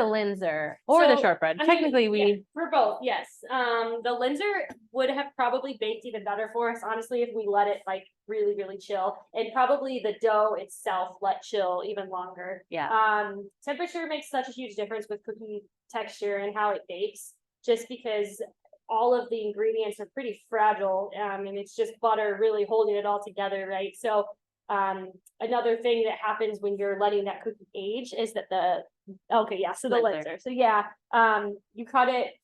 Linzer or the So, shortbread. I mean, Technically, yeah, we for both, yes. The Linzer would have probably baked even better for us, honestly, if we let it like really, really chill. And probably the dough itself let chill even longer. yeah. Temperature makes such a huge difference with cookie texture and how it bakes, just because all of the ingredients are pretty fragile, and it's just butter really holding it all together, right? So, another thing that happens when you're letting that cookie age is that okay, yeah, so the Linzer. Linzer. So yeah, you cut it.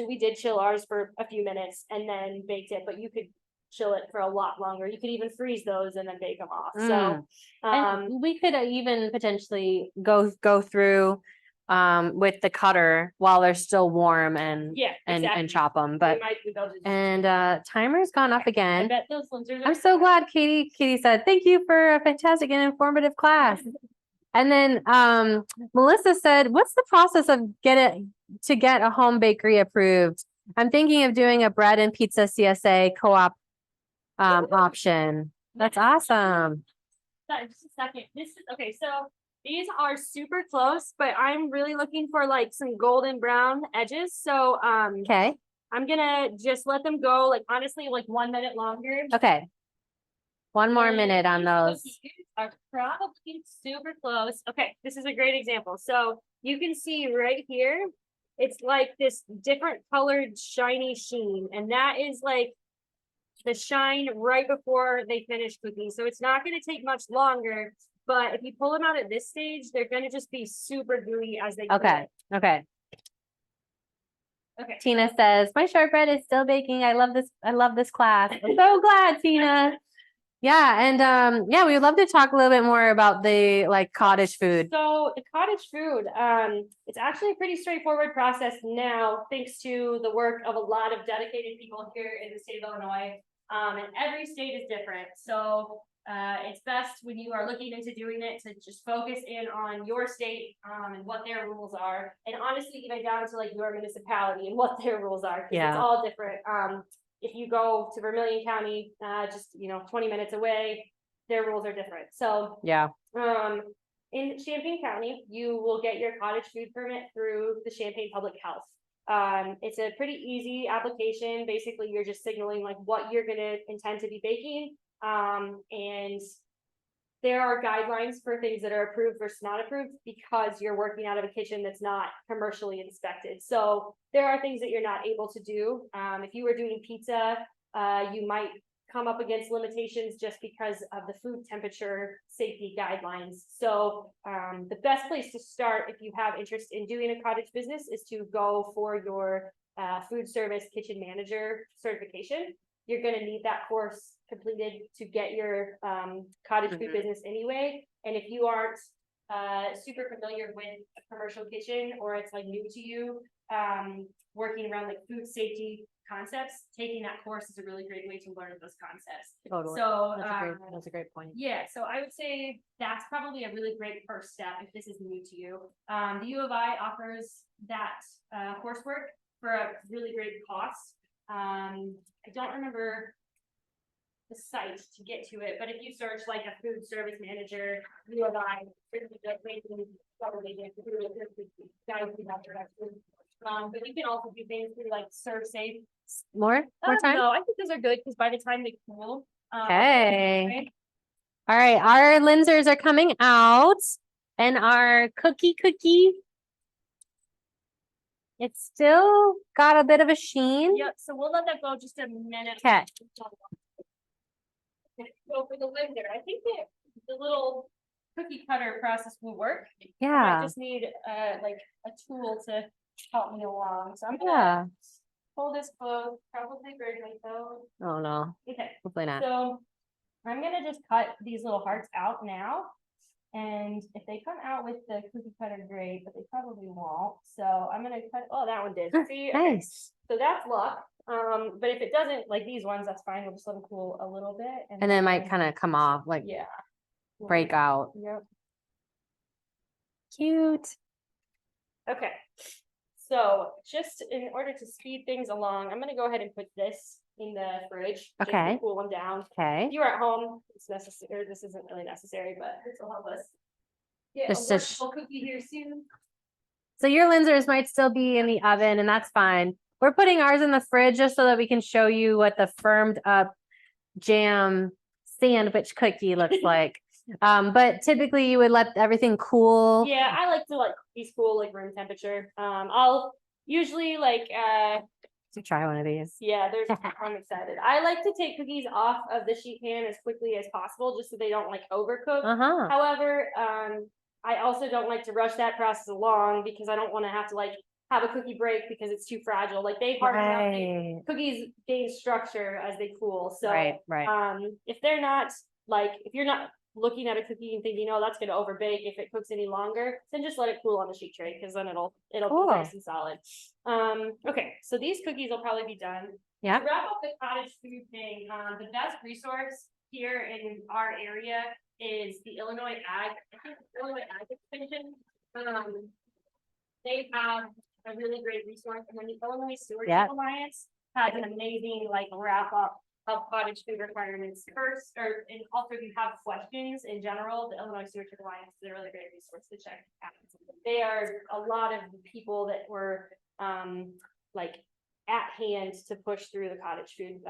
We did chill ours for a few minutes and then baked it, but you could chill it for a lot longer. You could even freeze those and then bake them off. So, And we could even potentially go through with the cutter while they're still warm and yeah, exactly. and chop them. We But might be able to timer's gone off I again. bet those Linzers I'm are so glad Katie said, thank you for a fantastic and informative class. And then Melissa said, what's the process of get a home bakery approved? I'm thinking of doing a bread and pizza CSA co-op option. That's awesome. Just a second. This is okay. So these are super close, but I'm really looking for like some golden brown edges. So Okay. I'm gonna just let them go, like honestly, like 1 minute longer. Okay. One more And minute on these those. cookies are probably super close. Okay, this is a great example. So you can see right here, it's like this different colored shiny sheen, and that is like the shine right before they finish cooking. So it's not going to take much longer, but if you pull them out at this stage, they're going to just be super gooey as they cook. Okay. Okay. Okay. Tina says, my shortbread is still baking. I love this class. I'm so glad, Tina. Yeah, and yeah, we would love to talk a little bit more about the like cottage food. So the cottage food, it's actually a pretty straightforward process now, thanks to the work of a lot of dedicated people here in the state of Illinois. And every state is different. So it's best when you are looking into doing it to just focus in on your state and what their rules are. And honestly, even down to like your municipality and what their rules are, because it's Yeah. all different. If you go to Vermilion County, just 20 minutes away, their rules are different. So Yeah. in Champaign County, you will get your cottage food permit through the Champaign Public Health. It's a pretty easy application. Basically, you're just signaling like what you're gonna intend to be baking. And there are guidelines for things that are approved versus not approved because you're working out of a kitchen that's not commercially inspected. So there are things that you're not able to do. If you were doing pizza, you might come up against limitations just because of the food temperature safety guidelines. So the best place to start if you have interest in doing a cottage business is to go for your food service kitchen manager certification. You're going to need that course completed to get your cottage food business anyway. And if you aren't super familiar with a commercial kitchen, or it's like new to you, working around like food safety concepts, taking that course is a really great way to learn those concepts. Totally. So That's a great point. yeah, so I would say that's probably a really great first step if this is new to you. The U of I offers that coursework for a really great cost. I don't remember the site to get to it, but if you search like a food service manager, U of I, but you can also do things through like Serve Safe. More time? No, I think those are good because by the time they cool. Okay. right? All right, our Linzers are coming out, and our cookie, it's still got a bit of a sheen. Yep, so we'll let that go just a minute. Okay. So for the Linzer, I think that the little cookie cutter process will work. I Yeah. just need like a tool to help me along. So I'm gonna Yeah. pull this close, probably very late though. Oh no. Okay, Hopefully not. so I'm gonna just cut these little hearts out now. And if they come out with the cookie cutter, great, but they probably won't. So I'm gonna cut, oh, that one did. See, okay. Nice. So that's luck. But if it doesn't, like these ones, that's fine. We'll just let them cool a little bit. And then it might kind of come off, like yeah, break out. Yep. Cute. Okay. So just in order to speed things along, I'm gonna go ahead and put this in the fridge. just to Okay. Cool them down. Okay. If you're at home, it's necessary, this isn't really necessary, but this will help us. Get a Just to sh- workable cookie here soon. So your Linzers might still be in the oven and that's fine. We're putting ours in the fridge just so that we can show you what the firmed up jam sandwich cookie looks like. But typically you would let everything cool. Yeah, I like to like cookies cool, like room temperature. I'll usually like, To try one of these. yeah, I'm excited. I like to take cookies off of the sheet pan as quickly as possible, just so they don't like overcook. Uh-huh. However, I also don't like to rush that process along because I don't want to have to like have a cookie break because it's too fragile. Like they harden up, Right. cookies gain structure as they cool. So, Right. if they're not like, if you're not looking at a cookie and thinking, oh, that's going to overbake if it cooks any longer, then just let it cool on the sheet tray because then it'll Cool. be nice and solid. Okay, so these cookies will probably be done. Yeah. To wrap up the cottage food thing, the best resource here in our area is the Illinois Ag Extension. They have a really great resource, and then the Illinois Stewardship Yeah. Alliance has an amazing like wrap up of cottage food requirements first, and also if you have questions in general, the Illinois Stewardship Alliance is a really great resource to check out. They are a lot of the people that were like at hand to push through the cottage food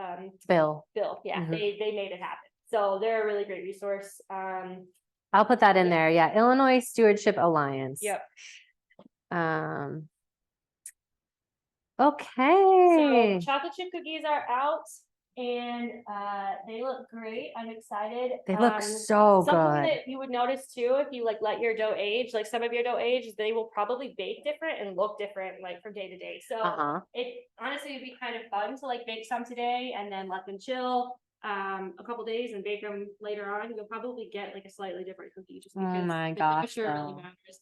Bill. bill. Yeah, Mhm. they made it happen. So they're a really great resource. I'll put that in there. Yeah. Illinois Stewardship Alliance. Yep. Okay. So chocolate chip cookies are out and they look great. I'm excited. They look so Something good. that you would notice too, if you like let your dough age, like some of your dough age, they will probably bake different and look different like from day to day. So Uh-huh. it honestly would be kind of fun to like bake some today and then let them chill a couple days and bake them later on. You'll probably get like a slightly different cookie just Oh because my the gosh, temperature really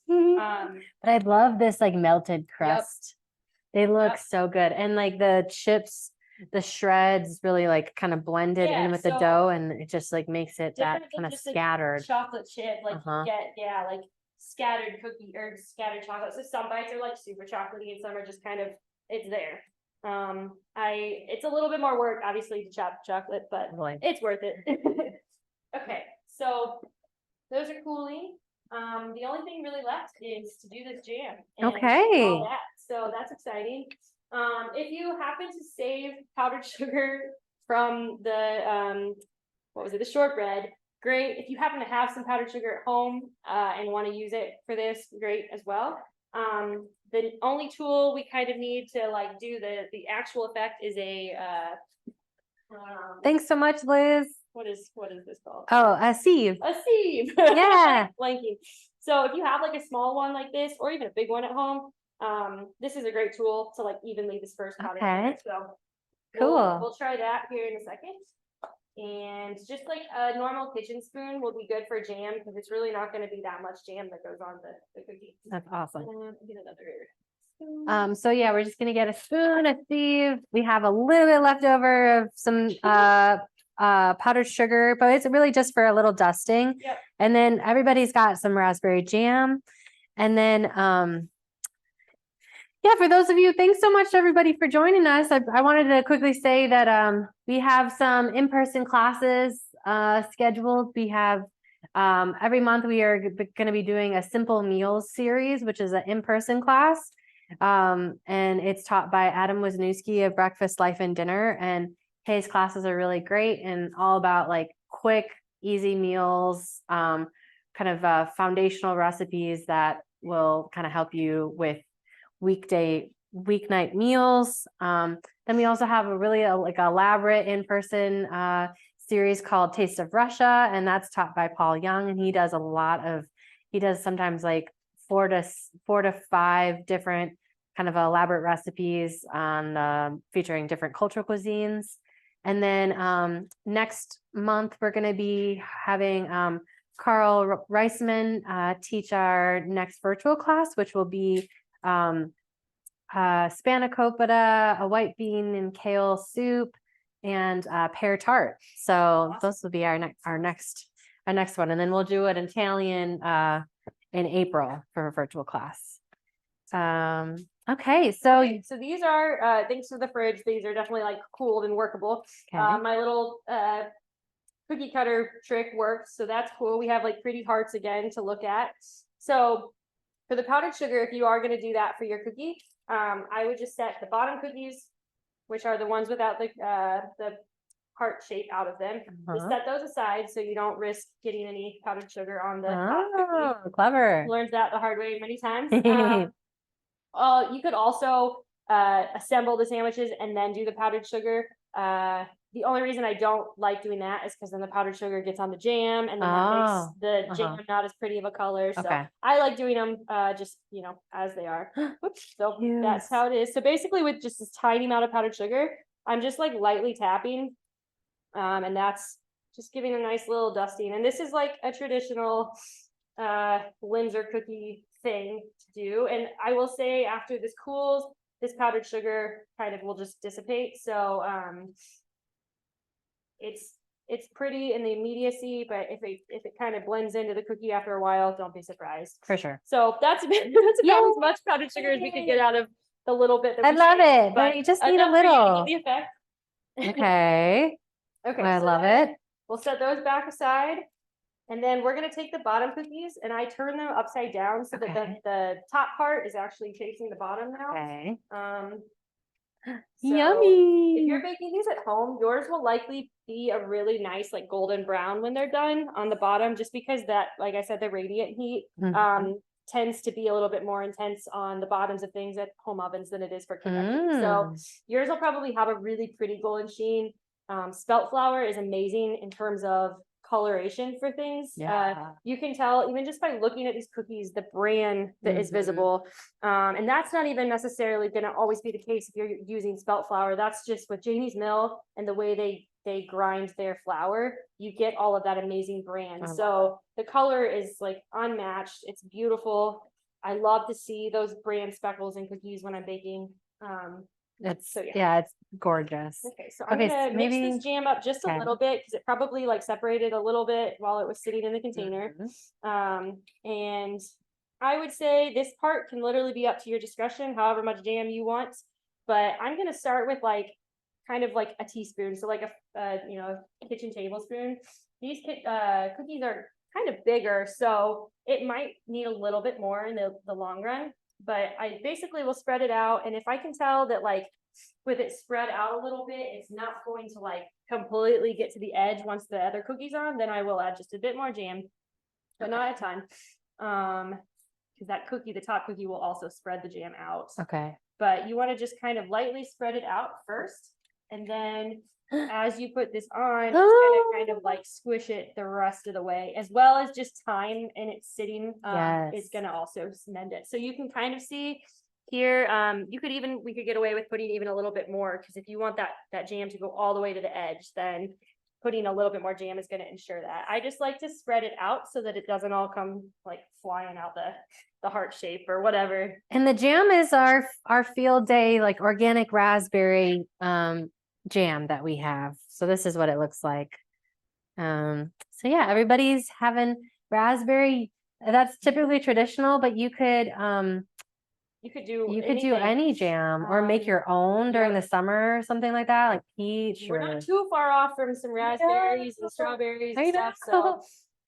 though. matters. But I love this like melted crust. They look Yep. so good. And like the chips, the shreds really like kind of blended Yeah, in with the so dough and it just like makes it that different than kind of just a scattered. chocolate chip, like Uh-huh. you get, yeah, like scattered cookie or scattered chocolate. So some bites are like super chocolatey and some are just kind of, it's there. It's a little bit more work, obviously, to chop chocolate, but Totally. it's worth it. Okay, so those are cooling. The only thing really left is to do this jam. and Okay. all that. So that's exciting. If you happen to save powdered sugar from the what was it, the shortbread, great. If you happen to have some powdered sugar at home and want to use it for this, great as well. The only tool we kind of need to like do the actual effect is a Thanks so much, Liz. what is this called? Oh, a sieve. A sieve. Yeah. Blanking. So if you have like a small one like this, or even a big one at home, this is a great tool to like evenly disperse powdered Okay. sugar. So Cool. we'll try that here in a second. And just like a normal kitchen spoon will be good for jam because it's really not going to be that much jam that goes on the cookie. That's awesome. Get another spoon. So yeah, we're just gonna get a spoon, a sieve. We have a little bit left over of some powdered sugar, but it's really just for a little dusting. Yep. And then everybody's got some raspberry jam. And then yeah, for those of you, thanks so much everybody for joining us. I wanted to quickly say that we have some in-person classes scheduled. We have every month we are going to be doing a simple meals series, which is an in-person class. And it's taught by Adam Wisniewski of Breakfast, Life, and Dinner. And his classes are really great and all about like quick, easy meals, kind of foundational recipes that will kind of help you with weeknight meals. Then we also have a really like elaborate in-person series called Taste of Russia, and that's taught by Paul Young, and he does sometimes like four to five different kind of elaborate recipes on featuring different cultural cuisines. And then next month we're going to be having Carl Reisman teach our next virtual class, which will be spanakopita, a white bean and kale soup, and pear tart. So those will be our next one, and then we'll do an Italian in April for a virtual class. Okay, so Okay, so these are, thanks to the fridge, these are definitely like cooled and workable. okay. My little cookie cutter trick works, so that's cool. We have like pretty hearts again to look at. So for the powdered sugar, if you are going to do that for your cookie, I would just set the bottom cookies, which are the ones without the heart shape out of them. Just set those aside so you don't risk getting any powdered sugar on the top cookie. Oh, clever. Learned that the hard way many times. You could also assemble the sandwiches and then do the powdered sugar. The only reason I don't like doing that is because then the powdered sugar gets on the jam and then that makes the jam not as pretty of a color. So Okay. I like doing them just, as they are. Oops, so that's how it is. So basically with just this tiny amount of powdered sugar, I'm just like lightly tapping. And that's just giving a nice little dusting. And this is like a traditional Linzer cookie thing to do. And I will say after this cools, this powdered sugar kind of will just dissipate. So it's pretty in the immediacy, but if it kind of blends into the cookie after a while, don't be surprised. For sure. So that's about as much powdered sugar as we could get out of the little bit that I we love made, it, but you just need a enough for you to little. get the effect. Okay. Okay, I so love then it. We'll set those back aside. And then we're gonna take the bottom cookies and I turn them upside down so that Okay. the top part is actually facing the bottom now. Okay. So Yummy. if you're baking these at home, yours will likely be a really nice like golden brown when they're done on the bottom, just because that, like I said, the radiant heat tends to be a little bit more intense on the bottoms of things at home ovens than it is for convection. So yours will probably have a really pretty golden sheen. Spelt flour is amazing in terms of coloration for things. You can tell even just by looking at these cookies, the brand that is visible. And that's not even necessarily going to always be the case if you're using spelt flour. That's just with Janie's Mill and the way they grind their flour, you get all of that amazing brand. So the color is like unmatched. It's beautiful. I love to see those brand speckles in cookies when I'm baking. It's So, it's gorgeous. Okay, so I'm gonna mix this jam up just a little bit because it probably like separated a little bit while it was sitting in the container. And I would say this part can literally be up to your discretion, however much jam you want. But I'm gonna start with like kind of like a teaspoon, so like a kitchen tablespoon. These cookies are kind of bigger, so it might need a little bit more in the long run. But I basically will spread it out. And if I can tell that like with it spread out a little bit, it's not going to like completely get to the edge once the other cookies are on, then I will add just a bit more jam, but not a ton. Because that cookie, the top cookie will also spread the jam out. Okay. But you want to just kind of lightly spread it out first. And then as you put this on, it's kind of like squish it the rest of the way, as well as just time and it's sitting is going to also mend it. So you can kind of see here, we could get away with putting even a little bit more, because if you want that jam to go all the way to the edge, then putting a little bit more jam is going to ensure that. I just like to spread it out so that it doesn't all come like flying out the heart shape or whatever. And the jam is our field day like organic raspberry jam that we have. So this is what it looks like. So yeah, everybody's having raspberry. That's typically traditional, but you could do any jam or make your own during the summer or something like that, like peach. We're not too far off from some raspberries and strawberries and stuff. So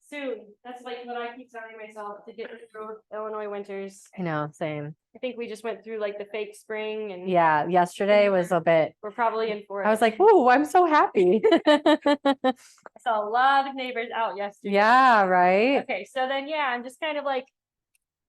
soon. That's like what I keep telling myself to get through Illinois winters. I know, same. I think we just went through like the fake spring and yesterday was a bit. We're probably in for it. I was like, oh, I'm so happy. I saw a lot of neighbors out yesterday. Yeah, right. Okay, so then I'm just kind of like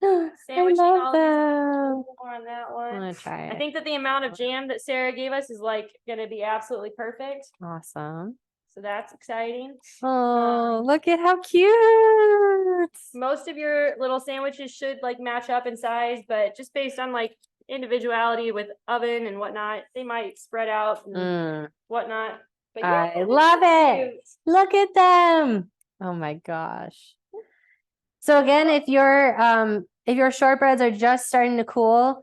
I sandwiching love all them. more on that one. I'm gonna try it. I think that the amount of jam that Sarah gave us is like gonna be absolutely perfect. Awesome. So that's exciting. Oh, look at how cute. Most of your little sandwiches should like match up in size, but just based on like individuality with oven and whatnot, they might spread out and whatnot. But I love it. Cute. Look at them. Oh my gosh. So again, if your shortbreads are just starting to cool,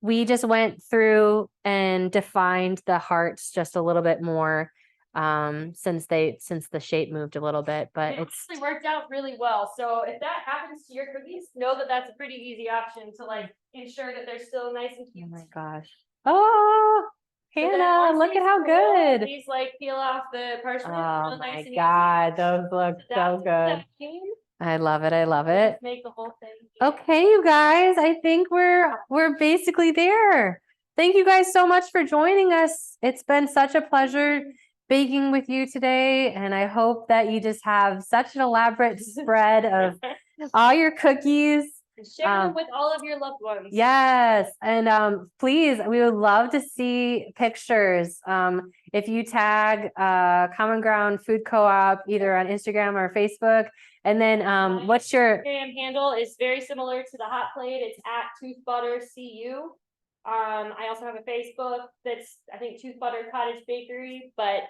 we just went through and defined the hearts just a little bit more. since the shape moved a little bit, but It it's, actually worked out really well. So if that happens to your cookies, know that that's a pretty easy option to like ensure that they're still nice and oh cute. my gosh. Oh, But then Hannah, once look these at how cool, good. These like peel off the parchment Oh real nice my and easy. God, those look so That's good. I love it. I love We'll it. just make the whole thing. Okay, you guys, I think we're basically there. Thank you guys so much for joining us. It's been such a pleasure baking with you today, and I hope that you just have such an elaborate spread of all your cookies. And share them with all of your loved ones. Yes, and please, we would love to see pictures. If you tag Common Ground Food Co-op either on Instagram or Facebook, and then what's your Instagram handle is very similar to the hot plate. It's at Tooth Butter CU. I also have a Facebook that's I think Tooth Butter Cottage Bakery, but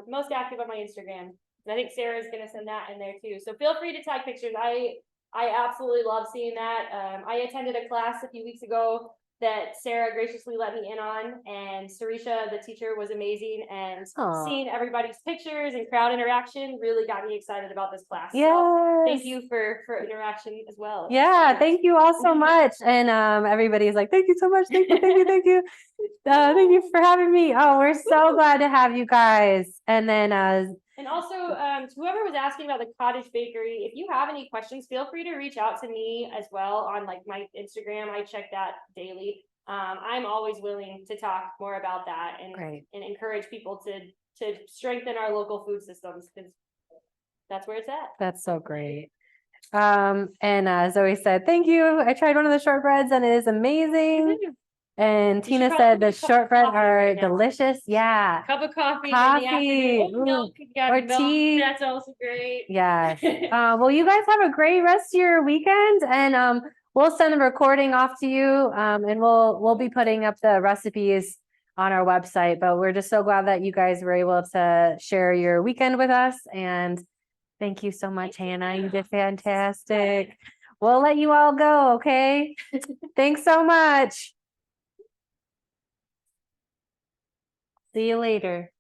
most active on my Instagram. And I think Sarah's gonna send that in there too. So feel free to tag pictures. I absolutely love seeing that. I attended a class a few weeks ago that Sarah graciously let me in on, and Sarisha, the teacher, was amazing. And Aw. seeing everybody's pictures and crowd interaction really got me excited about this class. So Yes. thank you for interaction as well. Yeah, thank you all so much. And everybody's like, thank you so much. Thank you, thank you, thank you. Thank you for having me. Oh, we're so glad to have you guys. And then And also, to whoever was asking about the Cottage Bakery, if you have any questions, feel free to reach out to me as well on like my Instagram. I check that daily. I'm always willing to talk more about that and great. and encourage people to strengthen our local food systems because that's where it's at. That's so great. And Zoe said, thank you. I tried one of the shortbreads and it is amazing. And You should Tina probably said get the a cup of shortbread coffee are right now. delicious. Yeah. Cup of coffee, Coffee, in the afternoon. Milk, you got or milk, tea. that's also great. Yes. Well, you guys have a great rest of your weekend, and we'll send the recording off to you, and we'll be putting up the recipes on our website. But we're just so glad that you guys were able to share your weekend with us, and thank you so much, Hannah. You did fantastic. We'll let you all go, okay? Thanks so much. See you later.